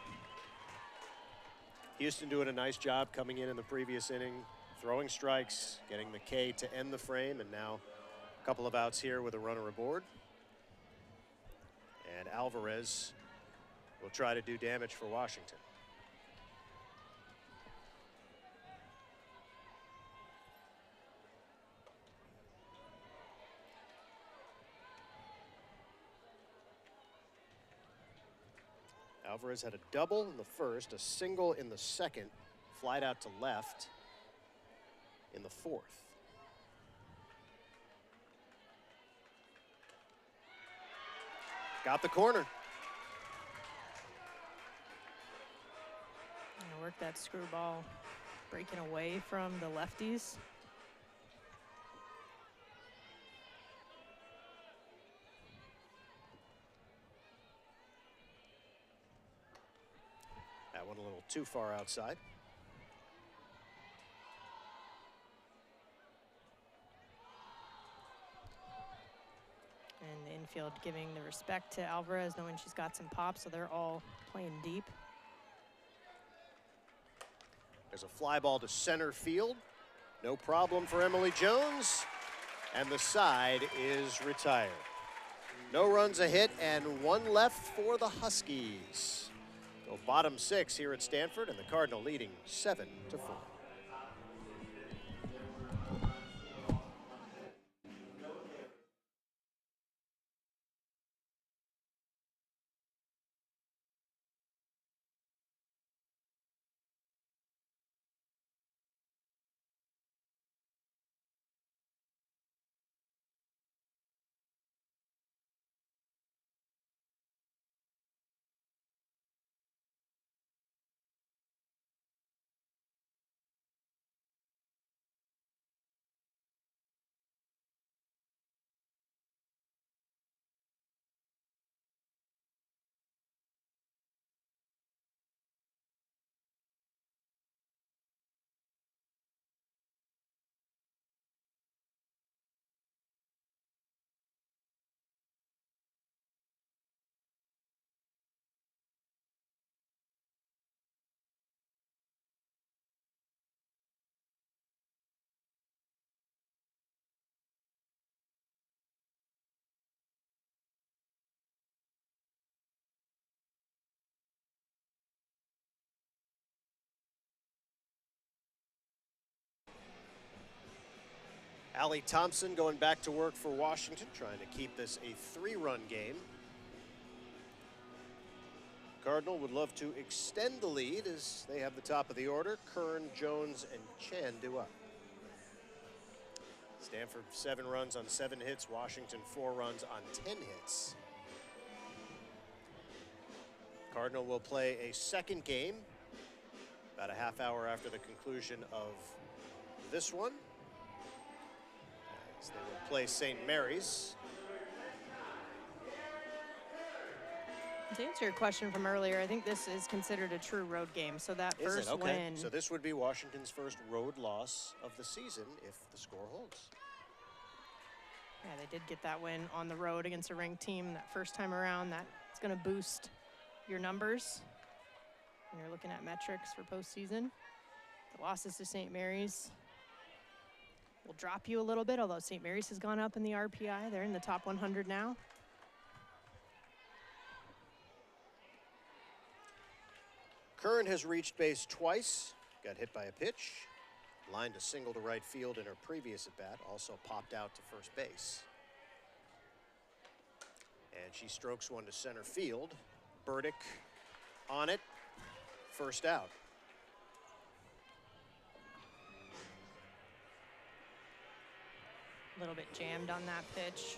Houston doing a nice job coming in the previous inning, throwing strikes, getting the K to end the frame, and now a couple of outs here with a runner aboard. And Alvarez will try to do damage for Washington. Alvarez had a double in the first, a single in the second, flied out to left in the fourth. Got the corner.
Gonna work that screwball, breaking away from the lefties.
That one a little too far outside.
And the infield giving the respect to Alvarez, knowing she's got some pop, so they're all playing deep.
There's a fly ball to center field. No problem for Emily Jones. And the side is retired. No runs a hit and one left for the Huskies. So bottom six here at Stanford, and the Cardinal leading 7-4. Allie Thompson going back to work for Washington, trying to keep this a 3-run game. Cardinal would love to extend the lead as they have the top of the order. Kern, Jones, and Chen do up. Stanford 7 runs on 7 hits. Washington 4 runs on 10 hits. Cardinal will play a second game about a half hour after the conclusion of this one. As they will play St. Mary's.
To answer your question from earlier, I think this is considered a true road game. So that first win.
So this would be Washington's first road loss of the season if the score holds.
Yeah, they did get that win on the road against a ranked team that first time around. That's going to boost your numbers when you're looking at metrics for postseason. The losses to St. Mary's, will drop you a little bit, although St. Mary's has gone up in the RPI. They're in the top 100 now.
Kern has reached base twice, got hit by a pitch, lined a single to right field in her previous at-bat, also popped out to first base. And she strokes one to center field. Burdick on it, first out.
A little bit jammed on that pitch.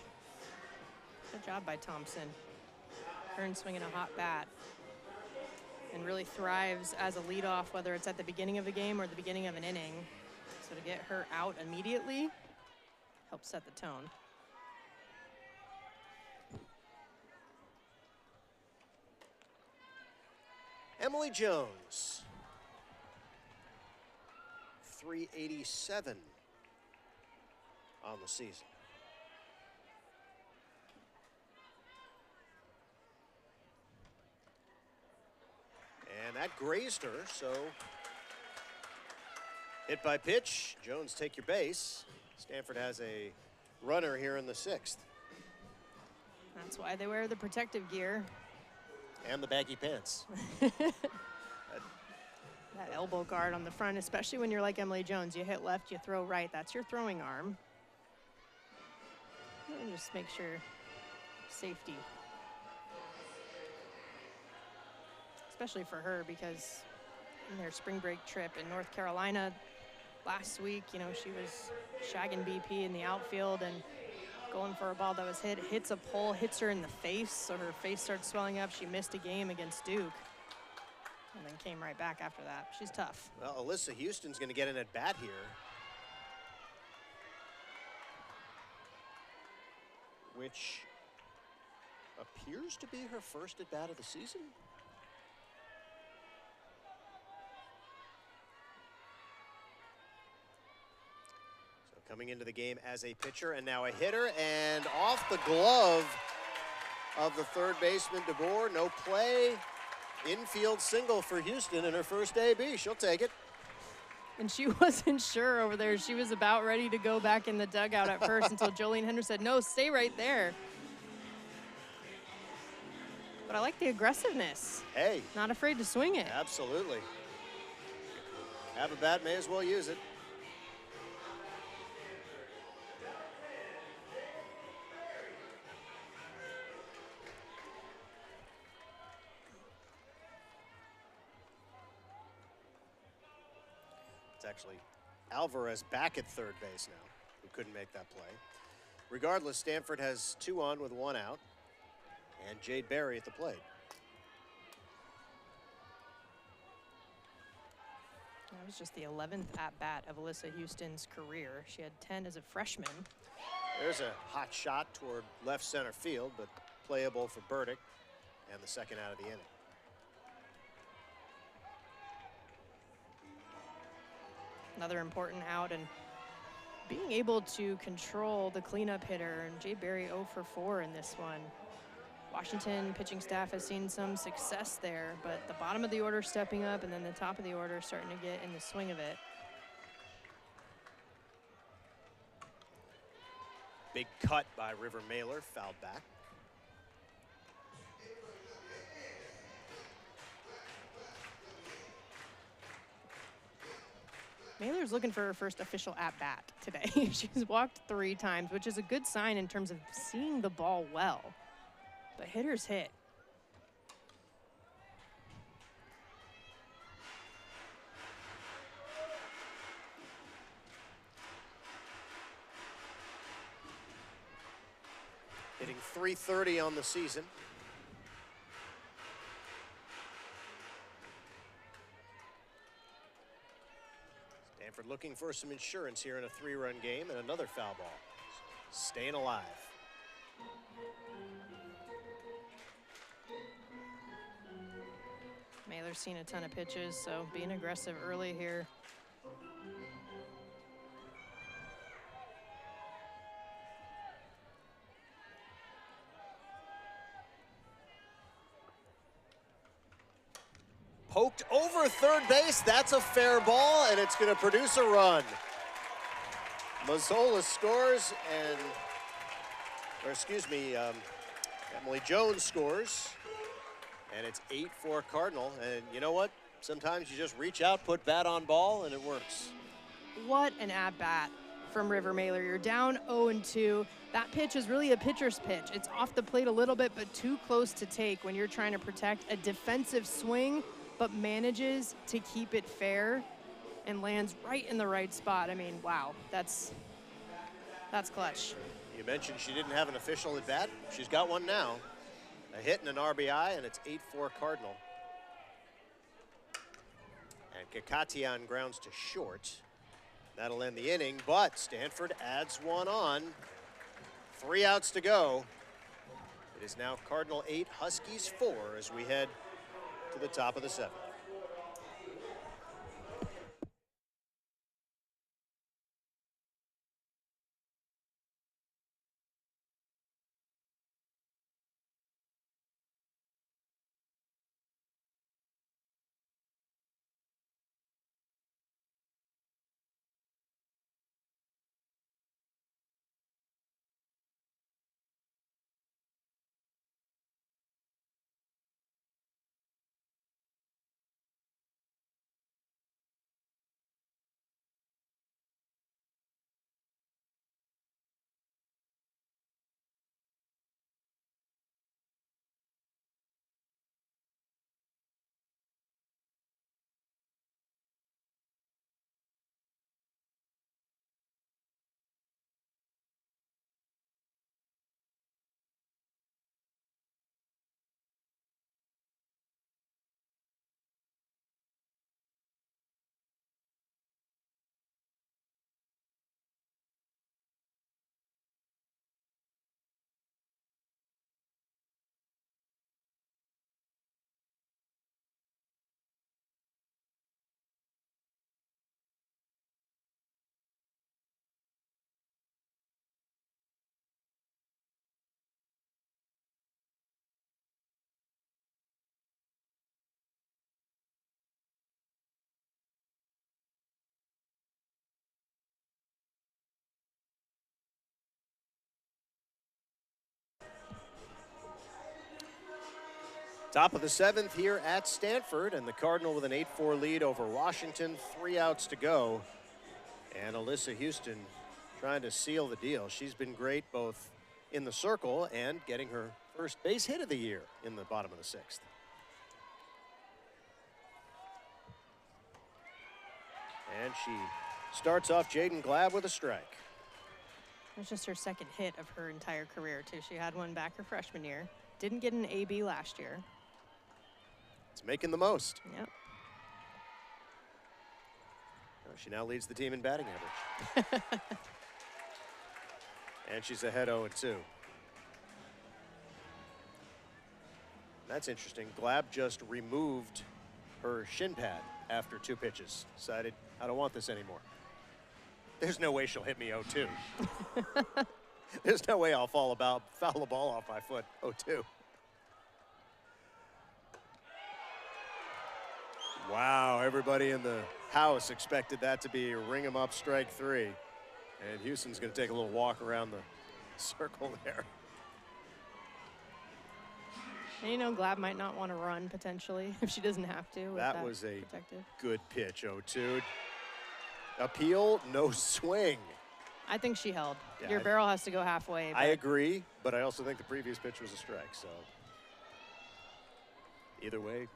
Good job by Thompson. Kern swinging a hot bat and really thrives as a leadoff, whether it's at the beginning of a game or the beginning of an inning. So to get her out immediately helps set the tone.
Emily Jones, 387 on the season. And that grazed her, so hit by pitch. Jones, take your base. Stanford has a runner here in the 6th.
That's why they wear the protective gear.
And the baggy pants.
That elbow guard on the front, especially when you're like Emily Jones. You hit left, you throw right. That's your throwing arm. And just make sure safety. Especially for her, because in their spring break trip in North Carolina last week, you know, she was shagging BP in the outfield and going for a ball that was hits a pole, hits her in the face, so her face starts swelling up. She missed a game against Duke and then came right back after that. She's tough.
Well, Alyssa Houston's going to get an at-bat here. Which appears to be her first at-bat of the season. Coming into the game as a pitcher and now a hitter, and off the glove of the third baseman DeBoer. No play. Infield single for Houston in her first AB. She'll take it.
And she wasn't sure over there. She was about ready to go back in the dugout at first until Jolene Henderson said, no, stay right there. But I like the aggressiveness.
Hey.
Not afraid to swing it.
Absolutely. Have a bat, may as well use it. It's actually Alvarez back at third base now, who couldn't make that play. Regardless, Stanford has 2 on with 1 out, and Jade Berry at the plate.
That was just the 11th at-bat of Alyssa Houston's career. She had 10 as a freshman.
There's a hot shot toward left center field, but playable for Burdick, and the second out of the inning.
Another important out, and being able to control the cleanup hitter, and Jade Berry 0 for 4 in this one. Washington pitching staff has seen some success there, but the bottom of the order stepping up and then the top of the order starting to get in the swing of it.
Big cut by River Mailer, fouled back.
Mailer's looking for her first official at-bat today. She's walked 3 times, which is a good sign in terms of seeing the ball well. But hitters hit.
Hitting .330 on the season. Stanford looking for some insurance here in a 3-run game, and another foul ball. Staying alive.
Mailer's seen a ton of pitches, so being aggressive early here.
Poked over third base. That's a fair ball, and it's going to produce a run. Mazzola scores, and, or excuse me, Emily Jones scores, and it's 8-4 Cardinal. And you know what? Sometimes you just reach out, put bat on ball, and it works.
What an at-bat from River Mailer. You're down 0-2. That pitch is really a pitcher's pitch. It's off the plate a little bit, but too close to take when you're trying to protect a defensive swing, but manages to keep it fair and lands right in the right spot. I mean, wow, that's clutch.
You mentioned she didn't have an official at bat. She's got one now. A hit and an RBI, and it's 8-4 Cardinal. And Kakatian grounds to short. That'll end the inning, but Stanford adds one on. 3 outs to go. It is now Cardinal 8, Huskies 4 as we head to the top of the 7th. Top of the 7th here at Stanford, and the Cardinal with an 8-4 lead over Washington. 3 outs to go. And Alyssa Houston trying to seal the deal. She's been great both in the circle and getting her first base hit of the year in the bottom of the 6th. And she starts off Jaden Glab with a strike.
It's just her second hit of her entire career, too. She had one back her freshman year. Didn't get an AB last year.
It's making the most.
Yep.
She now leads the team in batting average. And she's ahead 0-2. That's interesting. Glab just removed her shin pad after 2 pitches. Decided, I don't want this anymore. There's no way she'll hit me 0-2. There's no way I'll foul a ball off my foot 0-2. Wow, everybody in the house expected that to be ring 'em up strike 3. And Houston's going to take a little walk around the circle there.
And you know, Glab might not want to run potentially if she doesn't have to.
That was a good pitch, 0-2. Appeal, no swing.
I think she held.
Yeah,
Your barrel has to go halfway.
I agree, but I also think the previous pitch was a strike, so either way,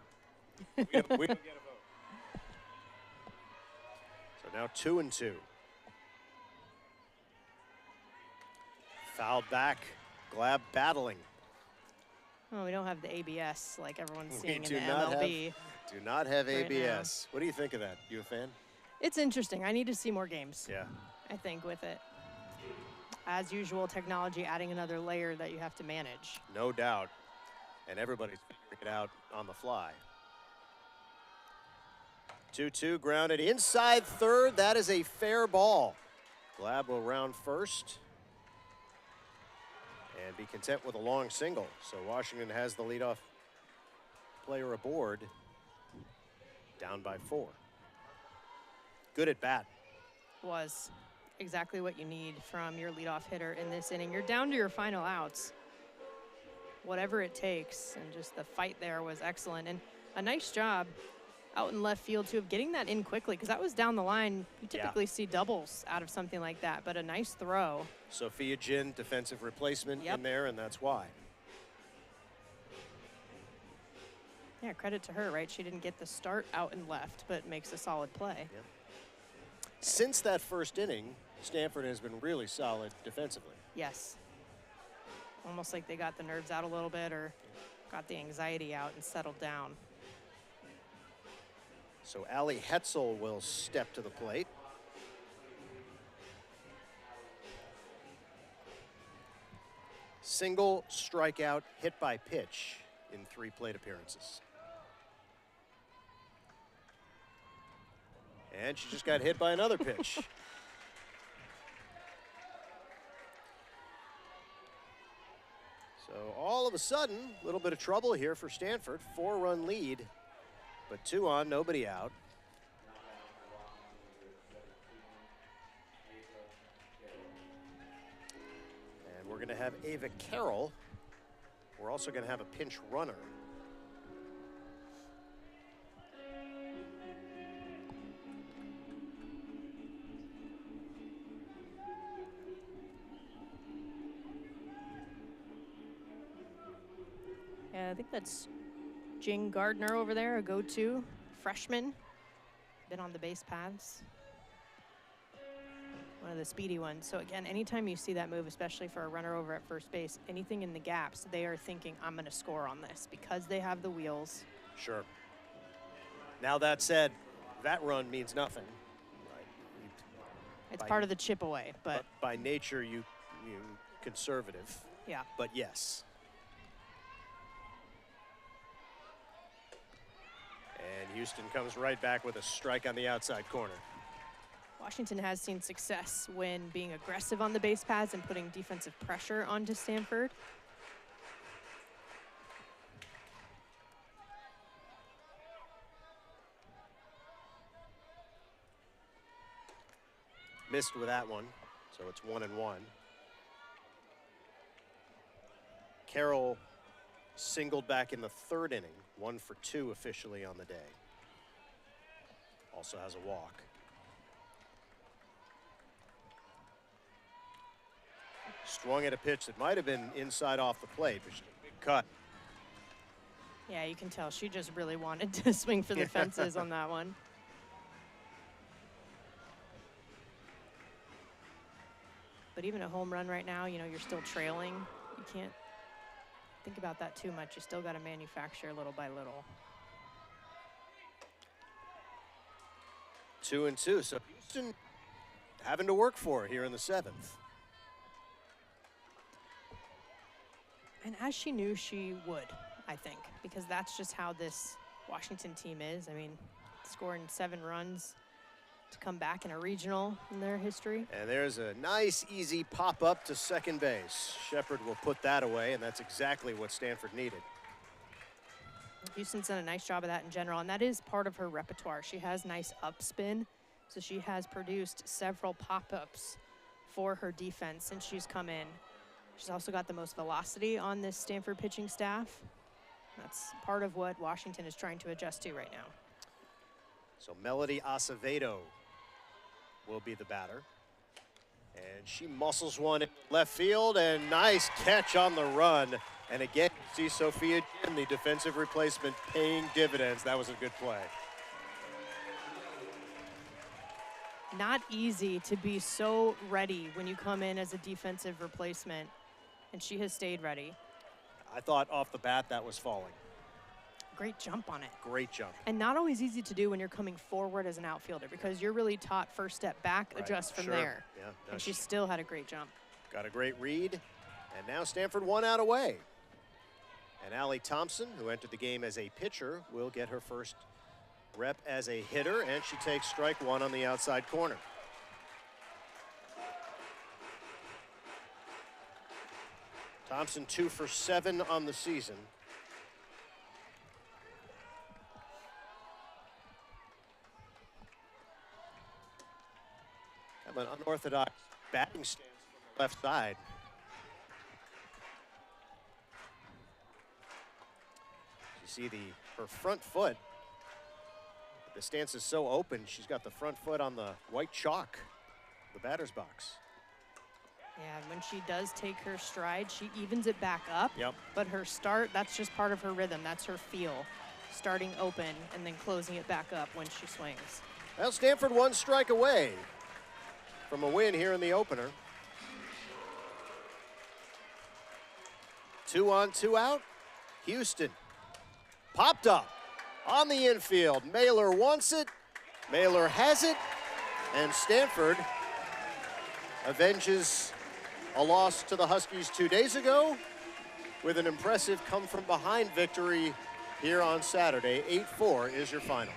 we don't get a vote. So now 2-2. Fouled back, Glab battling.
Oh, we don't have the ABS like everyone's
We
seeing in
do
the
not
MLB.
Do not have
right
ABS. What do you think of that? You a fan?
It's interesting. I need to see more games.
Yeah.
I think with it. As usual, technology adding another layer that you have to manage.
No doubt. And everybody's figuring it out on the fly. 2-2 grounded inside third. That is a fair ball. Glab will round first and be content with a long single. So Washington has the leadoff player aboard, down by 4. Good at bat.
Was. exactly what you need from your leadoff hitter in this inning. You're down to your final outs. Whatever it takes, and just the fight there was excellent. And a nice job out in left field, too, of getting that in quickly, because that was down the line. You typically see doubles out of something like that, but a nice throw.
Sophia Jin, defensive replacement in there, and that's why.
Yeah, credit to her, right? She didn't get the start out and left, but makes a solid play.
Yep. Since that first inning, Stanford has been really solid defensively.
Yes. Almost like they got the nerves out a little bit or got the anxiety out and settled down.
So Allie Hetzel will step to the plate. Single, strikeout, hit by pitch in 3 plate appearances. And she just got hit by another pitch. So all of a sudden, a little bit of trouble here for Stanford. 4-run lead, but 2 on, nobody out. And we're going to have Ava Carroll. We're also going to have a pinch runner.
Yeah, I think that's Jing Gardner over there, a go-to freshman. Been on the base paths. One of the speedy ones. So again, anytime you see that move, especially for a runner over at first base, anything in the gaps, they are thinking, I'm going to score on this because they have the wheels.
Sure. Now that said, that run means nothing.
It's part of the chip away, but
by nature, you conservative.
Yeah.
But yes. And Houston comes right back with a strike on the outside corner.
Washington has seen success when being aggressive on the base paths and putting defensive pressure onto Stanford.
Missed with that one, so it's 1-1. Carroll singled back in the 3rd inning, 1 for 2 officially on the day. Also has a walk. Swung at a pitch that might have been inside off the plate, but she had a big cut.
Yeah, you can tell she just really wanted to swing for the fences on that one. But even a home run right now, you know, you're still trailing. You can't think about that too much. You still got to manufacture little by little.
2-2, so Houston having to work for it here in the 7th.
And as she knew she would, I think, because that's just how this Washington team is. I mean, scoring 7 runs to come back in a regional in their history.
And there's a nice, easy pop-up to second base. Shepard will put that away, and that's exactly what Stanford needed.
Houston's done a nice job of that in general, and that is part of her repertoire. She has nice upspin, so she has produced several pop-ups for her defense since she's come in. She's also got the most velocity on this Stanford pitching staff. That's part of what Washington is trying to adjust to right now.
So Melody Acevedo will be the batter. And she muscles one in left field, and nice catch on the run. And again, you see Sophia Jin, the defensive replacement, paying dividends. That was a good play.
Not easy to be so ready when you come in as a defensive replacement, and she has stayed ready.
I thought off the bat that was falling.
Great jump on it.
Great jump.
And not always easy to do when you're coming forward as an outfielder, because you're really taught first step back,
Right.
adjust from
Sure.
there.
Yeah,
And she still had a great jump.
got a great read. And now Stanford 1 out away. And Allie Thompson, who entered the game as a pitcher, will get her first rep as a hitter, and she takes strike 1 on the outside corner. Thompson 2 for 7 on the season. An unorthodox batting stance from the left side. You see her front foot. The stance is so open, she's got the front foot on the white chalk, the batter's box.
Yeah, when she does take her stride, she evens it back up.
Yep.
But her start, that's just part of her rhythm. That's her feel. Starting open and then closing it back up when she swings.
Well, Stanford 1 strike away from a win here in the opener. 2 on, 2 out. Houston popped up on the infield. Mailer wants it. Mailer has it. And Stanford avenges a loss to the Huskies 2 days ago with an impressive come-from-behind victory here on Saturday. 8-4 is your final.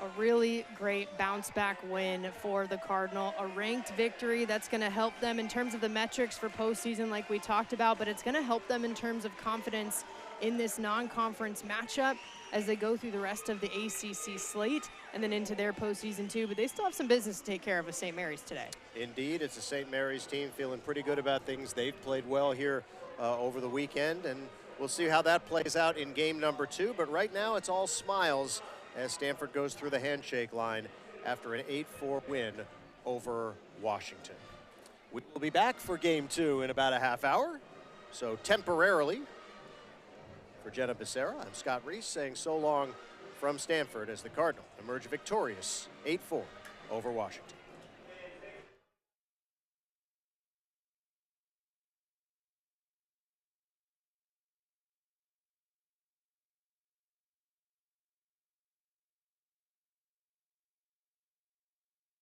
A really great bounce-back win for the Cardinal. A ranked victory that's going to help them in terms of the metrics for postseason like we talked about, but it's going to help them in terms of confidence in this non-conference matchup as they go through the rest of the ACC slate and then into their postseason too. But they still have some business to take care of with St. Mary's today. Indeed, it's a St. Mary's team feeling pretty good about things. They've played well here over the weekend, and we'll see how that plays out in game number 2. But right now, it's all smiles as Stanford goes through the handshake line after an 8-4 win over Washington. We will be back for game 2 in about a half hour. So temporarily, for Jenna Becerra, I'm Scott Reese saying so long from Stanford as the Cardinal emerge victorious 8-4 over Washington.